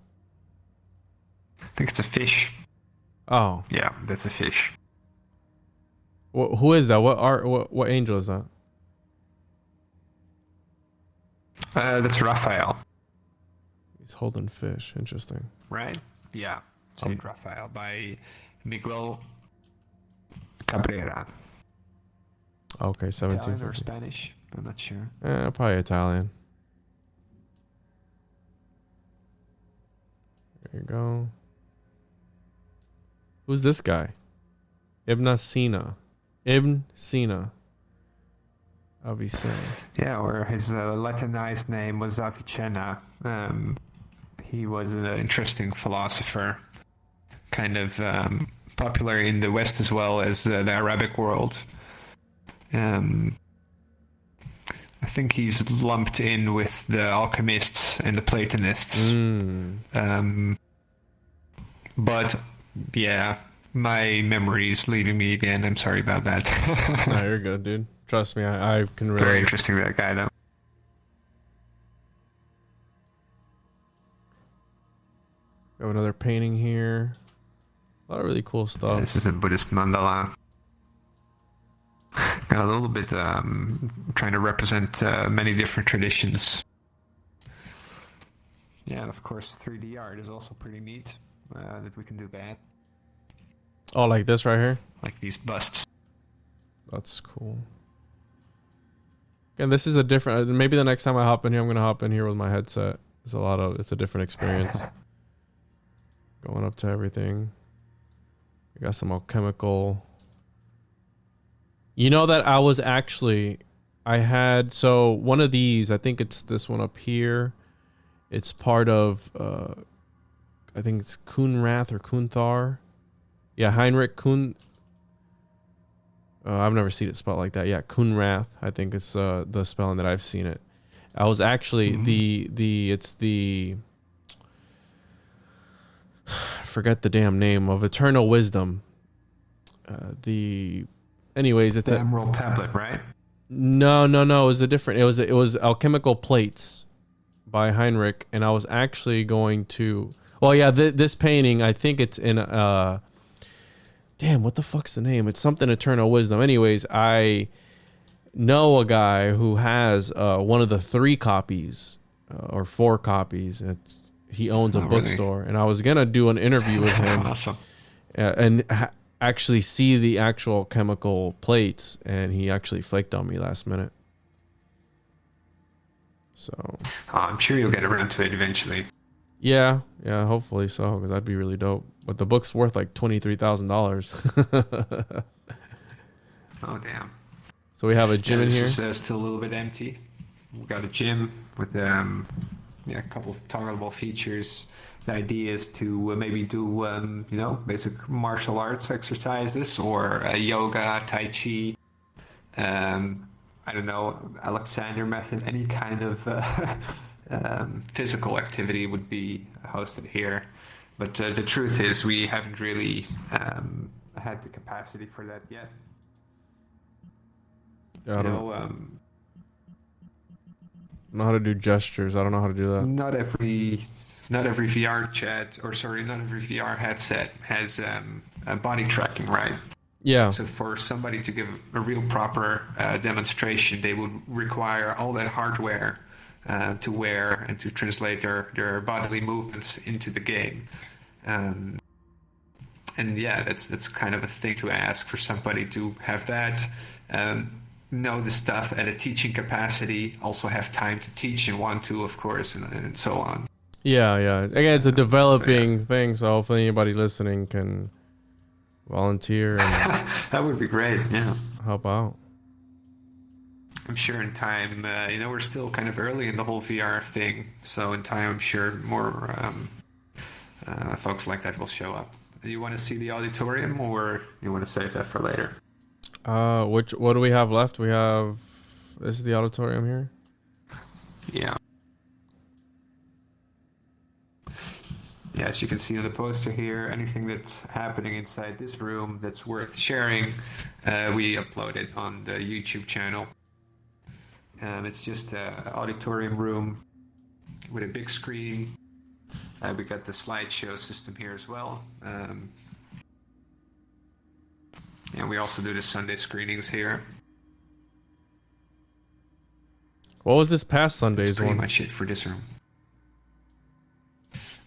I think it's a fish. Oh, Yeah, that's a fish. who is that? What angel is that? That's Raphael, He's holding fish. Interesting. right? Yeah. Saint Raphael by Miguel Cabrera. Okay, Italian or 1750. Spanish? I'm not sure. Probably Italian. There you go. Who's this guy? Ibn Sina. Ibn Sina. Avicenna. Yeah, or his Latinized name was Avicenna. He was an interesting philosopher, kind of popular in the West as well as the Arabic world. I think he's lumped in with the alchemists and the Platonists. But yeah, my memory's leaving me again. I'm sorry about that. No, you're good, dude. Trust me, I can relate. Very interesting, that guy, though. We have another painting here. A lot of really cool stuff. Yeah, this is a Buddhist mandala. Got a little bit trying to represent many different traditions. Yeah, and of course 3D art is also pretty neat, that we can do that. Oh, like this right here? Like these busts. That's cool. And this is a different, maybe the next time I hop in here, I'm going to hop in here with my headset. It's a different experience. Going up to everything. We got some alchemical. You know that I had, so one of these, I think it's this one up here. It's part of, I think it's Kunrath or Kunthar. Yeah, Heinrich Kun. I've never seen it spelled like that. Yeah, Kunrath. I think it's the spelling that I've seen it. I was actually I forget the damn name of Eternal Wisdom. Anyways, it's the Emerald Tablet, right? No. It was a different. It was alchemical plates by Heinrich, and I was actually going to. Well, yeah, this painting. I think it's in. Damn, what the fuck's the name? It's something Eternal Wisdom. Anyways, I know a guy who has one of the 3 copies or 4 copies. He owns a bookstore, and I was gonna do an interview with him. Awesome. And actually see the actual chemical plates, and he actually flaked on me last minute. So I'm sure you'll get around to it eventually. Yeah, hopefully so, because that'd be really dope. But the book's worth like $23,000. Oh damn! So we have a gym in here. This is still a little bit empty. We got a gym with a couple of toggleable features. The idea is to maybe do basic martial arts exercises or yoga, tai chi. I don't know, Alexander method. Any kind of physical activity would be hosted here. But the truth is, we haven't really had the capacity for that yet. Yeah, I don't know how to do gestures. I don't know how to do that. Not every VR not every VR headset has body tracking, right? Yeah. So for somebody to give a real proper demonstration, they would require all that hardware to wear and to translate their bodily movements into the game. And yeah, that's kind of a thing to ask for somebody to have that. Know the stuff at a teaching capacity, also have time to teach and want to, of course, and so on. Yeah. Again, it's a developing thing, so hopefully anybody listening can volunteer and that would be great. Yeah, help out. I'm sure in time, we're still kind of early in the whole VR thing, so in time, I'm sure more folks like that will show up. Do you want to see the auditorium, or you want to save that for later? What do we have left? This is the auditorium here. Yeah. Yeah, as you can see on the poster here, anything that's happening inside this room that's worth sharing, we upload it on the YouTube channel. It's just an auditorium room with a big screen. We got the slideshow system here as well. And we also do the Sunday screenings here. What was this past Sunday's That's pretty one? much it for this room.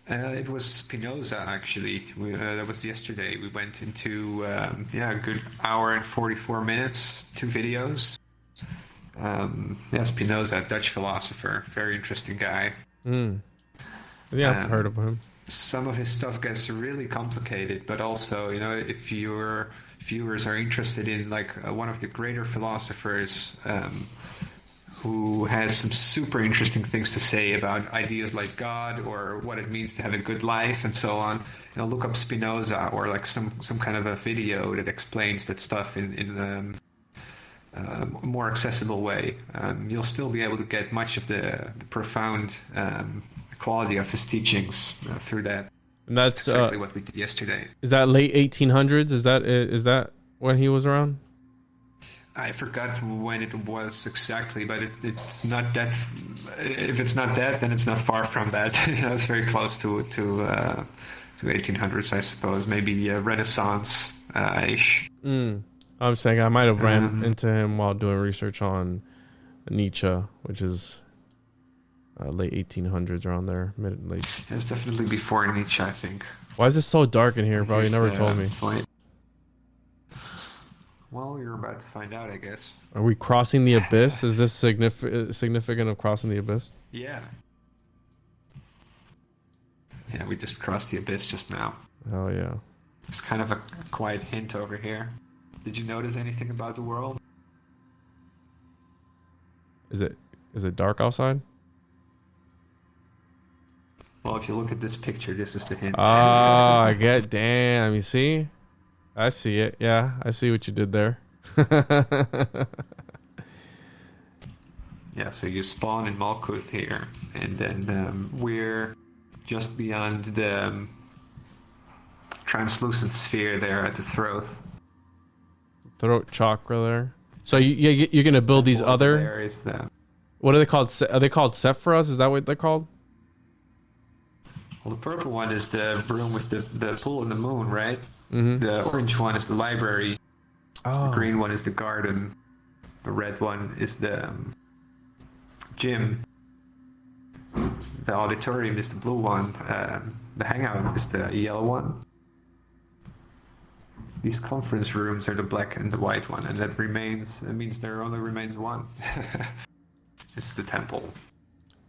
It was Spinoza, actually. That was yesterday. We went into a good hour and 44 minutes, 2 videos. Spinoza, Dutch philosopher, very interesting guy. Yeah, I've heard of him. Some of his stuff gets really complicated, but also, if your viewers are interested in one of the greater philosophers who has some super interesting things to say about ideas like God or what it means to have a good life and so on, look up Spinoza or some kind of a video that explains that stuff in more accessible way. You'll still be able to get much of the profound quality of his teachings through that. And that's exactly what we did yesterday. Is that late 1800s? Is that when he was around? I forgot when it was exactly, but it's not that. If it's not that, then it's not far from that. It's very close to 1800s, I suppose. Maybe Renaissance ish. I'm saying I might have ran into him while doing research on Nietzsche, which is late 1800s, around there, late. It's definitely before Nietzsche, I think. Why is it so dark in here, bro? You never told me. Point. Well, you're about to find out, I guess. Are we crossing the abyss? Is this significant of crossing the abyss? Yeah. Yeah, we just crossed the abyss just now. Oh, yeah. It's kind of a quiet hint over here. Did you notice anything about the world? Is it dark outside? Well, if you look at this picture, this is the hint. Oh, I get. Damn, you see? I see it. Yeah, I see what you did there. Yeah, so you spawn in Malkuth here, and then we're just beyond the translucent sphere there at the throat. Throat chakra there. So you're gonna build these other. There is the... What are they called? Are they called Sephiras? Is that what they're called? Well, the purple one is the room with the pool and the moon, right? Mm-hmm. The orange one is the library. Oh. The green one is the garden. The red one is the gym. The auditorium is the blue one. The hangout is the yellow one. These conference rooms are the black and the white one, and that means there only remains one. It's the temple.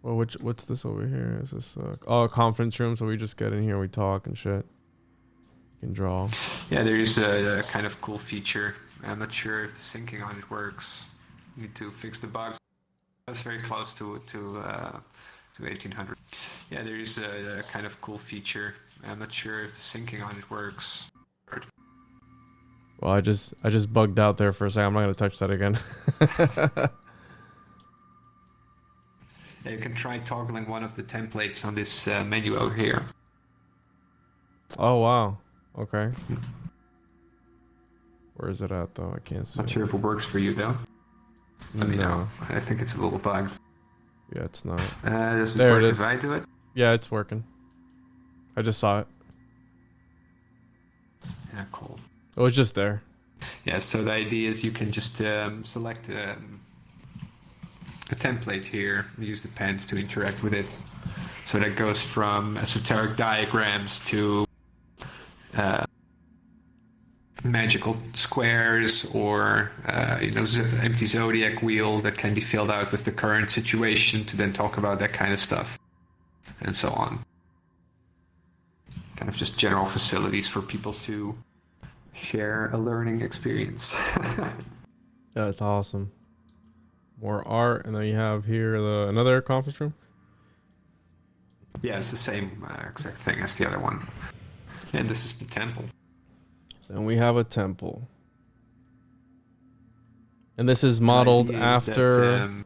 Well, what's this over here? Is this a conference room? So we just get in here, we talk and shit. You can draw. Yeah, there is a kind of cool feature. I'm not sure if the syncing on it works. You need to fix the bugs. That's very close to 1800. Yeah, there is a kind of cool feature. I'm not sure if the syncing on it works. Well, I just bugged out there for a second. I'm not gonna touch that again. Yeah, you can try toggling one of the templates on this menu over here. Oh wow. Okay. Where is it at though? I can't see. Not sure if it works for you though. Let me know. No. I think it's a little bugged. Yeah, it's not. Does it There work it is. if I do it? Yeah, it's working. I just saw it. Yeah, cool. It was just there. Yeah, so the idea is you can just select a template here, use the pens to interact with it. So that goes from esoteric diagrams to magical squares, or empty zodiac wheel that can be filled out with the current situation to then talk about that kind of stuff, and so on. Kind of just general facilities for people to share a learning experience. That's awesome. More art, and then you have here another conference room. Yeah, it's the same exact thing as the other one. And this is the temple. And we have a temple. And this is modeled after...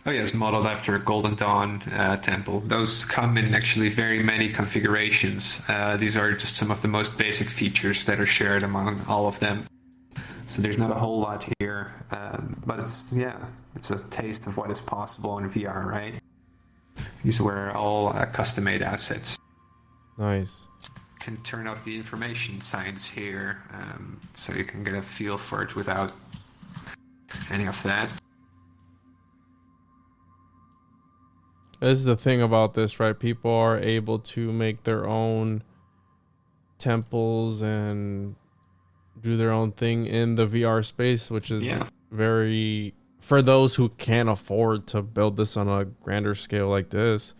it's modeled after a Golden Dawn temple. Those come in actually very many configurations. These are just some of the most basic features that are shared among all of them. So there's not a whole lot here, but it's a taste of what is possible in VR, right? These were all custom-made assets. Nice. Can turn off the information signs here, so you can get a feel for it without any of that. This is the thing about this, right? People are able to make their own temples and do their own thing in the VR space, which is very, for those who can't afford to build this on a grander scale like this,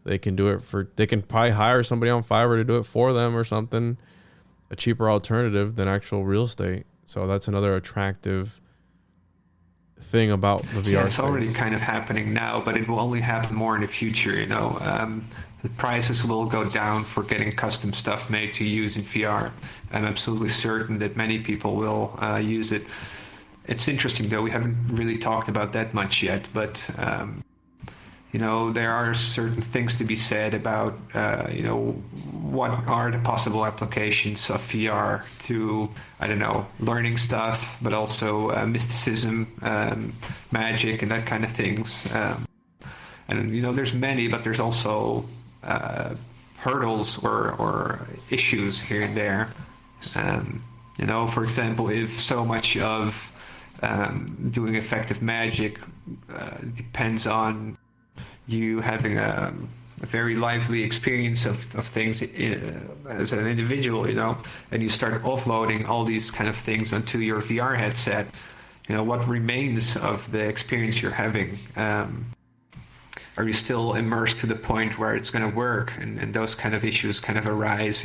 they can do it they can probably hire somebody on Fiverr to do it for them or something, a cheaper alternative than actual real estate. So that's another attractive thing about the VR. Yeah, it's already kind of happening now, but it will only happen more in the future. The prices will go down for getting custom stuff made to use in VR. I'm absolutely certain that many people will use it. It's interesting, though, we haven't really talked about that much yet, but there are certain things to be said about what are the possible applications of VR to, I don't know, learning stuff, but also mysticism, magic, and that kind of things. And there's many, but there's also hurdles or issues here and there. For example, if so much of doing effective magic depends on you having a very lively experience of things as an individual, and you start offloading all these kind of things onto your VR headset, what remains of the experience you're having? Are you still immersed to the point where it's going to work? And those kind of issues kind of arise,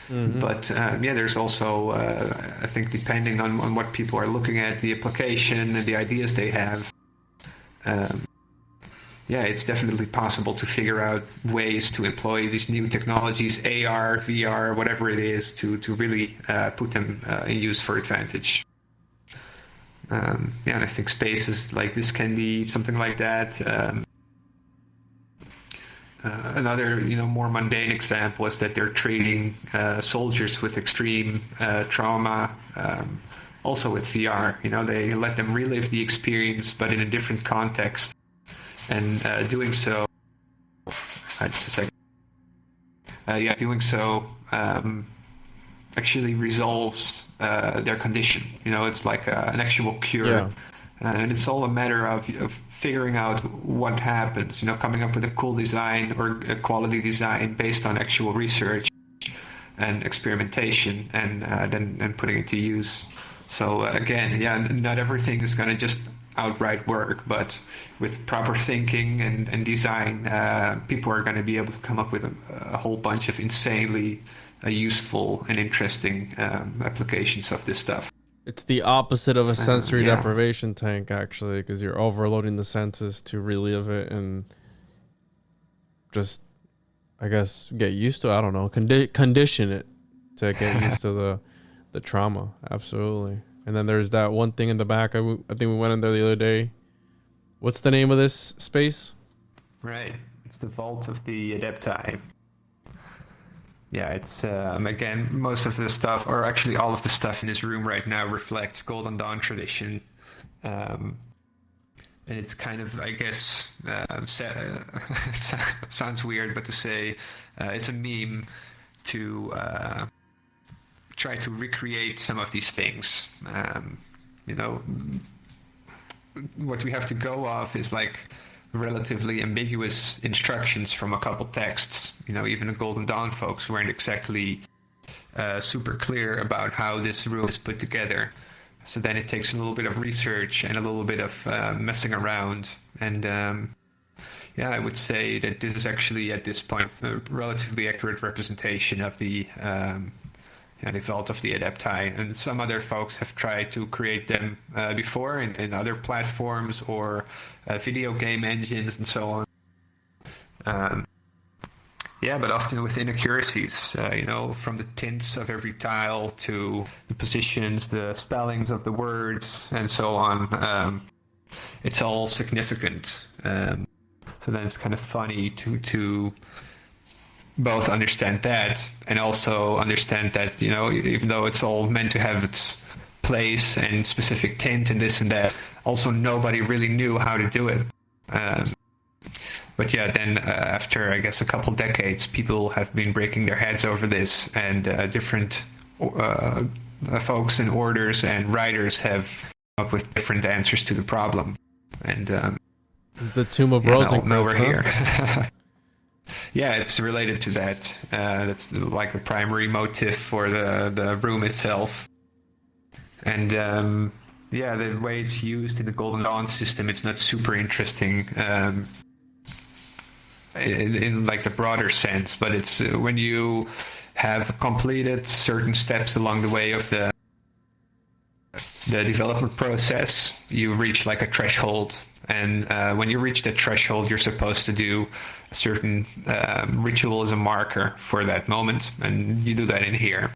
Mm-hmm. But there's also, I think, depending on what people are looking at, the application and the ideas they have, it's definitely possible to figure out ways to employ these new technologies, AR, VR, whatever it is, to really put them in use for advantage. And I think spaces like this can be something like that. Another, more mundane example is that they're treating soldiers with extreme trauma, also with VR. They let them relive the experience, but in a different context. And doing so, actually resolves their condition. It's like an actual cure. Yeah. And it's all a matter of figuring out what happens, coming up with a cool design or a quality design based on actual research and experimentation, and then putting it to use. So again, not everything is going to just outright work, but with proper thinking and design, people are going to be able to come up with a whole bunch of insanely useful and interesting applications of this stuff. It's the opposite of a sensory deprivation tank, actually, because you're overloading the senses to relive it and just, I guess, get used to it. I don't know, condition it to get used to the trauma. Absolutely. And then there's that one thing in the back. I think we went in there the other day. What's the name of this space? Right. It's the Vault of the Adepti. Yeah, it's, again, most of the stuff, or actually all of the stuff in this room right now reflects Golden Dawn tradition. And it's kind of, I guess, it sounds weird, but to say it's a meme to try to recreate some of these things. What we have to go off is like relatively ambiguous instructions from a couple texts. Even the Golden Dawn folks weren't exactly super clear about how this room is put together. So then it takes a little bit of research and a little bit of messing around. And I would say that this is actually at this point a relatively accurate representation of the Vault of the Adepti. And some other folks have tried to create them before in other platforms or video game engines and so on. But often with inaccuracies, from the tints of every tile to the positions, the spellings of the words, and so on. It's all significant. So then it's kind of funny to both understand that and also understand that, even though it's all meant to have its place and specific tint and this and that, also nobody really knew how to do it. But then after, I guess, a couple decades, people have been breaking their heads over this, and different folks and orders and writers have come up with different answers to the problem. And is the Tomb of Rosencrantz over here. Yeah, it's related to that. That's like the primary motive for the room itself. And the way it's used in the Golden Dawn system, it's not super interesting in like the broader sense. But it's when you have completed certain steps along the way of the the development process, you reach like a threshold. And when you reach that threshold, you're supposed to do a certain ritual as a marker for that moment. And you do that in here.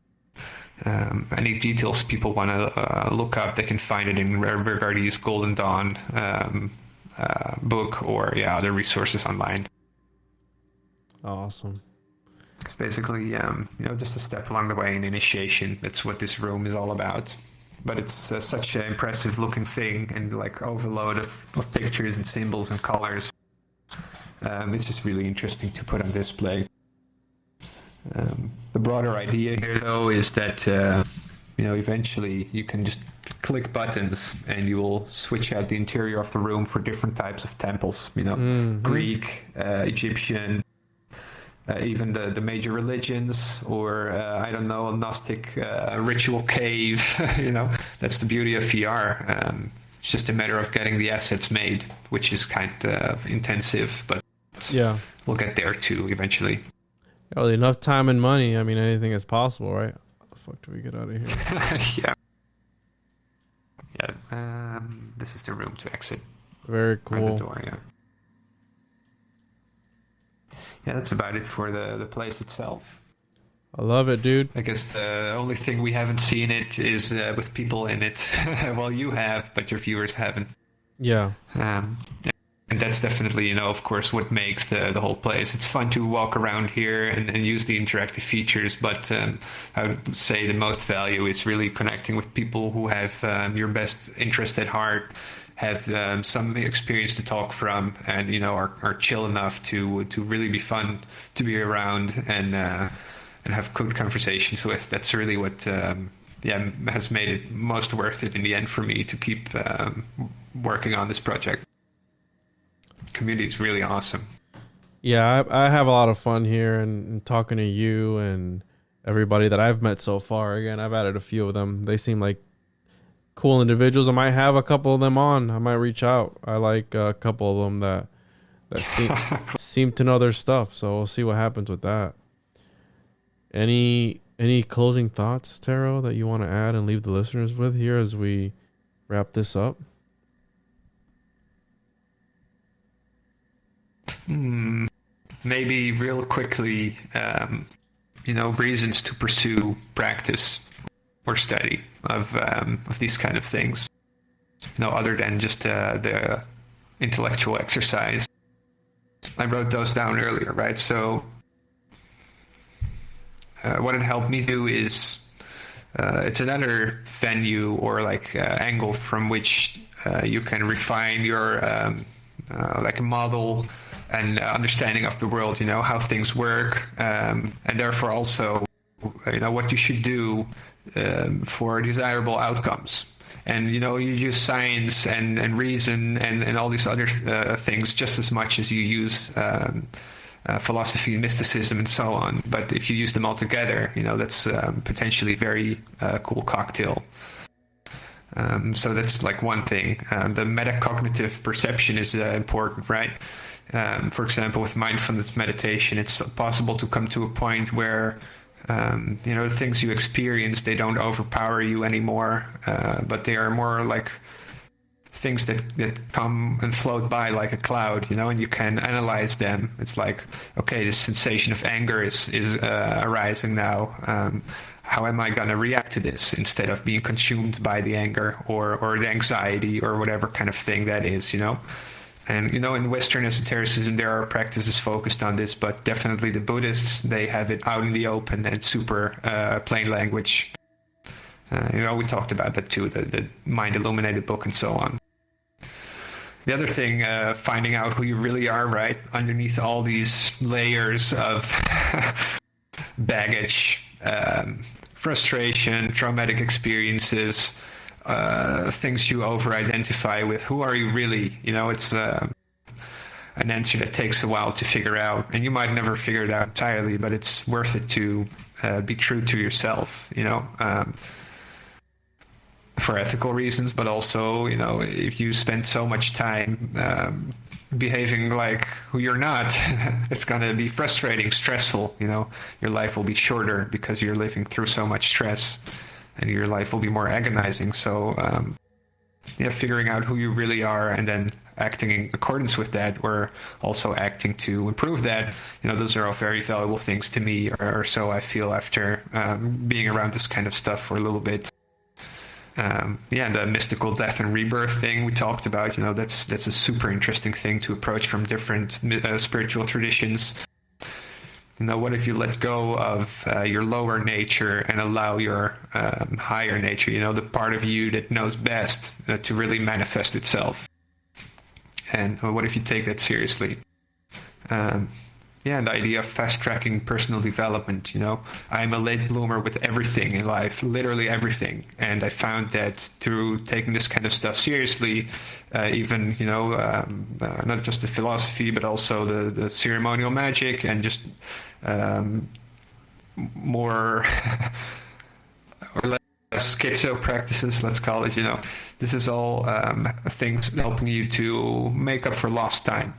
Any details people want to look up, they can find it in Vergardy's Golden Dawn book or other resources online. Awesome. It's basically just a step along the way in initiation. That's what this room is all about. But it's such an impressive looking thing, and like overload of pictures and symbols and colors. It's just really interesting to put on display. The broader idea here, though, is that eventually you can just click buttons and you will switch out the interior of the room for different types of temples. Greek, Egyptian, even the major religions, or I don't know, a Gnostic ritual cave. That's the beauty of VR. It's just a matter of getting the assets made, which is kind of intensive, but we'll get there too eventually. Well, enough time and money. I mean, anything is possible, right? How the fuck do we get out of here? This is the room to exit. Very cool. The door, yeah, that's about it for the place itself. I love it, dude. I guess the only thing we haven't seen it is with people in it. Well, you have, but your viewers haven't. Yeah. And that's definitely, of course, what makes the whole place. It's fun to walk around here and use the interactive features, but I would say the most value is really connecting with people who have your best interest at heart, have some experience to talk from, and are chill enough to really be fun to be around and have good conversations with. That's really what has made it most worth it in the end for me to keep working on this project. Community is really awesome. Yeah, I have a lot of fun here and talking to you and everybody that I've met so far. Again, I've added a few of them. They seem like cool individuals. I might have a couple of them on. I might reach out. I like a couple of them that seem to know their stuff. So we'll see what happens with that. Any closing thoughts, Taro, that you want to add and leave the listeners with here as we wrap this up? Maybe real quickly, reasons to pursue practice or study of these kind of things. Other than just the intellectual exercise. I wrote those down earlier, right? So what it helped me do is it's another venue or angle from which you can refine your model and understanding of the world, how things work, and therefore also, what you should do for desirable outcomes. And, you use science and reason and all these other things just as much as you use philosophy and mysticism and so on. But if you use them all together, that's potentially a very cool cocktail. So that's one thing. The metacognitive perception is important, right? For example, with mindfulness meditation, it's possible to come to a point where, the things you experience, they don't overpower you anymore, but they are more like things that come and float by like a cloud, and you can analyze them. It's like, okay, this sensation of anger is arising now. How am I going to react to this instead of being consumed by the anger or the anxiety or whatever kind of thing that is, And, in Western esotericism, there are practices focused on this, but definitely the Buddhists, they have it out in the open and super plain language. We talked about that too, the Mind Illuminated book and so on. The other thing, finding out who you really are, right? Underneath all these layers of baggage, frustration, traumatic experiences, things you over-identify with. Who are you really? It's an answer that takes a while to figure out, and you might never figure it out entirely, but it's worth it to be true to yourself, for ethical reasons, but also, if you spend so much time behaving like who you're not, it's going to be frustrating, stressful, your life will be shorter because you're living through so much stress. and your life will be more agonizing. So figuring out who you really are and then acting in accordance with that, or also acting to improve that, those are all very valuable things to me, or so I feel after being around this kind of stuff for a little bit. And the mystical death and rebirth thing we talked about, that's a super interesting thing to approach from different spiritual traditions. What if you let go of your lower nature and allow your higher nature, the part of you that knows best, to really manifest itself? And what if you take that seriously? And the idea of fast-tracking personal development, I'm a late bloomer with everything in life, literally everything. And I found that through taking this kind of stuff seriously, even, not just the philosophy, but also the ceremonial magic and just more or less schizo practices, let's call it, this is all things helping you to make up for lost time,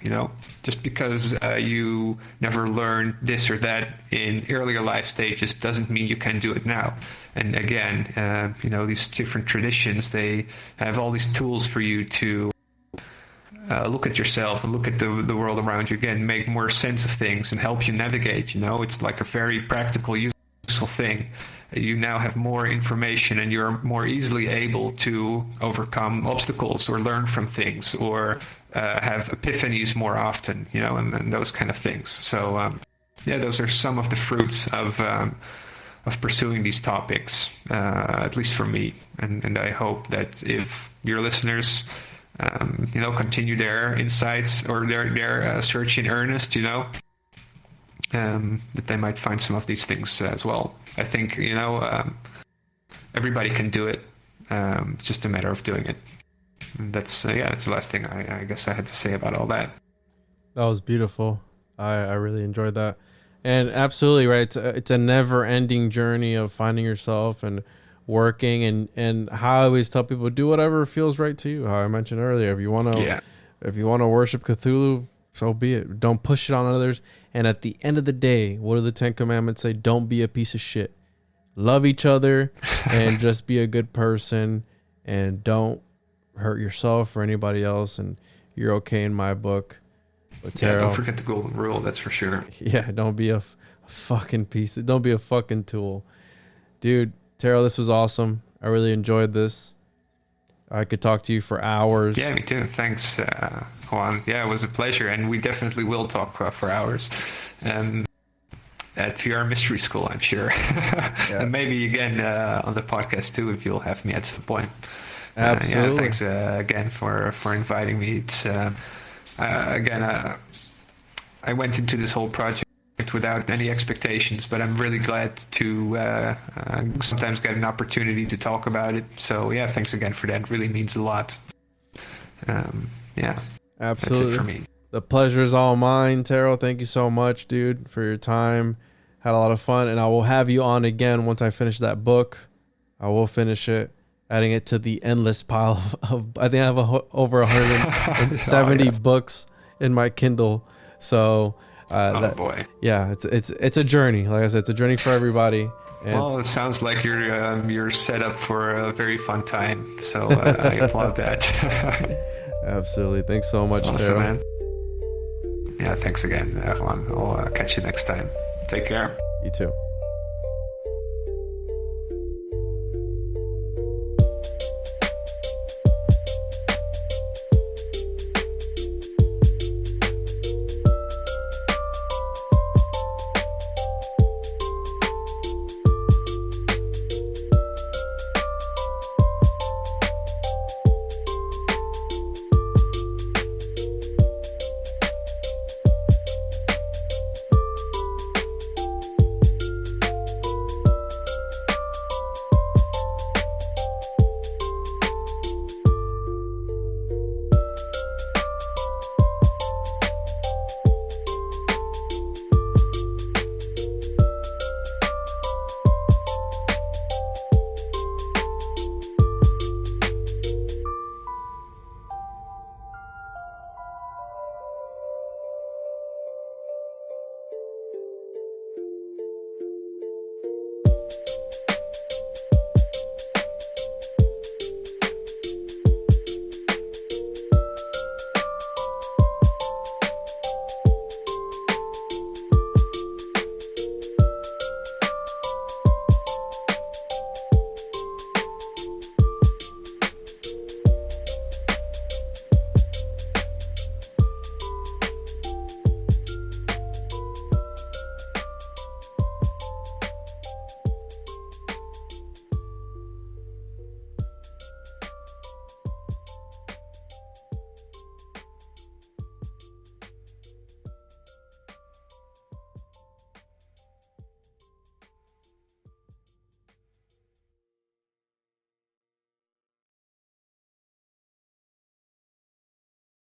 just because you never learned this or that in earlier life stages doesn't mean you can do it now. And again, these different traditions, they have all these tools for you to look at yourself and look at the world around you again, make more sense of things and help you navigate. It's like a very practical, useful thing. You now have more information and you're more easily able to overcome obstacles or learn from things or have epiphanies more often, and those kind of things. So those are some of the fruits of pursuing these topics, at least for me. And I hope that if your listeners continue their insights or their search in earnest, that they might find some of these things as well. I think, everybody can do it. It's just a matter of doing it. And that's the last thing I guess I had to say about all that. That was beautiful. I really enjoyed that. And absolutely right. It's a never-ending journey of finding yourself and working, and how I always tell people, do whatever feels right to you. How I mentioned earlier, if you want to worship Cthulhu, so be it. Don't push it on others. And at the end of the day, what do the 10 Commandments say? Don't be a piece of shit. Love each other and just be a good person, and don't hurt yourself or anybody else, and you're okay in my book. But Tarot, don't forget the golden rule, that's for sure. Yeah, don't be a fucking piece. Don't be a fucking tool. Dude, Tarot, this was awesome. I really enjoyed this. I could talk to you for hours. Yeah, me too. Thanks, Juan. Yeah, it was a pleasure, and we definitely will talk for hours. At VR Mystery School, I'm sure. Yeah. And maybe again on the podcast too, if you'll have me at some point. Absolutely. Thanks again for inviting me. It's I went into this whole project without any expectations, but I'm really glad to sometimes get an opportunity to talk about it. So yeah, thanks again for that. It really means a lot. Absolutely. That's it for me. The pleasure is all mine, Tarot. Thank you so much, dude, for your time. Had a lot of fun, and I will have you on again once I finish that book. I will finish it, adding it to the endless pile of I think I have over 170 books in my Kindle. So boy. Yeah, it's a journey. Like I said, it's a journey for everybody. And well, it sounds like you're set up for a very fun time. So I applaud that. Absolutely. Thanks so much, awesome, Tarot. man. Yeah, thanks again, Juan. I'll catch you next time. Take care. You too.